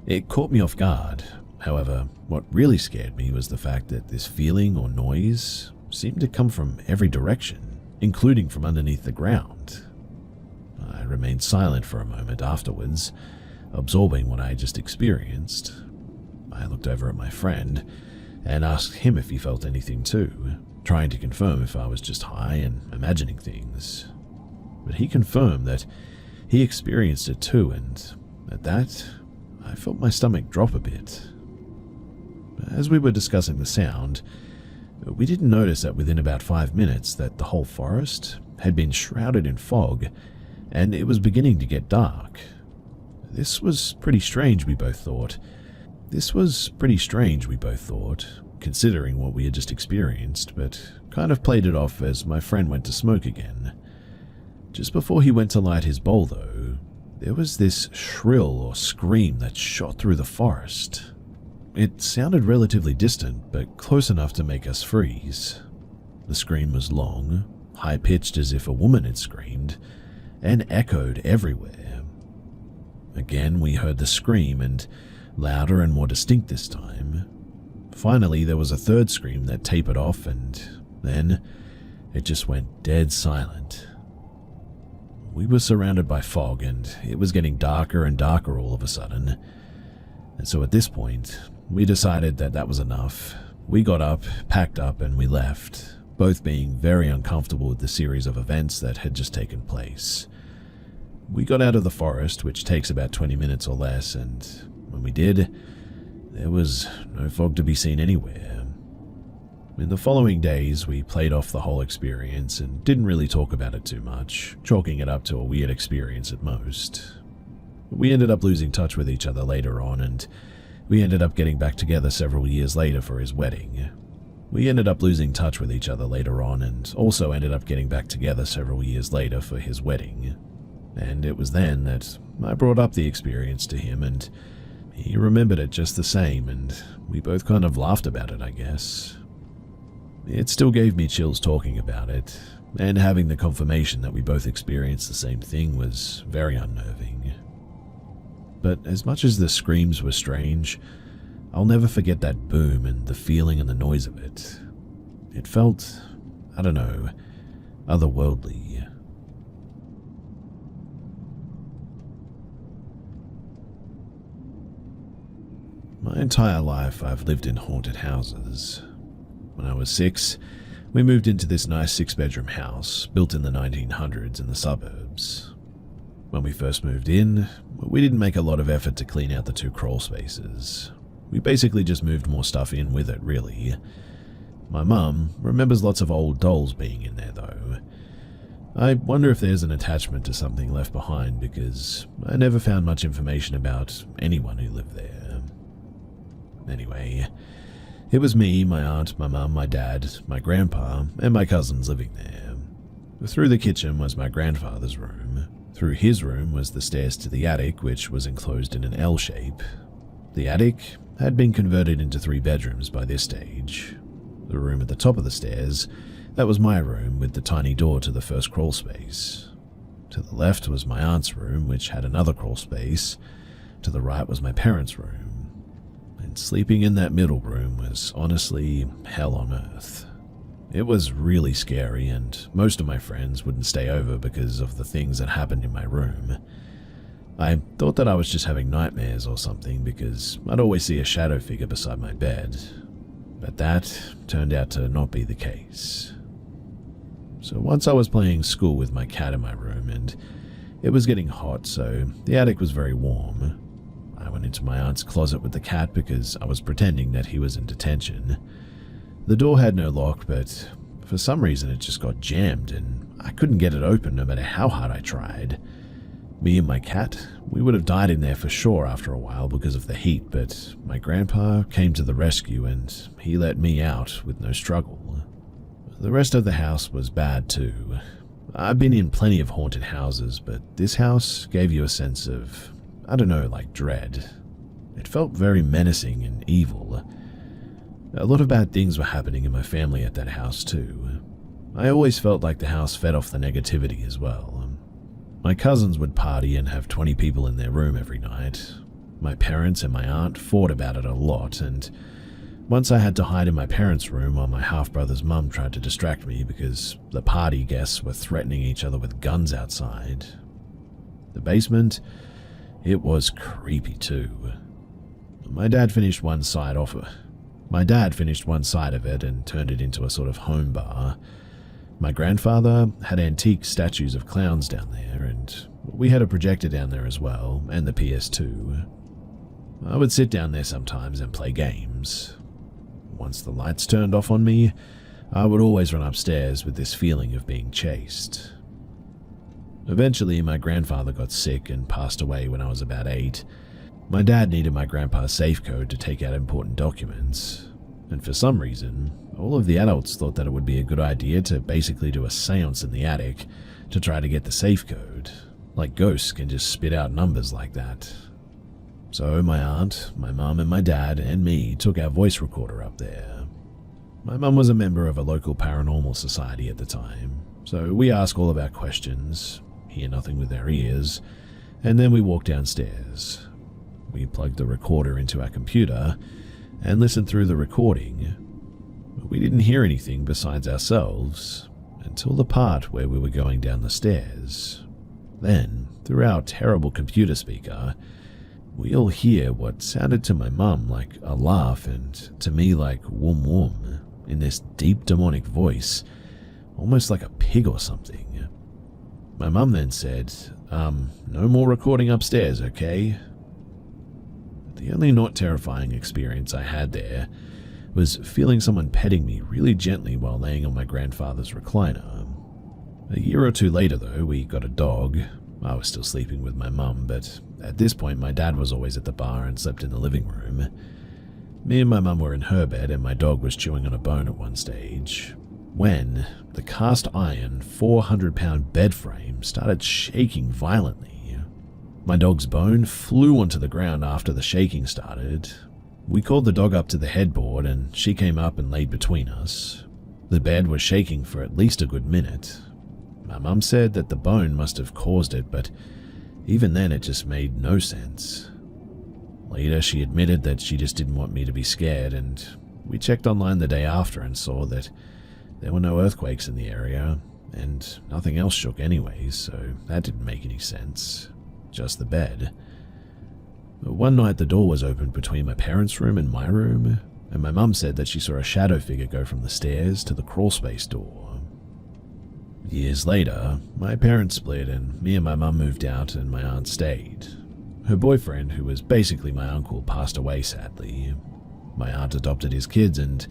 [SPEAKER 1] It caught me off guard. However, what really scared me was the fact that this feeling or noise seemed to come from every direction, including from underneath the ground. I remained silent for a moment afterwards, absorbing what I had just experienced. I looked over at my friend and asked him if he felt anything too, trying to confirm if I was just high and imagining things. But he confirmed that he experienced it too, and at that, I felt my stomach drop a bit. As we were discussing the sound, we didn't notice that within about 5 minutes that the whole forest had been shrouded in fog, and it was beginning to get dark. This was pretty strange, we both thought. Considering what we had just experienced, but kind of played it off as my friend went to smoke again. Just before he went to light his bowl, though, there was this shrill or scream that shot through the forest. It sounded relatively distant, but close enough to make us freeze. The scream was long, high-pitched as if a woman had screamed, and echoed everywhere. Again, we heard the scream, and louder and more distinct this time. Finally, there was a third scream that tapered off, and then it just went dead silent. We were surrounded by fog, and it was getting darker and darker all of a sudden. And so at this point, we decided that that was enough. We got up, packed up, and we left, both being very uncomfortable with the series of events that had just taken place. We got out of the forest, which takes about 20 minutes or less, and when we did, there was no fog to be seen anywhere. In the following days, we played off the whole experience and didn't really talk about it too much, chalking it up to a weird experience at most. We ended up losing touch with each other later on, and we ended up getting back together several years later for his wedding. And it was then that I brought up the experience to him, and he remembered it just the same, and we both kind of laughed about it, I guess. It still gave me chills talking about it, and having the confirmation that we both experienced the same thing was very unnerving. But as much as the screams were strange, I'll never forget that boom and the feeling and the noise of it. It felt, I don't know, otherworldly. My entire life I've lived in haunted houses. When I was 6, we moved into this nice 6-bedroom house built in the 1900s in the suburbs. When we first moved in, we didn't make a lot of effort to clean out the 2 crawl spaces. We basically just moved more stuff in with it, really. My mum remembers lots of old dolls being in there, though. I wonder if there's an attachment to something left behind, because I never found much information about anyone who lived there. Anyway, It was me, my aunt, my mum, my dad, my grandpa, and my cousins living there. Through the kitchen was my grandfather's room. Through his room was the stairs to the attic, which was enclosed in an L shape. The attic had been converted into 3 bedrooms by this stage. The room at the top of the stairs, that was my room with the tiny door to the first crawl space. To the left was my aunt's room, which had another crawl space. To the right was my parents' room. And sleeping in that middle room was honestly hell on earth. It was really scary, and most of my friends wouldn't stay over because of the things that happened in my room. I thought that I was just having nightmares or something because I'd always see a shadow figure beside my bed, but that turned out to not be the case. So once I was playing school with my cat in my room, and it was getting hot, so the attic was very warm. I went into my aunt's closet with the cat because I was pretending that he was in detention. The door had no lock, but for some reason it just got jammed and I couldn't get it open no matter how hard I tried. Me and my cat, we would have died in there for sure after a while because of the heat, but my grandpa came to the rescue and he let me out with no struggle. The rest of the house was bad too. I've been in plenty of haunted houses, but this house gave you a sense of, I don't know, like dread. It felt very menacing and evil. A lot of bad things were happening in my family at that house too. I always felt like the house fed off the negativity as well. My cousins would party and have 20 people in their room every night. My parents and my aunt fought about it a lot, and once I had to hide in my parents' room while my half-brother's mum tried to distract me because the party guests were threatening each other with guns outside. The basement, it was creepy too. My dad finished one side of it and turned it into a sort of home bar. My grandfather had antique statues of clowns down there, and we had a projector down there as well, and the PS2. I would sit down there sometimes and play games. Once the lights turned off on me, I would always run upstairs with this feeling of being chased. Eventually, my grandfather got sick and passed away when I was about 8. My dad needed my grandpa's safe code to take out important documents, and for some reason, all of the adults thought that it would be a good idea to basically do a seance in the attic to try to get the safe code, like ghosts can just spit out numbers like that. So my aunt, my mum and my dad and me took our voice recorder up there. My mum was a member of a local paranormal society at the time, so we asked all of our questions, hear nothing with our ears, and then we walked downstairs. We plugged the recorder into our computer and listened through the recording. We didn't hear anything besides ourselves until the part where we were going down the stairs. Then, through our terrible computer speaker, we all hear what sounded to my mum like a laugh and to me like wum wum in this deep demonic voice, almost like a pig or something. My mum then said, no more recording upstairs, okay? The only not terrifying experience I had there was feeling someone petting me really gently while laying on my grandfather's recliner. A year or two later, though, we got a dog. I was still sleeping with my mum, but at this point my dad was always at the bar and slept in the living room. Me and my mum were in her bed and my dog was chewing on a bone at one stage, when the cast iron 400-pound bed frame started shaking violently. My dog's bone flew onto the ground after the shaking started. We called the dog up to the headboard and she came up and laid between us. The bed was shaking for at least a good minute. My mum said that the bone must have caused it, but even then it just made no sense. Later she admitted that she just didn't want me to be scared, and we checked online the day after and saw that there were no earthquakes in the area and nothing else shook anyways, so that didn't make any sense. Just the bed. One night the door was opened between my parents' room and my room, and my mum said that she saw a shadow figure go from the stairs to the crawlspace door. Years later, my parents split and me and my mum moved out and my aunt stayed. Her boyfriend, who was basically my uncle, passed away sadly. My aunt adopted his kids and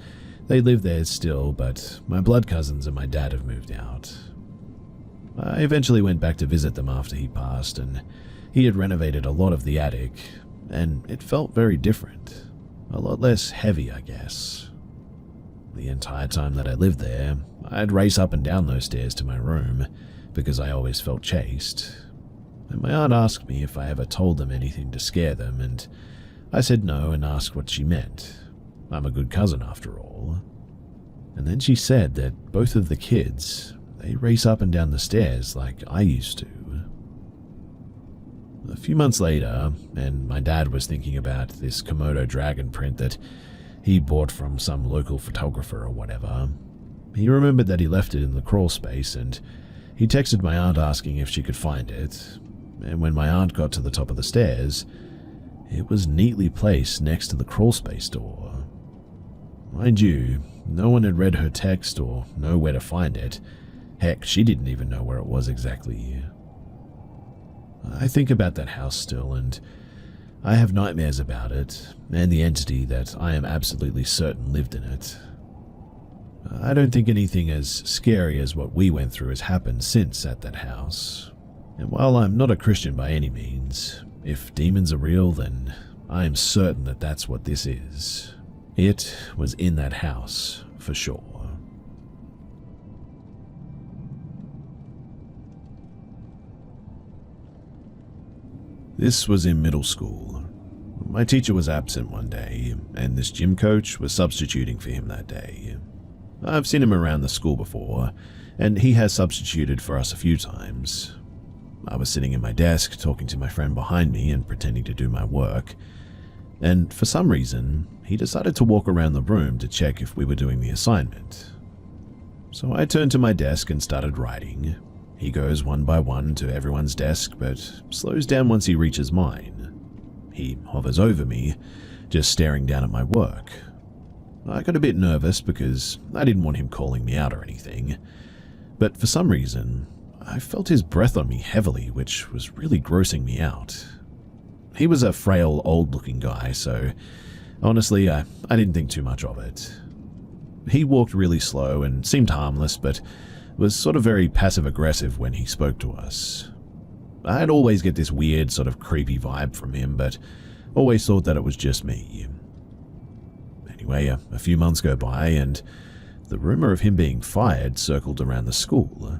[SPEAKER 1] they live there still, but my blood cousins and my dad have moved out. I eventually went back to visit them after he passed, and he had renovated a lot of the attic, and it felt very different. A lot less heavy, I guess. The entire time that I lived there, I'd race up and down those stairs to my room because I always felt chased. And my aunt asked me if I ever told them anything to scare them, and I said no and asked what she meant. I'm a good cousin after all. And then she said that both of the kids, they race up and down the stairs like I used to. A few months later, and my dad was thinking about this Komodo dragon print that he bought from some local photographer or whatever. He remembered that he left it in the crawl space, and he texted my aunt asking if she could find it. And when my aunt got to the top of the stairs, it was neatly placed next to the crawl space door. Mind you, no one had read her text or know where to find it. Heck, she didn't even know where it was exactly. I think about that house still, and I have nightmares about it, and the entity that I am absolutely certain lived in it. I don't think anything as scary as what we went through has happened since at that house. And while I'm not a Christian by any means, if demons are real, then I am certain that that's what this is. It was in that house, for sure. This was in middle school. My teacher was absent one day, and this gym coach was substituting for him that day. I've seen him around the school before, and he has substituted for us a few times. I was sitting at my desk talking to my friend behind me and pretending to do my work, and for some reason, he decided to walk around the room to check if we were doing the assignment. So I turned to my desk and started writing. He goes one by one to everyone's desk, but slows down once he reaches mine. He hovers over me, just staring down at my work. I got a bit nervous because I didn't want him calling me out or anything, but for some reason, I felt his breath on me heavily, which was really grossing me out. He was a frail, old-looking guy, so honestly, I didn't think too much of it. He walked really slow and seemed harmless, but was sort of very passive-aggressive when he spoke to us. I'd always get this weird, sort of creepy vibe from him, but always thought that it was just me. Anyway, a few months go by, and the rumor of him being fired circled around the school.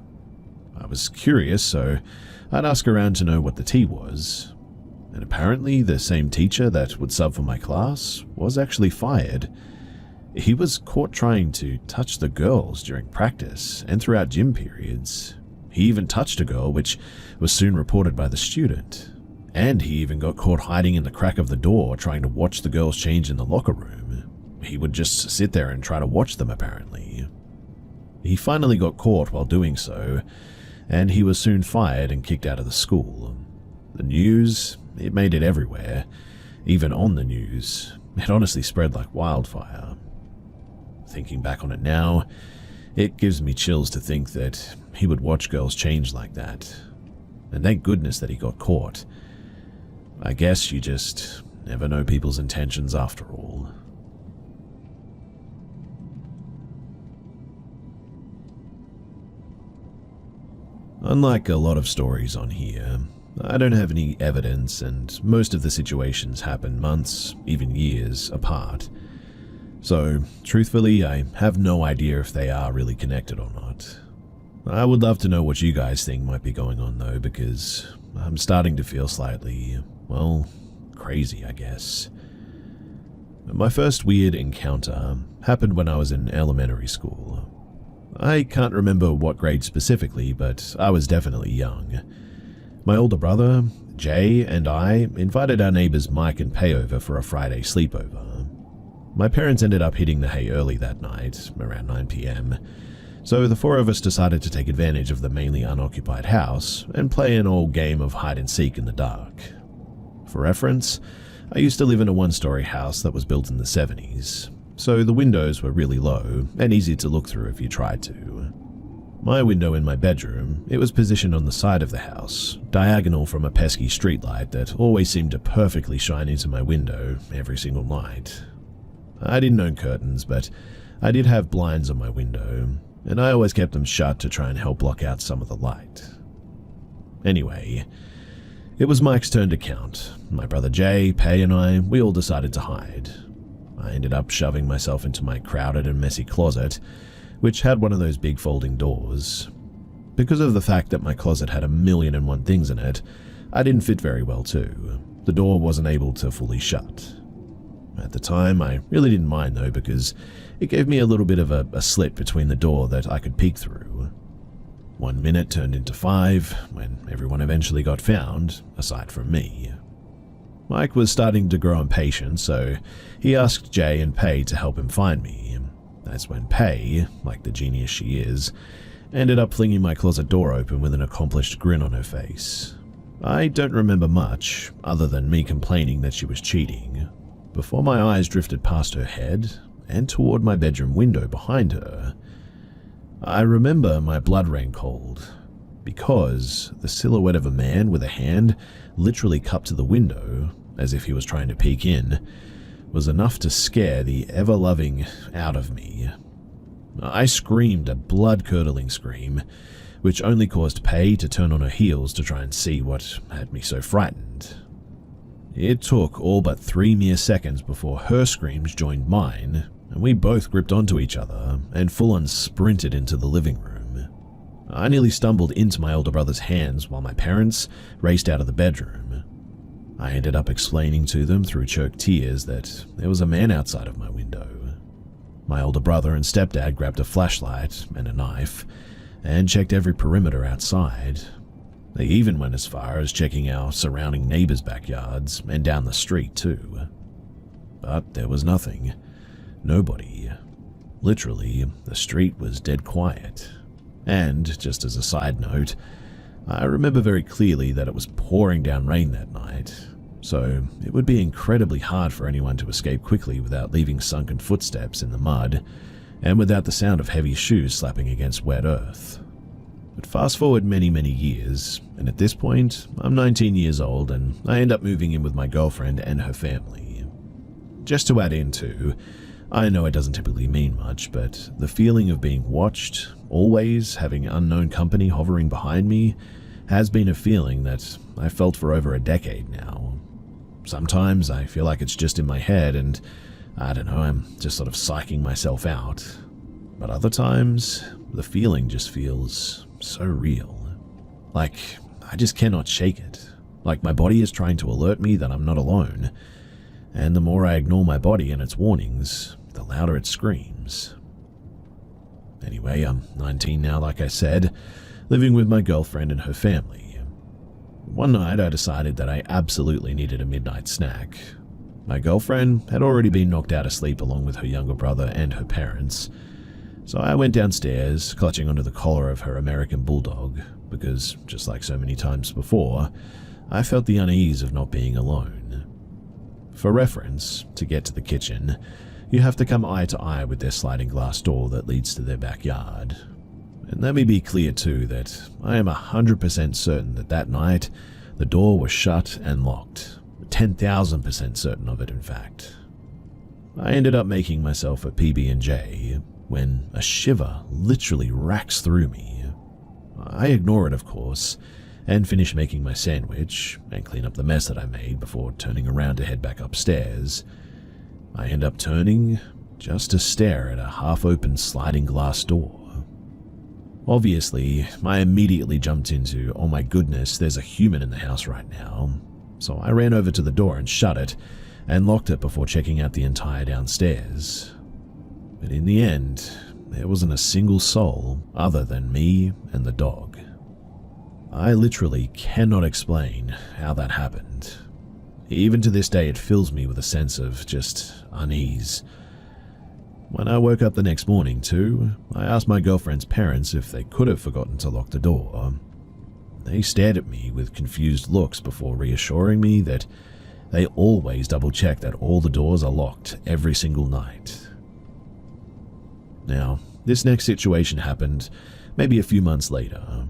[SPEAKER 1] I was curious, so I'd ask around to know what the tea was. And apparently the same teacher that would sub for my class was actually fired. He was caught trying to touch the girls during practice and throughout gym periods. He even touched a girl, which was soon reported by the student. And he even got caught hiding in the crack of the door trying to watch the girls change in the locker room. He would just sit there and try to watch them, apparently. He finally got caught while doing so, and he was soon fired and kicked out of the school. The news, it made it everywhere. Even on the news, it honestly spread like wildfire. Thinking back on it now, it gives me chills to think that he would watch girls change like that. And thank goodness that he got caught. I guess you just never know people's intentions after all. Unlike a lot of stories on here, I don't have any evidence, and most of the situations happen months, even years, apart. So, truthfully, I have no idea if they are really connected or not. I would love to know what you guys think might be going on though, because I'm starting to feel slightly, well, crazy, I guess. My first weird encounter happened when I was in elementary school. I can't remember what grade specifically, but I was definitely young. My older brother, Jay, and I invited our neighbors Mike and Pay over for a Friday sleepover. My parents ended up hitting the hay early that night, around 9 p.m., so the four of us decided to take advantage of the mainly unoccupied house and play an old game of hide-and-seek in the dark. For reference, I used to live in a one-story house that was built in the 70s, so the windows were really low and easy to look through if you tried to. My window in my bedroom, it was positioned on the side of the house, diagonal from a pesky streetlight that always seemed to perfectly shine into my window every single night. I didn't own curtains, but I did have blinds on my window, and I always kept them shut to try and help block out some of the light. Anyway, it was Mike's turn to count. My brother Jay, Pay, and we all decided to hide. I ended up shoving myself into my crowded and messy closet, which had one of those big folding doors. Because of the fact that my closet had 1,000,001 things in it, I didn't fit very well too. The door wasn't able to fully shut. At the time, I really didn't mind though, because it gave me a little bit of a slit between the door that I could peek through. 1 minute turned into 5 when everyone eventually got found, aside from me. Mike was starting to grow impatient, so he asked Jay and Pei to help him find me. That's when Pei, like the genius she is, ended up flinging my closet door open with an accomplished grin on her face. I don't remember much, other than me complaining that she was cheating, before my eyes drifted past her head and toward my bedroom window behind her. I remember my blood ran cold, because the silhouette of a man with a hand literally cupped to the window, as if he was trying to peek in, was enough to scare the ever-loving out of me. I screamed a blood-curdling scream, which only caused Pei to turn on her heels to try and see what had me so frightened. It took all but 3 mere seconds before her screams joined mine, and we both gripped onto each other and full-on sprinted into the living room. I nearly stumbled into my older brother's hands while my parents raced out of the bedroom. I ended up explaining to them through choked tears that there was a man outside of my window. My older brother and stepdad grabbed a flashlight and a knife and checked every perimeter outside. They even went as far as checking our surrounding neighbors' backyards and down the street too. But there was nothing. Nobody. Literally, the street was dead quiet. And, just as a side note, I remember very clearly that it was pouring down rain that night, so it would be incredibly hard for anyone to escape quickly without leaving sunken footsteps in the mud, and without the sound of heavy shoes slapping against wet earth. But fast forward many, many years, and at this point, I'm 19 years old and I end up moving in with my girlfriend and her family. Just to add in too, I know it doesn't typically mean much, but the feeling of being watched, always having unknown company hovering behind me, has been a feeling that I've felt for over a decade now. Sometimes I feel like it's just in my head and, I don't know, I'm just sort of psyching myself out. But other times, the feeling just feels so real. Like, I just cannot shake it. Like my body is trying to alert me that I'm not alone. And the more I ignore my body and its warnings, the louder it screams. Anyway, I'm 19 now, like I said, living with my girlfriend and her family. One night I decided that I absolutely needed a midnight snack. My girlfriend had already been knocked out of sleep along with her younger brother and her parents, so I went downstairs, clutching onto the collar of her American bulldog, because, just like so many times before, I felt the unease of not being alone. For reference, to get to the kitchen, you have to come eye to eye with their sliding glass door that leads to their backyard. And let me be clear too that I am 100% certain that that night the door was shut and locked. 10,000% certain of it, in fact. I ended up making myself a PB&J when a shiver literally racks through me. I ignore it, of course, and finish making my sandwich and clean up the mess that I made before turning around to head back upstairs. I end up turning just to stare at a half-open sliding glass door. Obviously, I immediately jumped into, oh my goodness, there's a human in the house right now. So I ran over to the door and shut it, and locked it before checking out the entire downstairs. But in the end, there wasn't a single soul other than me and the dog. I literally cannot explain how that happened. Even to this day, it fills me with a sense of just unease. When I woke up the next morning too, I asked my girlfriend's parents if they could have forgotten to lock the door. They stared at me with confused looks before reassuring me that they always double-check that all the doors are locked every single night. Now, this next situation happened maybe a few months later.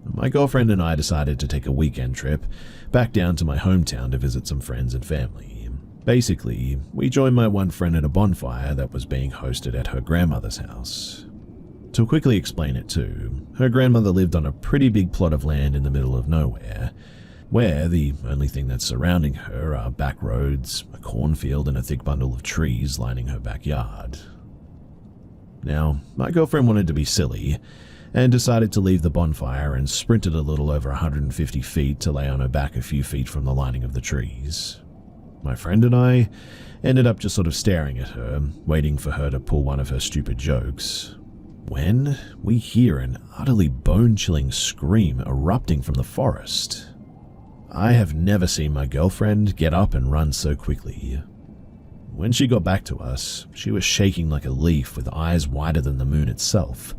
[SPEAKER 1] My girlfriend and I decided to take a weekend trip back down to my hometown to visit some friends and family. Basically, we joined my one friend at a bonfire that was being hosted at her grandmother's house. To quickly explain it too, her grandmother lived on a pretty big plot of land in the middle of nowhere, where the only thing that's surrounding her are back roads, a cornfield, and a thick bundle of trees lining her backyard. Now, my girlfriend wanted to be silly and decided to leave the bonfire and sprinted a little over 150 feet to lay on her back a few feet from the lining of the trees. My friend and I ended up just sort of staring at her, waiting for her to pull one of her stupid jokes, when we hear an utterly bone-chilling scream erupting from the forest. I have never seen my girlfriend get up and run so quickly. When she got back to us, she was shaking like a leaf with eyes wider than the moon itself.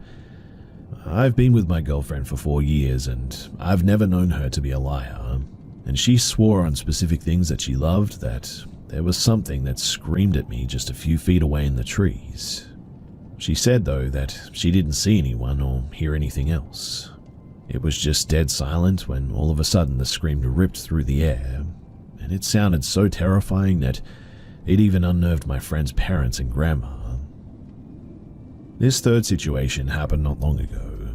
[SPEAKER 1] I've been with my girlfriend for 4 years and I've never known her to be a liar, and she swore on specific things that she loved that there was something that screamed at me just a few feet away in the trees. She said, though, that she didn't see anyone or hear anything else. It was just dead silent when all of a sudden the scream ripped through the air, and it sounded so terrifying that it even unnerved my friend's parents and grandma. This third situation happened not long ago.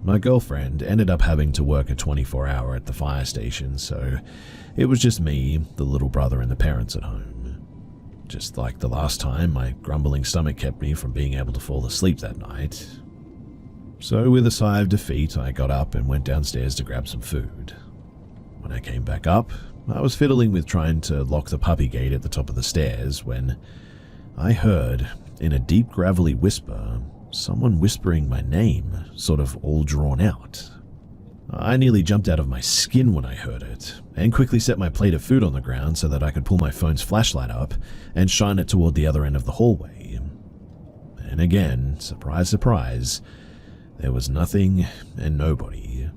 [SPEAKER 1] My girlfriend ended up having to work a 24-hour at the fire station, so it was just me, the little brother, and the parents at home. Just like the last time, my grumbling stomach kept me from being able to fall asleep that night. So with a sigh of defeat, I got up and went downstairs to grab some food. When I came back up, I was fiddling with trying to lock the puppy gate at the top of the stairs when I heard, in a deep gravelly whisper, someone whispering my name, sort of all drawn out. I nearly jumped out of my skin when I heard it, and quickly set my plate of food on the ground so that I could pull my phone's flashlight up and shine it toward the other end of the hallway. And again, surprise, surprise, there was nothing and nobody.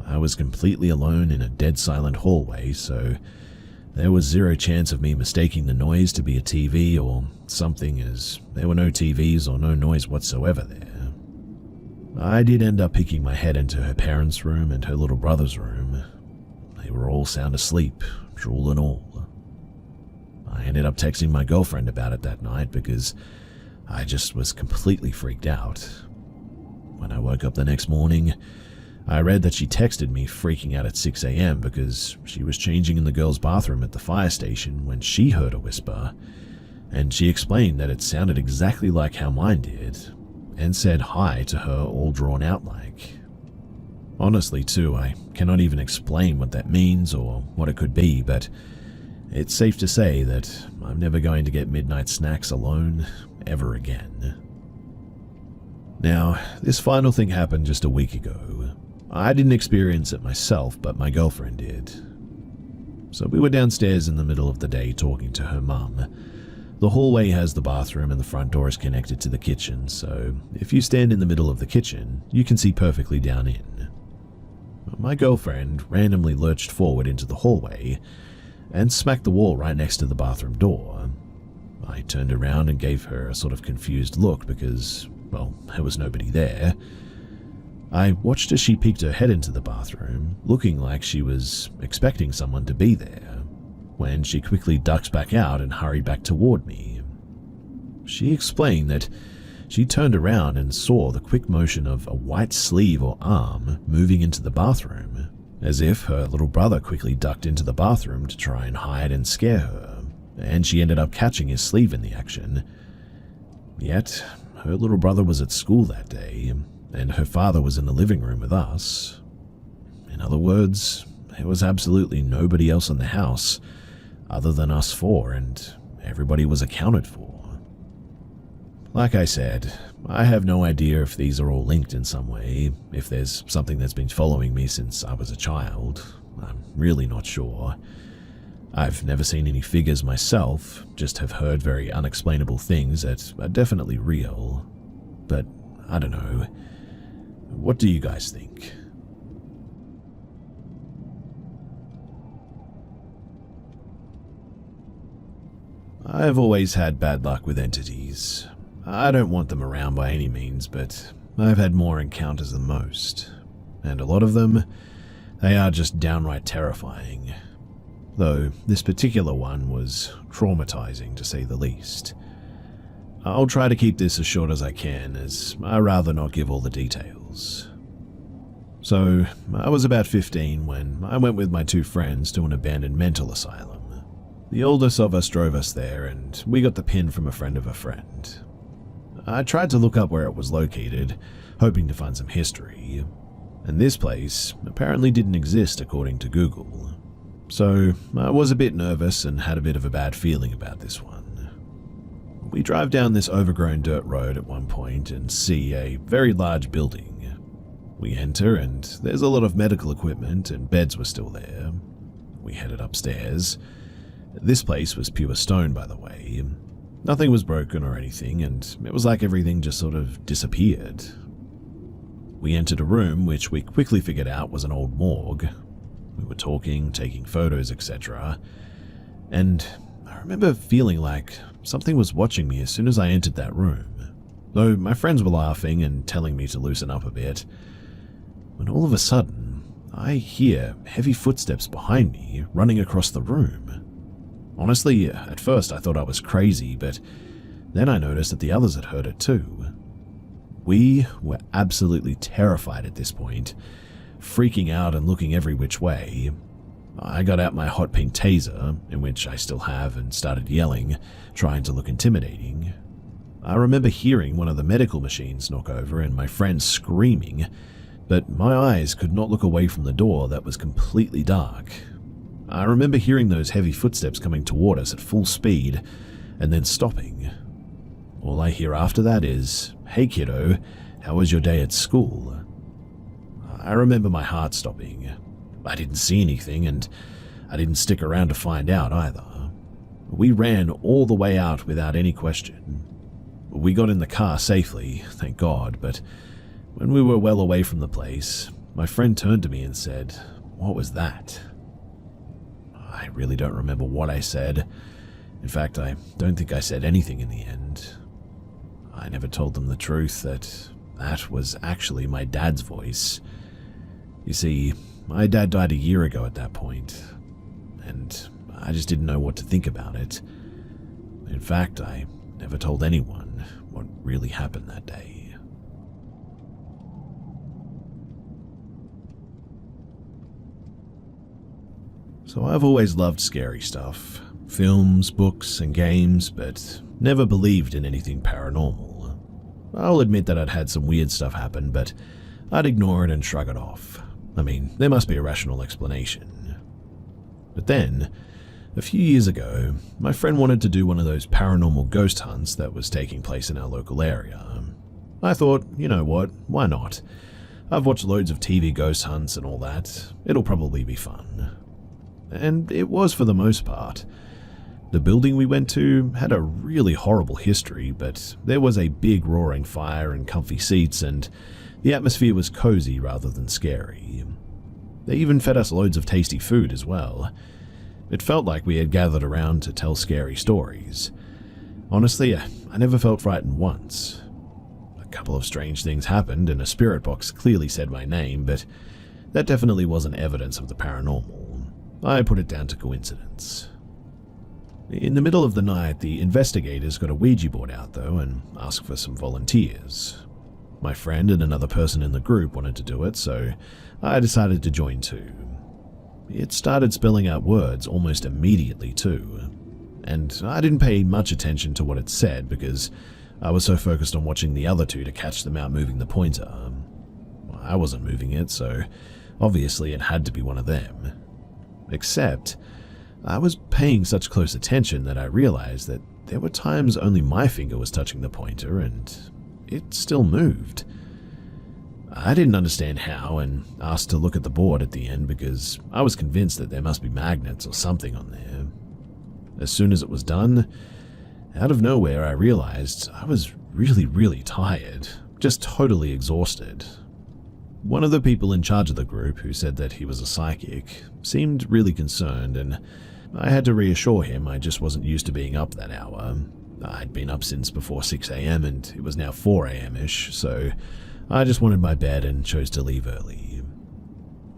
[SPEAKER 1] I was completely alone in a dead silent hallway, so there was zero chance of me mistaking the noise to be a TV or something, as there were no TVs or no noise whatsoever there. I did end up peeking my head into her parents' room and her little brother's room. They were all sound asleep, drool and all. I ended up texting my girlfriend about it that night because I just was completely freaked out. When I woke up the next morning, I read that she texted me freaking out at 6 a.m. because she was changing in the girls' bathroom at the fire station when she heard a whisper, and she explained that it sounded exactly like how mine did, and said hi to her all drawn out like. Honestly too, I cannot even explain what that means or what it could be, but it's safe to say that I'm never going to get midnight snacks alone ever again. Now, this final thing happened just a week ago. I didn't experience it myself, but my girlfriend did. So we were downstairs in the middle of the day talking to her mum. The hallway has the bathroom and the front door is connected to the kitchen, so if you stand in the middle of the kitchen, you can see perfectly down in. My girlfriend randomly lurched forward into the hallway and smacked the wall right next to the bathroom door. I turned around and gave her a sort of confused look because, well, there was nobody there. I watched as she peeked her head into the bathroom, looking like she was expecting someone to be there, when she quickly ducked back out and hurried back toward me. She explained that she turned around and saw the quick motion of a white sleeve or arm moving into the bathroom, as if her little brother quickly ducked into the bathroom to try and hide and scare her, and she ended up catching his sleeve in the action. Yet, her little brother was at school that day, and her father was in the living room with us. In other words, there was absolutely nobody else in the house other than us four, and everybody was accounted for. Like I said, I have no idea if these are all linked in some way, if there's something that's been following me since I was a child. I'm really not sure. I've never seen any figures myself, just have heard very unexplainable things that are definitely real. But I don't know. What do you guys think? I've always had bad luck with entities. I don't want them around by any means, but I've had more encounters than most. And a lot of them, they are just downright terrifying. Though this particular one was traumatizing to say the least. I'll try to keep this as short as I can, as I'd rather not give all the details. So, I was about 15 when I went with my two friends to an abandoned mental asylum. The oldest of us drove us there, and we got the pin from a friend of a friend. I tried to look up where it was located, hoping to find some history, and this place apparently didn't exist according to Google. So, I was a bit nervous and had a bit of a bad feeling about this one. We drive down this overgrown dirt road at one point and see a very large building. We enter and there's a lot of medical equipment and beds were still there. We headed upstairs. This place was pure stone, by the way. Nothing was broken or anything, and it was like everything just sort of disappeared. We entered a room which we quickly figured out was an old morgue. We were talking, taking photos, etc. And I remember feeling like something was watching me as soon as I entered that room, though my friends were laughing and telling me to loosen up a bit. When all of a sudden, I hear heavy footsteps behind me running across the room. Honestly, at first I thought I was crazy, but then I noticed that the others had heard it too. We were absolutely terrified at this point, freaking out and looking every which way. I got out my hot pink taser, in which I still have, and started yelling, trying to look intimidating. I remember hearing one of the medical machines knock over and my friend screaming, but my eyes could not look away from the door that was completely dark. I remember hearing those heavy footsteps coming toward us at full speed, and then stopping. All I hear after that is, "Hey kiddo, how was your day at school?" I remember my heart stopping. I didn't see anything, and I didn't stick around to find out either. We ran all the way out without any question. We got in the car safely, thank God, but when we were well away from the place, my friend turned to me and said, "What was that?" I really don't remember what I said. In fact, I don't think I said anything in the end. I never told them the truth that that was actually my dad's voice. You see, my dad died a year ago at that point, and I just didn't know what to think about it. In fact, I never told anyone what really happened that day. So I've always loved scary stuff, films, books, and games, but never believed in anything paranormal. I'll admit that I'd had some weird stuff happen, but I'd ignore it and shrug it off. I mean, there must be a rational explanation. But then, a few years ago, my friend wanted to do one of those paranormal ghost hunts that was taking place in our local area. I thought, you know what, why not? I've watched loads of TV ghost hunts and all that. It'll probably be fun. And it was for the most part. The building we went to had a really horrible history, but there was a big roaring fire and comfy seats, and the atmosphere was cozy rather than scary. They even fed us loads of tasty food as well. It felt like we had gathered around to tell scary stories. Honestly, I never felt frightened once. A couple of strange things happened, and a spirit box clearly said my name, but that definitely wasn't evidence of the paranormal. I put it down to coincidence. In the middle of the night, the investigators got a Ouija board out though and asked for some volunteers. My friend and another person in the group wanted to do it, so I decided to join too. It started spelling out words almost immediately too, and I didn't pay much attention to what it said because I was so focused on watching the other two to catch them out moving the pointer. I wasn't moving it, so obviously it had to be one of them. Except, I was paying such close attention that I realized that there were times only my finger was touching the pointer and it still moved. I didn't understand how and asked to look at the board at the end because I was convinced that there must be magnets or something on there. As soon as it was done, out of nowhere I realized I was really tired, just totally exhausted. One of the people in charge of the group, who said that he was a psychic, seemed really concerned, and I had to reassure him I just wasn't used to being up that hour. I'd been up since before 6 a.m. and it was now 4 a.m.-ish, so I just wanted my bed and chose to leave early.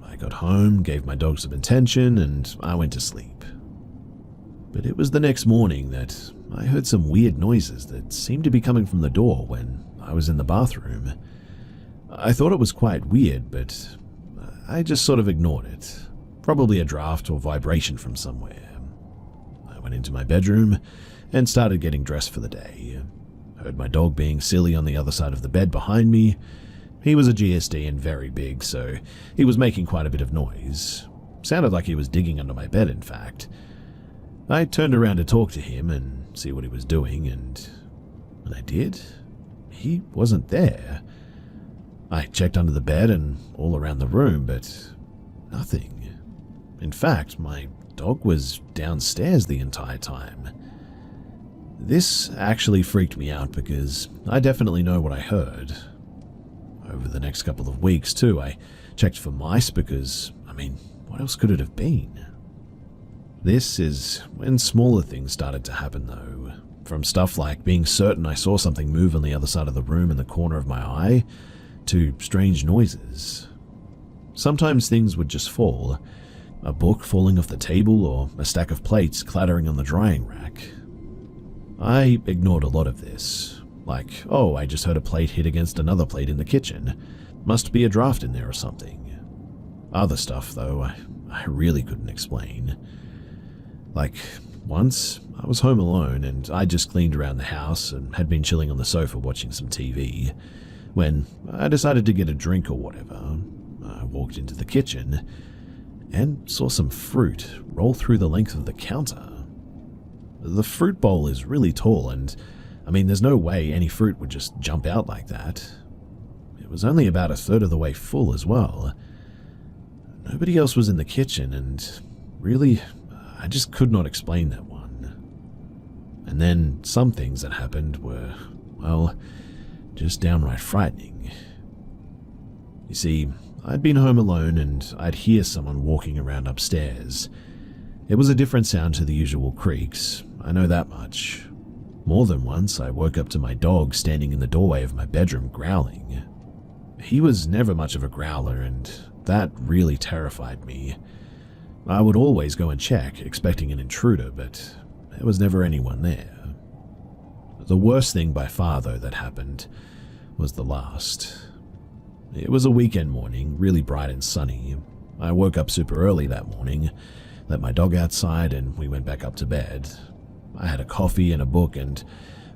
[SPEAKER 1] I got home, gave my dog some attention, and I went to sleep. But it was the next morning that I heard some weird noises that seemed to be coming from the door when I was in the bathroom. I thought it was quite weird, but I just sort of ignored it. Probably a draft or vibration from somewhere. I went into my bedroom and started getting dressed for the day. Heard my dog being silly on the other side of the bed behind me. He was a GSD and very big, so he was making quite a bit of noise. Sounded like he was digging under my bed, in fact. I turned around to talk to him and see what he was doing, and when I did, he wasn't there. I checked under the bed and all around the room, but nothing. In fact, my dog was downstairs the entire time. This actually freaked me out because I definitely know what I heard. Over the next couple of weeks, too, I checked for mice because, what else could it have been? This is when smaller things started to happen, though. From stuff like being certain I saw something move on the other side of the room in the corner of my eye, to strange noises. Sometimes things would just fall. A book falling off the table or a stack of plates clattering on the drying rack. I ignored a lot of this. Like, oh, I just heard a plate hit against another plate in the kitchen. Must be a draft in there or something. Other stuff, though, I really couldn't explain. Like, once, I was home alone and I just cleaned around the house and had been chilling on the sofa watching some TV, when I decided to get a drink or whatever. I walked into the kitchen and saw some fruit roll through the length of the counter. The fruit bowl is really tall and, there's no way any fruit would just jump out like that. It was only about a third of the way full as well. Nobody else was in the kitchen and really, I just could not explain that one. And then some things that happened were, just downright frightening. You see, I'd been home alone and I'd hear someone walking around upstairs. It was a different sound to the usual creaks, I know that much. More than once, I woke up to my dog standing in the doorway of my bedroom growling. He was never much of a growler, and that really terrified me. I would always go and check, expecting an intruder, but there was never anyone there. The worst thing by far, though, that happened was the last. It was a weekend morning, really bright and sunny. I woke up super early that morning, let my dog outside, and we went back up to bed. I had a coffee and a book, and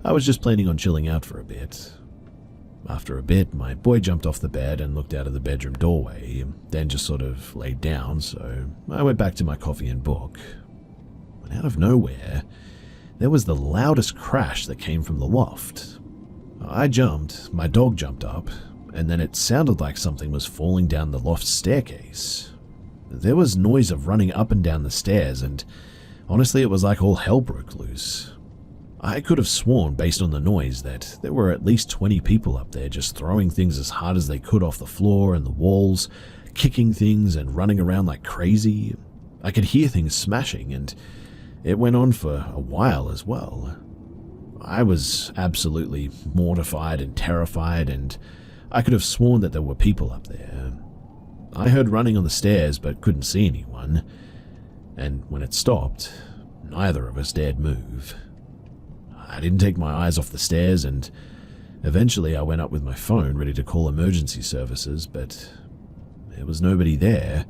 [SPEAKER 1] I was just planning on chilling out for a bit. After a bit, my boy jumped off the bed and looked out of the bedroom doorway, then just sort of laid down, so I went back to my coffee and book. When out of nowhere, there was the loudest crash that came from the loft. I jumped, my dog jumped up, and then it sounded like something was falling down the loft staircase. There was noise of running up and down the stairs, and honestly, it was like all hell broke loose. I could have sworn, based on the noise, that there were at least 20 people up there just throwing things as hard as they could off the floor and the walls, kicking things and running around like crazy. I could hear things smashing, and it went on for a while as well. I was absolutely mortified and terrified, and I could have sworn that there were people up there. I heard running on the stairs but couldn't see anyone, and when it stopped, neither of us dared move. I didn't take my eyes off the stairs, and eventually I went up with my phone ready to call emergency services, but there was nobody there,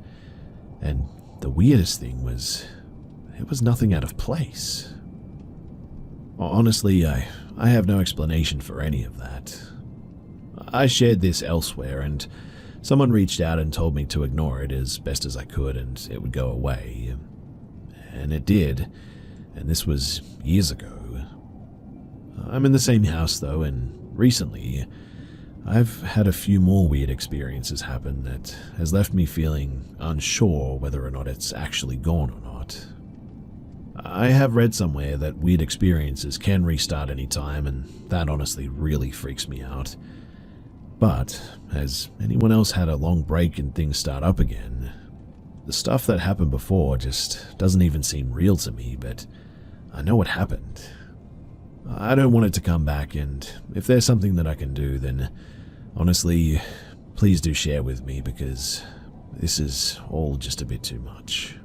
[SPEAKER 1] and the weirdest thing was, there was nothing out of place. Honestly, I have no explanation for any of that. I shared this elsewhere, and someone reached out and told me to ignore it as best as I could and it would go away. And it did, and this was years ago. I'm in the same house though, and recently, I've had a few more weird experiences happen that has left me feeling unsure whether or not it's actually gone or not. I have read somewhere that weird experiences can restart any time, and that honestly really freaks me out. But, has anyone else had a long break and things start up again? The stuff that happened before just doesn't even seem real to me, but I know what happened. I don't want it to come back, and if there's something that I can do, then honestly, please do share with me, because this is all just a bit too much.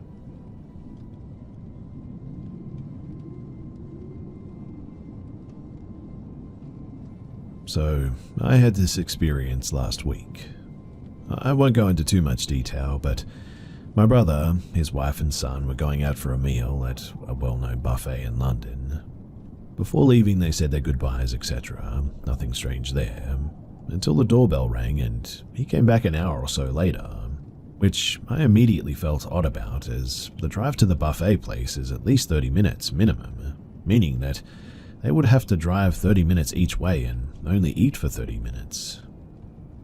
[SPEAKER 1] So, I had this experience last week. I won't go into too much detail, but my brother, his wife and son were going out for a meal at a well-known buffet in London. Before leaving, they said their goodbyes, etc. Nothing strange there, until the doorbell rang and he came back an hour or so later, which I immediately felt odd about, as the drive to the buffet place is at least 30 minutes minimum, meaning that they would have to drive 30 minutes each way and only eat for 30 minutes.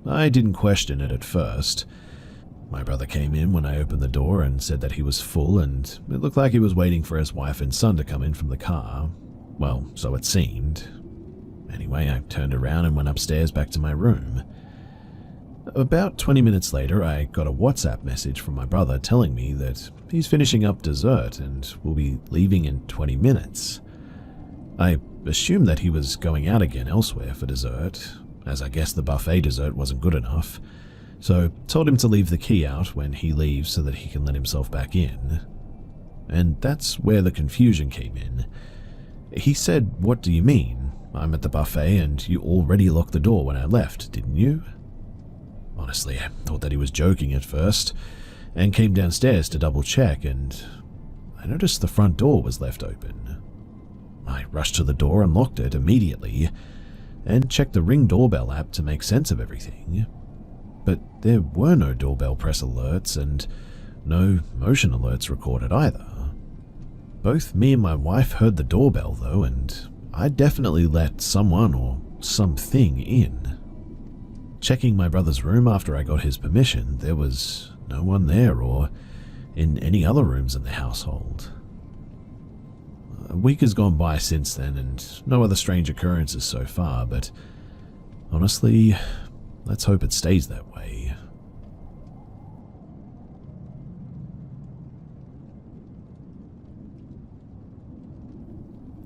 [SPEAKER 1] I didn't question it at first. My brother came in when I opened the door and said that he was full, and it looked like he was waiting for his wife and son to come in from the car. Well, so it seemed. Anyway, I turned around and went upstairs back to my room. About 20 minutes later, I got a WhatsApp message from my brother telling me that he's finishing up dessert and will be leaving in 20 minutes. I assumed that he was going out again elsewhere for dessert, as I guess the buffet dessert wasn't good enough, so told him to leave the key out when he leaves so that he can let himself back in. And that's where the confusion came in. He said, "What do you mean? I'm at the buffet and you already locked the door when I left, didn't you?" Honestly, I thought that he was joking at first, and came downstairs to double check, and I noticed the front door was left open. I rushed to the door and locked it immediately, and checked the Ring doorbell app to make sense of everything. But there were no doorbell press alerts and no motion alerts recorded either. Both me and my wife heard the doorbell though, and I definitely let someone or something in. Checking my brother's room after I got his permission, there was no one there or in any other rooms in the household. A week has gone by since then and no other strange occurrences so far, but honestly, let's hope it stays that way.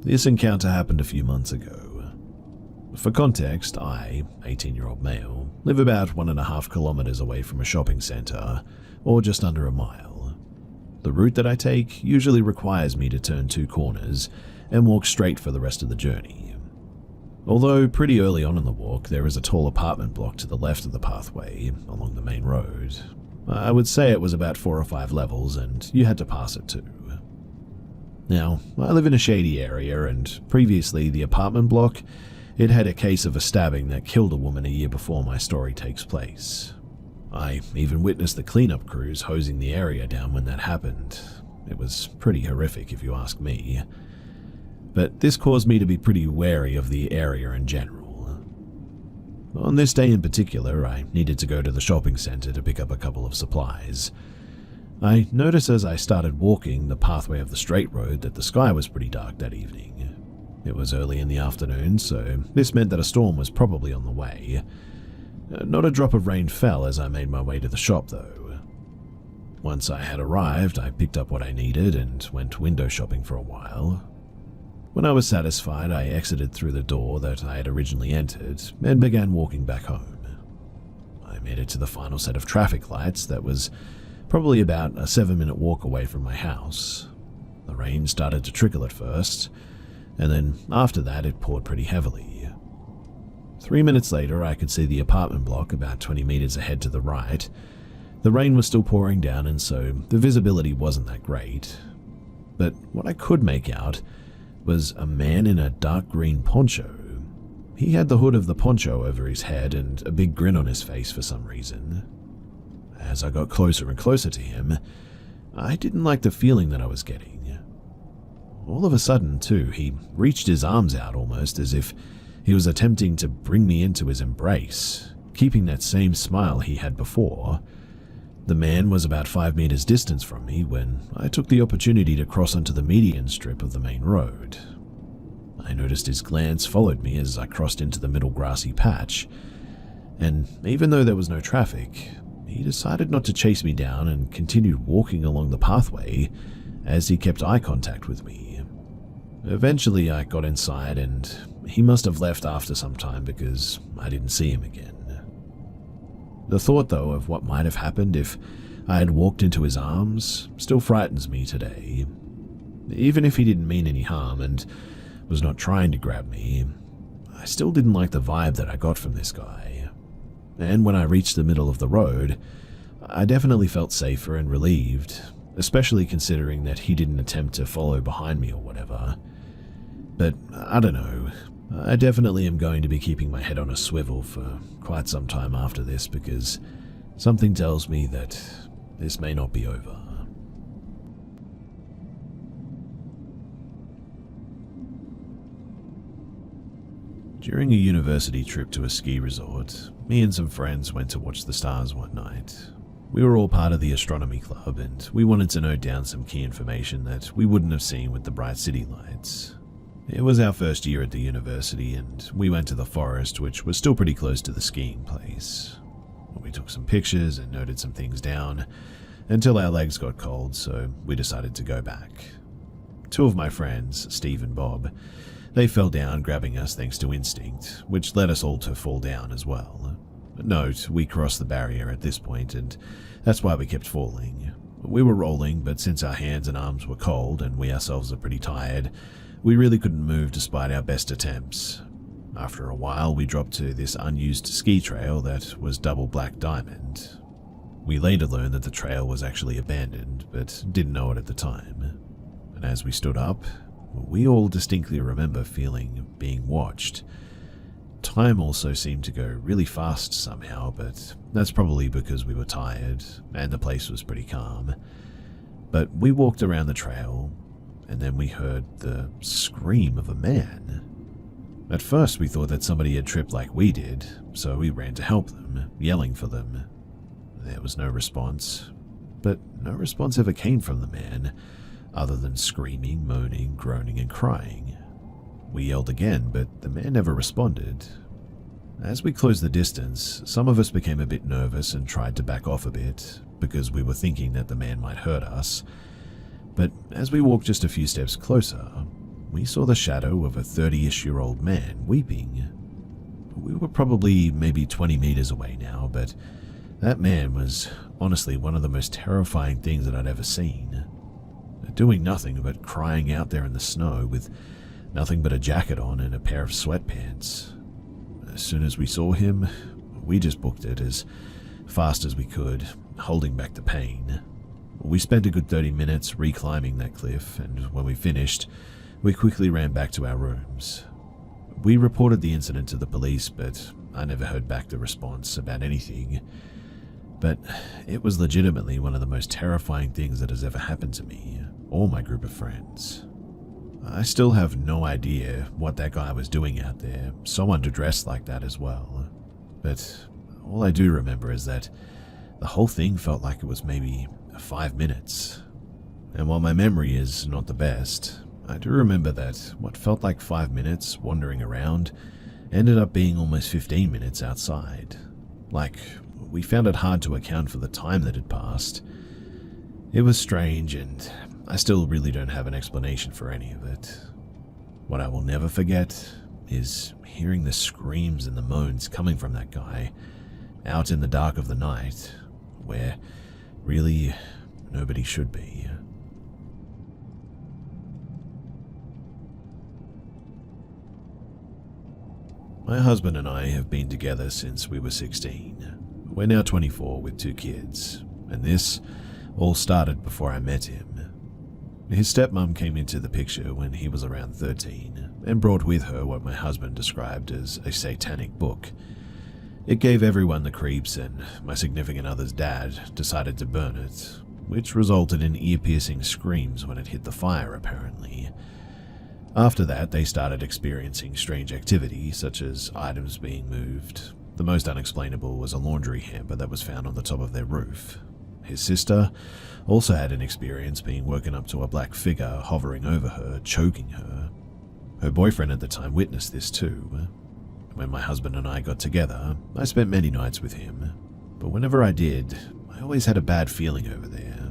[SPEAKER 1] This encounter happened a few months ago. For context, I, 18-year-old male, live about 1.5 kilometers away from a shopping center, or just under a mile. The route that I take usually requires me to turn 2 corners and walk straight for the rest of the journey. Although pretty early on in the walk, there is a tall apartment block to the left of the pathway along the main road. I would say it was about 4 or 5 levels, and you had to pass it too. Now, I live in a shady area, and previously the apartment block, it had a case of a stabbing that killed a woman a year before my story takes place. I even witnessed the cleanup crews hosing the area down when that happened. It was pretty horrific if you ask me. But this caused me to be pretty wary of the area in general. On this day in particular, I needed to go to the shopping center to pick up a couple of supplies. I noticed as I started walking the pathway of the straight road that the sky was pretty dark that evening. It was early in the afternoon, so this meant that a storm was probably on the way. Not a drop of rain fell as I made my way to the shop though. Once I had arrived, I picked up what I needed and went window shopping for a while. When I was satisfied, I exited through the door that I had originally entered and began walking back home. I made it to the final set of traffic lights that was probably about a 7-minute walk away from my house. The rain started to trickle at first, and then after that it poured pretty heavily. 3 minutes later, I could see the apartment block about 20 meters ahead to the right. The rain was still pouring down, and so the visibility wasn't that great. But what I could make out was a man in a dark green poncho. He had the hood of the poncho over his head and a big grin on his face for some reason. As I got closer and closer to him, I didn't like the feeling that I was getting. All of a sudden, too, he reached his arms out almost as if he was attempting to bring me into his embrace, keeping that same smile he had before. The man was about 5 meters distance from me when I took the opportunity to cross onto the median strip of the main road. I noticed his glance followed me as I crossed into the middle grassy patch, and even though there was no traffic, he decided not to chase me down and continued walking along the pathway as he kept eye contact with me. Eventually I got inside and he must have left after some time because I didn't see him again. The thought though of what might have happened if I had walked into his arms still frightens me today. Even if he didn't mean any harm and was not trying to grab me, I still didn't like the vibe that I got from this guy. and when I reached the middle of the road, I definitely felt safer and relieved, especially considering that he didn't attempt to follow behind me or whatever. But I don't know, I definitely am going to be keeping my head on a swivel for quite some time after this, because something tells me that this may not be over. During a university trip to a ski resort, me and some friends went to watch the stars one night. We were all part of the astronomy club, and we wanted to note down some key information that we wouldn't have seen with the bright city lights. It was our first year at the university, and we went to the forest, which was still pretty close to the skiing place. We took some pictures and noted some things down until our legs got cold, so we decided to go back. Two of my friends, Steve and Bob, they fell down, grabbing us thanks to instinct, which led us all to fall down as well. Note, we crossed the barrier at this point, and that's why we kept falling. We were rolling, but since our hands and arms were cold and we ourselves are pretty tired, we really couldn't move despite our best attempts. After a while, we dropped to this unused ski trail that was double black diamond. We later learned that the trail was actually abandoned, but didn't know it at the time. And as we stood up, we all distinctly remember being watched. Time also seemed to go really fast somehow, but that's probably because we were tired and the place was pretty calm. But we walked around the trail, and then we heard the scream of a man. At first we thought that somebody had tripped like we did, so we ran to help them, yelling for them. There was no response, but no response ever came from the man, other than screaming, moaning, groaning, and crying. We yelled again, but the man never responded. As we closed the distance, some of us became a bit nervous and tried to back off a bit, because we were thinking that the man might hurt us. But as we walked just a few steps closer, we saw the shadow of a 30-ish-year-old man weeping. We were probably maybe 20 meters away now, but that man was honestly one of the most terrifying things that I'd ever seen. Doing nothing but crying out there in the snow with nothing but a jacket on and a pair of sweatpants. As soon as we saw him, we just booked it as fast as we could, holding back the pain. We spent a good 30 minutes reclimbing that cliff, and when we finished, we quickly ran back to our rooms. We reported the incident to the police, but I never heard back the response about anything. But it was legitimately one of the most terrifying things that has ever happened to me, or my group of friends. I still have no idea what that guy was doing out there, so underdressed like that as well. But all I do remember is that the whole thing felt like it was maybe 5 minutes. And while my memory is not the best, I do remember that what felt like 5 minutes wandering around ended up being almost 15 minutes outside. Like, we found it hard to account for the time that had passed. It was strange, and I still really don't have an explanation for any of it. What I will never forget is hearing the screams and the moans coming from that guy out in the dark of the night, where really nobody should be. My husband and I have been together since we were 16. We're now 24 with 2 kids, and this all started before I met him. His stepmom came into the picture when he was around 13 and brought with her what my husband described as a satanic book. It gave everyone the creeps, and my significant other's dad decided to burn it, which resulted in ear-piercing screams when it hit the fire, apparently. After that, they started experiencing strange activity, such as items being moved. The most unexplainable was a laundry hamper that was found on the top of their roof. His sister also had an experience being woken up to a black figure hovering over her, choking her. Her boyfriend at the time witnessed this too. When my husband and I got together, I spent many nights with him, but whenever I did, I always had a bad feeling over there.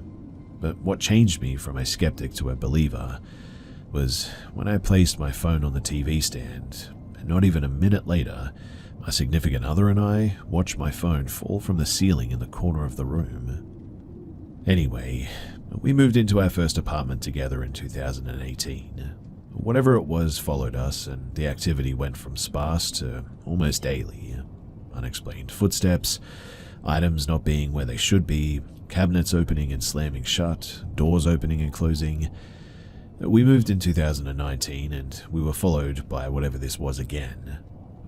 [SPEAKER 1] But what changed me from a skeptic to a believer was when I placed my phone on the TV stand, and not even a minute later, my significant other and I watched my phone fall from the ceiling in the corner of the room. Anyway, we moved into our first apartment together in 2018. Whatever it was followed us, and the activity went from sparse to almost daily. unexplained footsteps, items not being where they should be, cabinets opening and slamming shut, doors opening and closing. We moved in 2019 and we were followed by whatever this was again.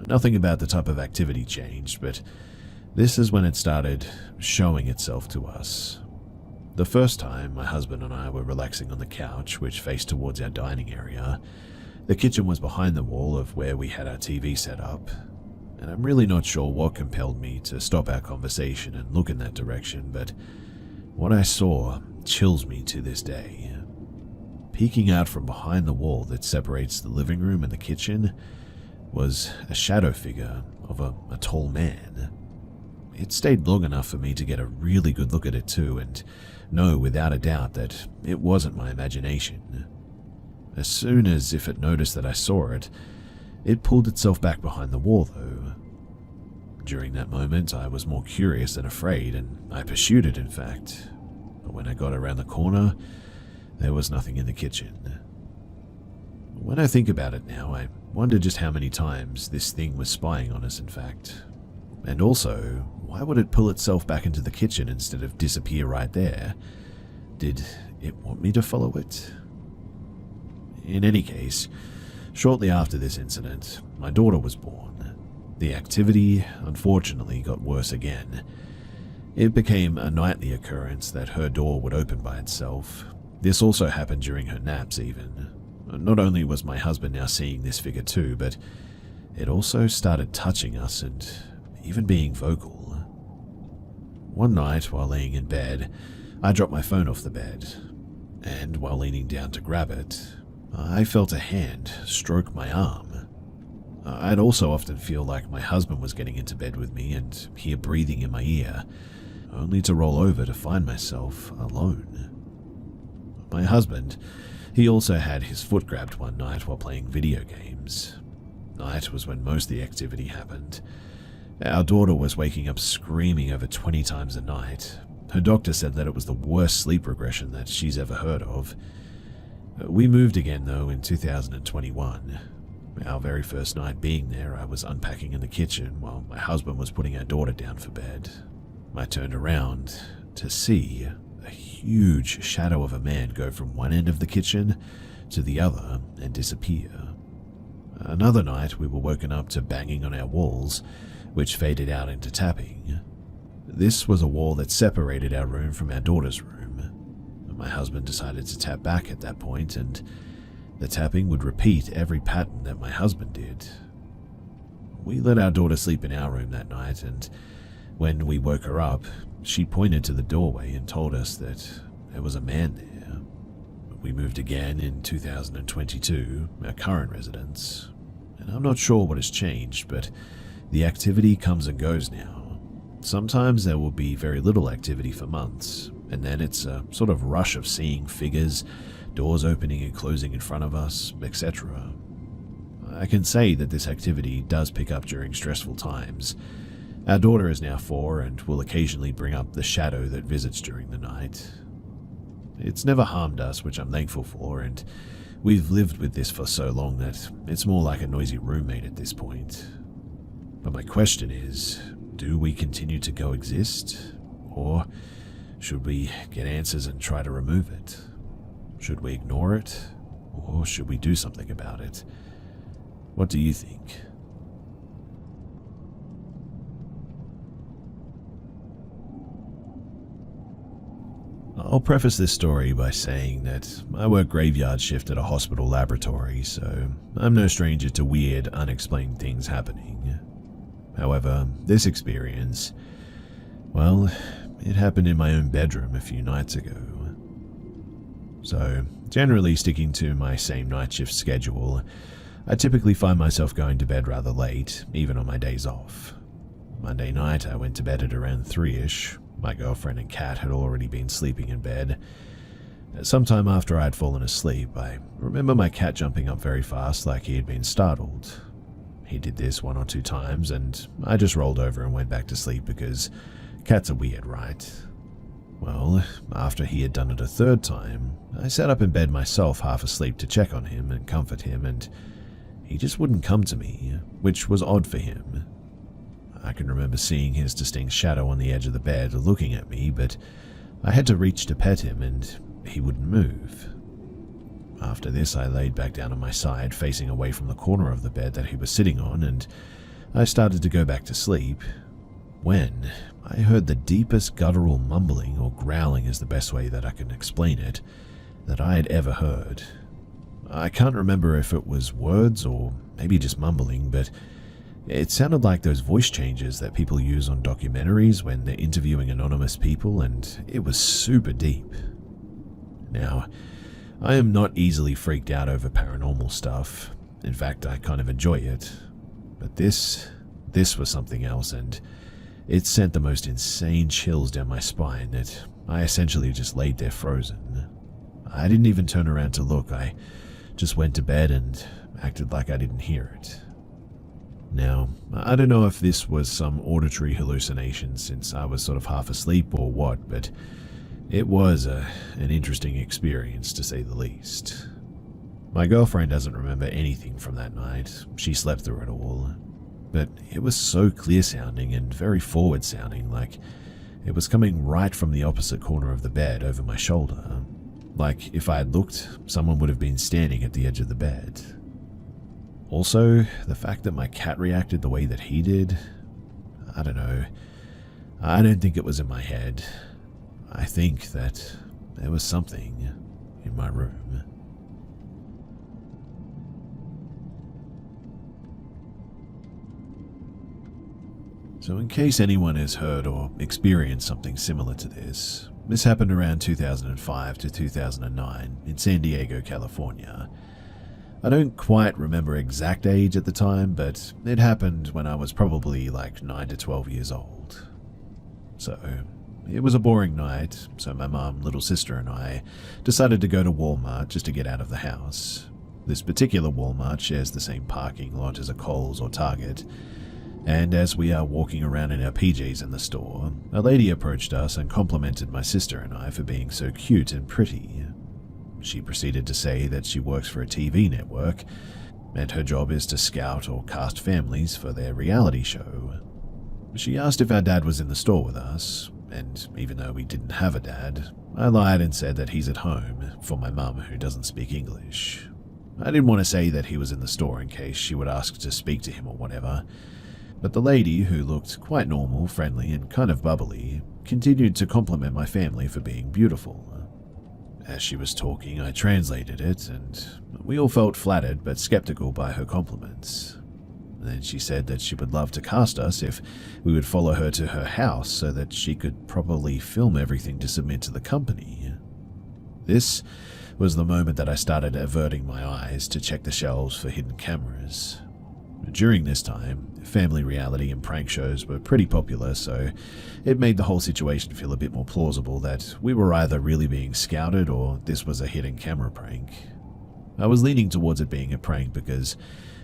[SPEAKER 1] Nothing about the type of activity changed, but this is when it started showing itself to us. The first time, my husband and I were relaxing on the couch, which faced towards our dining area. The kitchen was behind the wall of where we had our TV set up, and I'm really not sure what compelled me to stop our conversation and look in that direction, but what I saw chills me to this day. Peeking out from behind the wall that separates the living room and the kitchen was a shadow figure of a tall man. It stayed long enough for me to get a really good look at it too, and know without a doubt that it wasn't my imagination. As soon as if it noticed that I saw it, it pulled itself back behind the wall though. During that moment, I was more curious than afraid, and I pursued it in fact. But when I got around the corner, there was nothing in the kitchen. When I think about it now, I wonder just how many times this thing was spying on us in fact. And also, why would it pull itself back into the kitchen instead of disappear right there? Did it want me to follow it? In any case, shortly after this incident, my daughter was born. The activity, unfortunately, got worse again. It became a nightly occurrence that her door would open by itself. This also happened during her naps even. Not only was my husband now seeing this figure too, but it also started touching us and even being vocal. One night, while laying in bed, I dropped my phone off the bed, and while leaning down to grab it, I felt a hand stroke my arm. I'd also often feel like my husband was getting into bed with me and hear breathing in my ear, only to roll over to find myself alone. My husband, he also had his foot grabbed one night while playing video games. Night was when most of the activity happened. Our daughter was waking up screaming over 20 times a night. Her doctor said that it was the worst sleep regression that she's ever heard of. We moved again though in 2021. Our very first night being there, I was unpacking in the kitchen while my husband was putting our daughter down for bed. I turned around to see a huge shadow of a man go from one end of the kitchen to the other and disappear. Another night, we were woken up to banging on our walls, which faded out into tapping. This was a wall that separated our room from our daughter's room. My husband decided to tap back at that point, and the tapping would repeat every pattern that my husband did. We let our daughter sleep in our room that night, and when we woke her up, she pointed to the doorway and told us that there was a man there. We moved again in 2022, our current residence, and I'm not sure what has changed, but the activity comes and goes now. Sometimes there will be very little activity for months, and then it's a sort of rush of seeing figures, doors opening and closing in front of us, etc. I can say that this activity does pick up during stressful times. Our daughter is now 4 and will occasionally bring up the shadow that visits during the night. It's never harmed us, which I'm thankful for, and we've lived with this for so long that it's more like a noisy roommate at this point. But my question is, do we continue to coexist, or should we get answers and try to remove it? Should we ignore it, or should we do something about it? What do you think? I'll preface this story by saying that I work graveyard shift at a hospital laboratory, so I'm no stranger to weird, unexplained things happening. However, this experience, well, it happened in my own bedroom a few nights ago. So, generally sticking to my same night shift schedule, I typically find myself going to bed rather late, even on my days off. Monday night, I went to bed at around 3-ish. My girlfriend and cat had already been sleeping in bed. Sometime after I had fallen asleep, I remember my cat jumping up very fast like he had been startled. He did this 1 or 2 times, and I just rolled over and went back to sleep because cats are weird, right? Well, after he had done it a 3rd time, I sat up in bed myself half asleep to check on him and comfort him, and he just wouldn't come to me, which was odd for him. I can remember seeing his distinct shadow on the edge of the bed looking at me, but I had to reach to pet him and he wouldn't move. After this, I laid back down on my side, facing away from the corner of the bed that he was sitting on, and I started to go back to sleep when I heard the deepest guttural mumbling, or growling is the best way that I can explain it, that I had ever heard. I can't remember if it was words or maybe just mumbling, but it sounded like those voice changes that people use on documentaries when they're interviewing anonymous people, and it was super deep. Now, I am not easily freaked out over paranormal stuff. In fact, I kind of enjoy it. But this was something else, and it sent the most insane chills down my spine that I essentially just laid there frozen. I didn't even turn around to look. I just went to bed and acted like I didn't hear it. Now, I don't know if this was some auditory hallucination since I was sort of half asleep or what, but it was an interesting experience to say the least. My girlfriend doesn't remember anything from that night. She slept through it all. But it was so clear sounding and very forward sounding, like it was coming right from the opposite corner of the bed over my shoulder. Like if I had looked, someone would have been standing at the edge of the bed. Also, the fact that my cat reacted the way that he did, I don't know. I don't think it was in my head. I think that there was something in my room. So in case anyone has heard or experienced something similar to this happened around 2005 to 2009 in San Diego, California. I don't quite remember exact age at the time, but it happened when I was probably like 9 to 12 years old. So it was a boring night, so my mom, little sister, and I decided to go to Walmart just to get out of the house. This particular Walmart shares the same parking lot as a Kohl's or Target, and as we are walking around in our PJs in the store, a lady approached us and complimented my sister and I for being so cute and pretty. She proceeded to say that she works for a TV network, and her job is to scout or cast families for their reality show. She asked if our dad was in the store with us, and even though we didn't have a dad, I lied and said that he's at home for my mum who doesn't speak English. I didn't want to say that he was in the store in case she would ask to speak to him or whatever, but the lady, who looked quite normal, friendly, and kind of bubbly, continued to compliment my family for being beautiful. As she was talking, I translated it, and we all felt flattered but skeptical by her compliments. Then she said that she would love to cast us if we would follow her to her house so that she could properly film everything to submit to the company. This was the moment that I started averting my eyes to check the shelves for hidden cameras. During this time, family reality and prank shows were pretty popular, so it made the whole situation feel a bit more plausible that we were either really being scouted or this was a hidden camera prank. I was leaning towards it being a prank because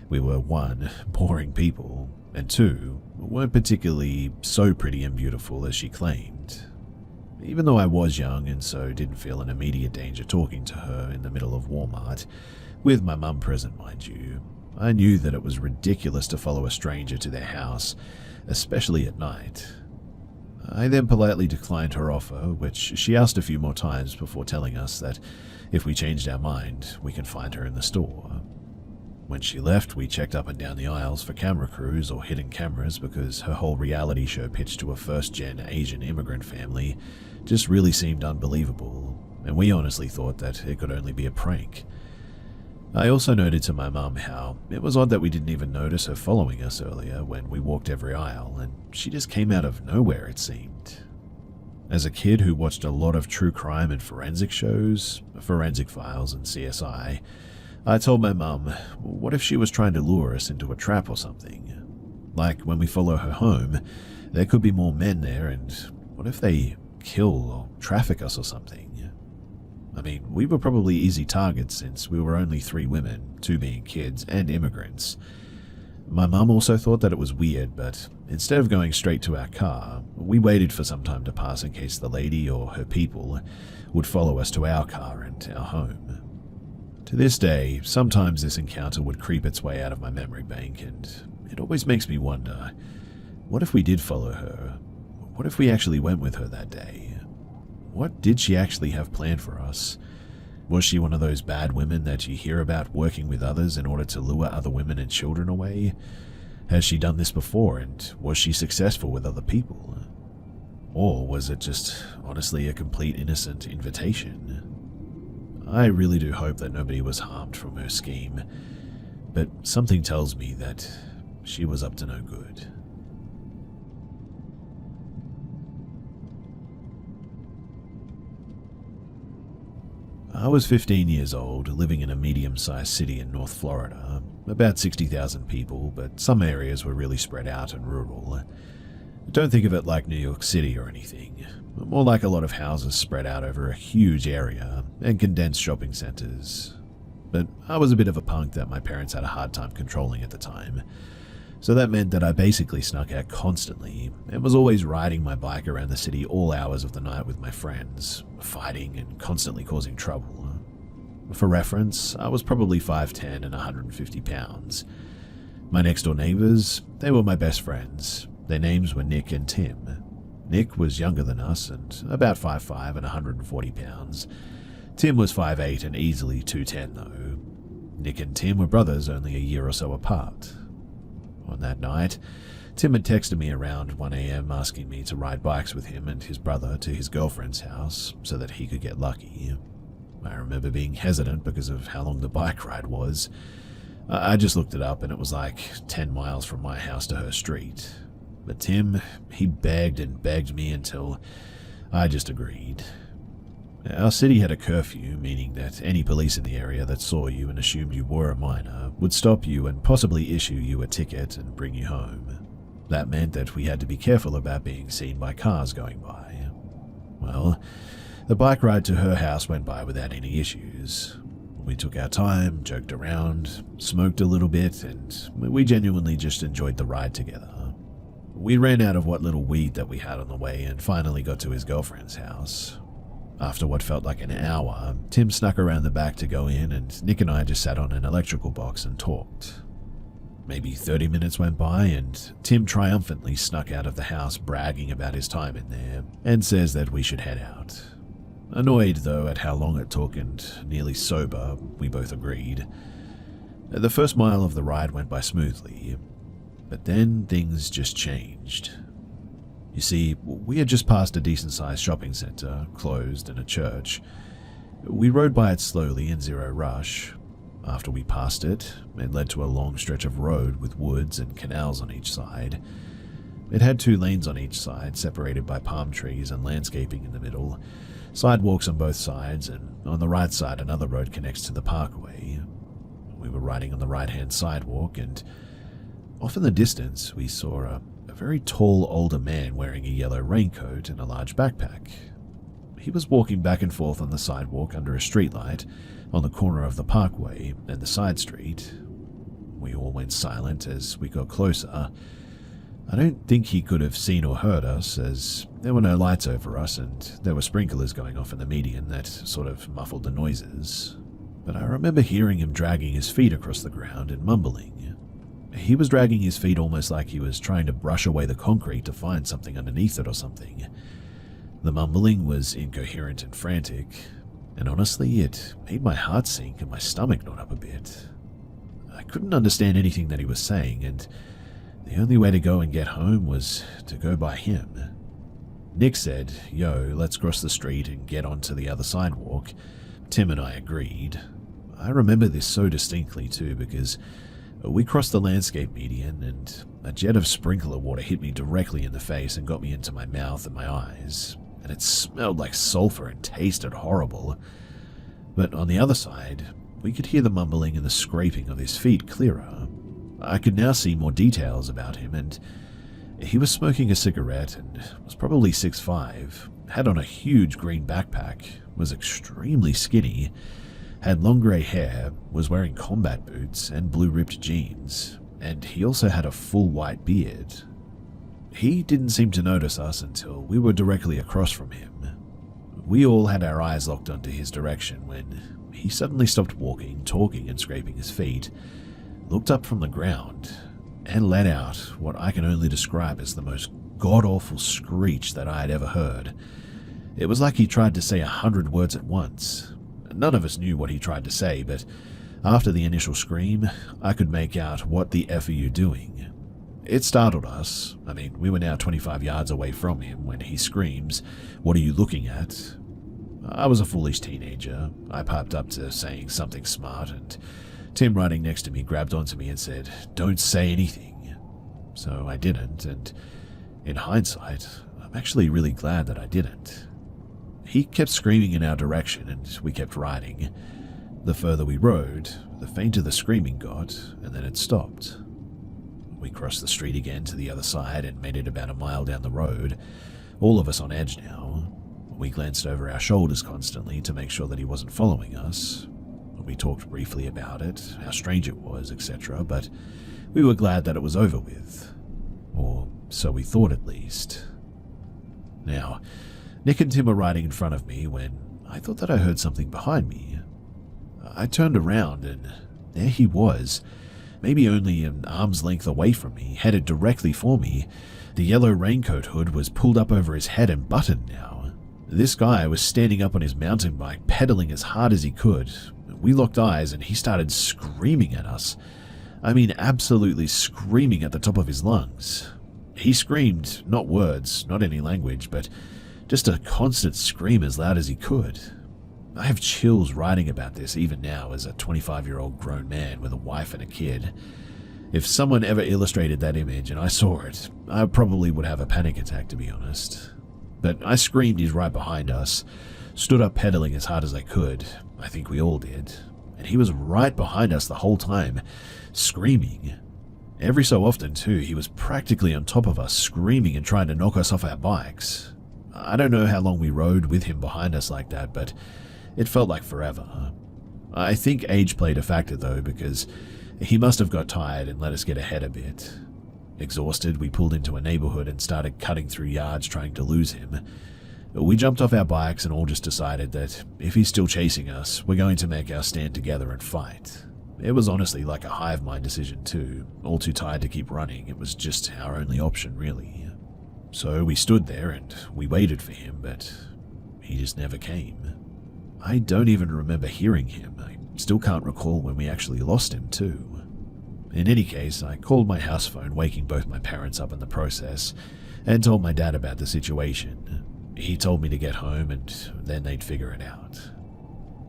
[SPEAKER 1] we were, 1, boring people, and 2, weren't particularly so pretty and beautiful as she claimed. Even though I was young and so didn't feel an immediate danger talking to her in the middle of Walmart, with my mum present, mind you, I knew that it was ridiculous to follow a stranger to their house, especially at night. I then politely declined her offer, which she asked a few more times before telling us that if we changed our mind, we could find her in the store. When she left, we checked up and down the aisles for camera crews or hidden cameras because her whole reality show pitch to a first-gen Asian immigrant family just really seemed unbelievable, and we honestly thought that it could only be a prank. I also noted to my mum how it was odd that we didn't even notice her following us earlier when we walked every aisle, and she just came out of nowhere, it seemed. As a kid who watched a lot of true crime and forensic shows, Forensic Files and CSI, I told my mum, what if she was trying to lure us into a trap or something? Like when we follow her home, there could be more men there, and what if they kill or traffic us or something? I mean, we were probably easy targets since we were only 3 women, 2 being kids and immigrants. My mum also thought that it was weird, but instead of going straight to our car, we waited for some time to pass in case the lady or her people would follow us to our car and our home. To this day, sometimes this encounter would creep its way out of my memory bank, and it always makes me wonder, What if we did follow her? What if we actually went with her that day? What did she actually have planned for us? Was she one of those bad women that you hear about working with others in order to lure other women and children away? Has she done this before, and was she successful with other people? Or was it just honestly a complete innocent invitation? I really do hope that nobody was harmed from her scheme, but something tells me that she was up to no good. I was 15 years old, living in a medium-sized city in North Florida, about 60,000 people, but some areas were really spread out and rural. Don't think of it like New York City or anything, more like a lot of houses spread out over a huge area and condensed shopping centers. But I was a bit of a punk that my parents had a hard time controlling at the time, so that meant that I basically snuck out constantly and was always riding my bike around the city all hours of the night with my friends, fighting and constantly causing trouble. For reference, I was probably 5'10" and 150 pounds. My next door neighbors, they were my best friends. Their names were Nick and Tim. Nick was younger than us and about 5'5" and 140 pounds. Tim was 5'8" and easily 210 though. Nick and Tim were brothers only a year or so apart. On that night, Tim had texted me around 1 a.m. asking me to ride bikes with him and his brother to his girlfriend's house so that he could get lucky. I remember being hesitant because of how long the bike ride was. I just looked it up and it was like 10 miles from my house to her street. But Tim, he begged and begged me until I just agreed. Our city had a curfew, meaning that any police in the area that saw you and assumed you were a minor would stop you and possibly issue you a ticket and bring you home. That meant that we had to be careful about being seen by cars going by. Well, the bike ride to her house went by without any issues. We took our time, joked around, smoked a little bit, and we genuinely just enjoyed the ride together. We ran out of what little weed that we had on the way and finally got to his girlfriend's house. After what felt like an hour, Tim snuck around the back to go in and Nick and I just sat on an electrical box and talked. Maybe 30 minutes went by and Tim triumphantly snuck out of the house bragging about his time in there and says that we should head out. Annoyed though at how long it took and nearly sober, we both agreed. The first mile of the ride went by smoothly, but then things just changed. You see, we had just passed a decent-sized shopping center, closed, and a church. We rode by it slowly in zero rush. After we passed it, it led to a long stretch of road with woods and canals on each side. It had 2 lanes on each side, separated by palm trees and landscaping in the middle, sidewalks on both sides, and on the right side another road connects to the parkway. We were riding on the right-hand sidewalk, and off in the distance we saw a very tall older man wearing a yellow raincoat and a large backpack. He was walking back and forth on the sidewalk under a streetlight on the corner of the parkway and the side street. We all went silent as we got closer. I don't think he could have seen or heard us, as there were no lights over us and there were sprinklers going off in the median that sort of muffled the noises. But I remember hearing him dragging his feet across the ground and mumbling. He was dragging his feet almost like he was trying to brush away the concrete to find something underneath it or something. The mumbling was incoherent and frantic, and honestly, it made my heart sink and my stomach knot up a bit. I couldn't understand anything that he was saying, and the only way to go and get home was to go by him. Nick said, "Yo, let's cross the street and get onto the other sidewalk." Tim and I agreed. I remember this so distinctly too, because we crossed the landscape median and a jet of sprinkler water hit me directly in the face and got me into my mouth and my eyes, and it smelled like sulfur and tasted horrible. But on the other side, we could hear the mumbling and the scraping of his feet clearer. I could now see more details about him, and he was smoking a cigarette and was probably 6'5", had on a huge green backpack, was extremely skinny, had long grey hair, was wearing combat boots and blue ripped jeans, and he also had a full white beard. He didn't seem to notice us until we were directly across from him. We all had our eyes locked onto his direction when he suddenly stopped walking, talking and scraping his feet, looked up from the ground, and let out what I can only describe as the most god-awful screech that I had ever heard. It was like he tried to say 100 words at once. None of us knew what he tried to say, but after the initial scream, I could make out what the F are you doing. It startled us. I mean, we were now 25 yards away from him when he screams, "What are you looking at?" I was a foolish teenager. I piped up to saying something smart, and Tim riding next to me grabbed onto me and said, "Don't say anything." So I didn't, and in hindsight, I'm actually really glad that I didn't. He kept screaming in our direction, and we kept riding. The further we rode, the fainter the screaming got, and then it stopped. We crossed the street again to the other side and made it about a mile down the road, all of us on edge now. We glanced over our shoulders constantly to make sure that he wasn't following us. We talked briefly about it, how strange it was, etc., but we were glad that it was over with. Or so we thought at least. Now, Nick and Tim were riding in front of me when I thought that I heard something behind me. I turned around and there he was, maybe only an arm's length away from me, headed directly for me. The yellow raincoat hood was pulled up over his head and buttoned now. This guy was standing up on his mountain bike, pedaling as hard as he could. We locked eyes and he started screaming at us. I mean, absolutely screaming at the top of his lungs. He screamed, not words, not any language, but just a constant scream as loud as he could. I have chills writing about this even now as a 25-year-old grown man with a wife and a kid. If someone ever illustrated that image and I saw it, I probably would have a panic attack, to be honest. But I screamed he's right behind us, stood up pedaling as hard as I could. I think we all did. And he was right behind us the whole time, screaming. Every so often, too, he was practically on top of us, screaming and trying to knock us off our bikes. I don't know how long we rode with him behind us like that, but it felt like forever. I think age played a factor, though, because he must have got tired and let us get ahead a bit. Exhausted, we pulled into a neighborhood and started cutting through yards trying to lose him. We jumped off our bikes and all just decided that if he's still chasing us, we're going to make our stand together and fight. It was honestly like a hive mind decision too, all too tired to keep running. It was just our only option, really. So we stood there and we waited for him, but he just never came. I don't even remember hearing him. I still can't recall when we actually lost him too. In any case, I called my house phone, waking both my parents up in the process, and told my dad about the situation. He told me to get home and then they'd figure it out.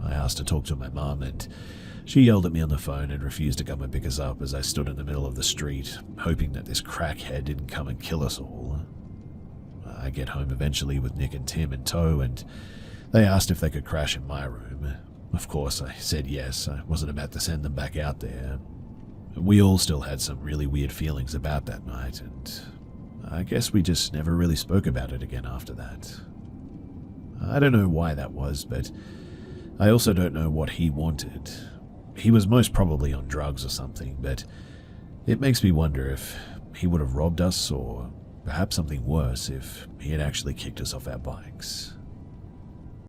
[SPEAKER 1] I asked to talk to my mum and she yelled at me on the phone and refused to come and pick us up as I stood in the middle of the street, hoping that this crackhead didn't come and kill us all. I get home eventually with Nick and Tim in tow, and they asked if they could crash in my room. Of course, I said yes. I wasn't about to send them back out there. We all still had some really weird feelings about that night, and I guess we just never really spoke about it again after that. I don't know why that was, but I also don't know what he wanted. He was most probably on drugs or something, but it makes me wonder if he would have robbed us, or perhaps something worse if he had actually kicked us off our bikes.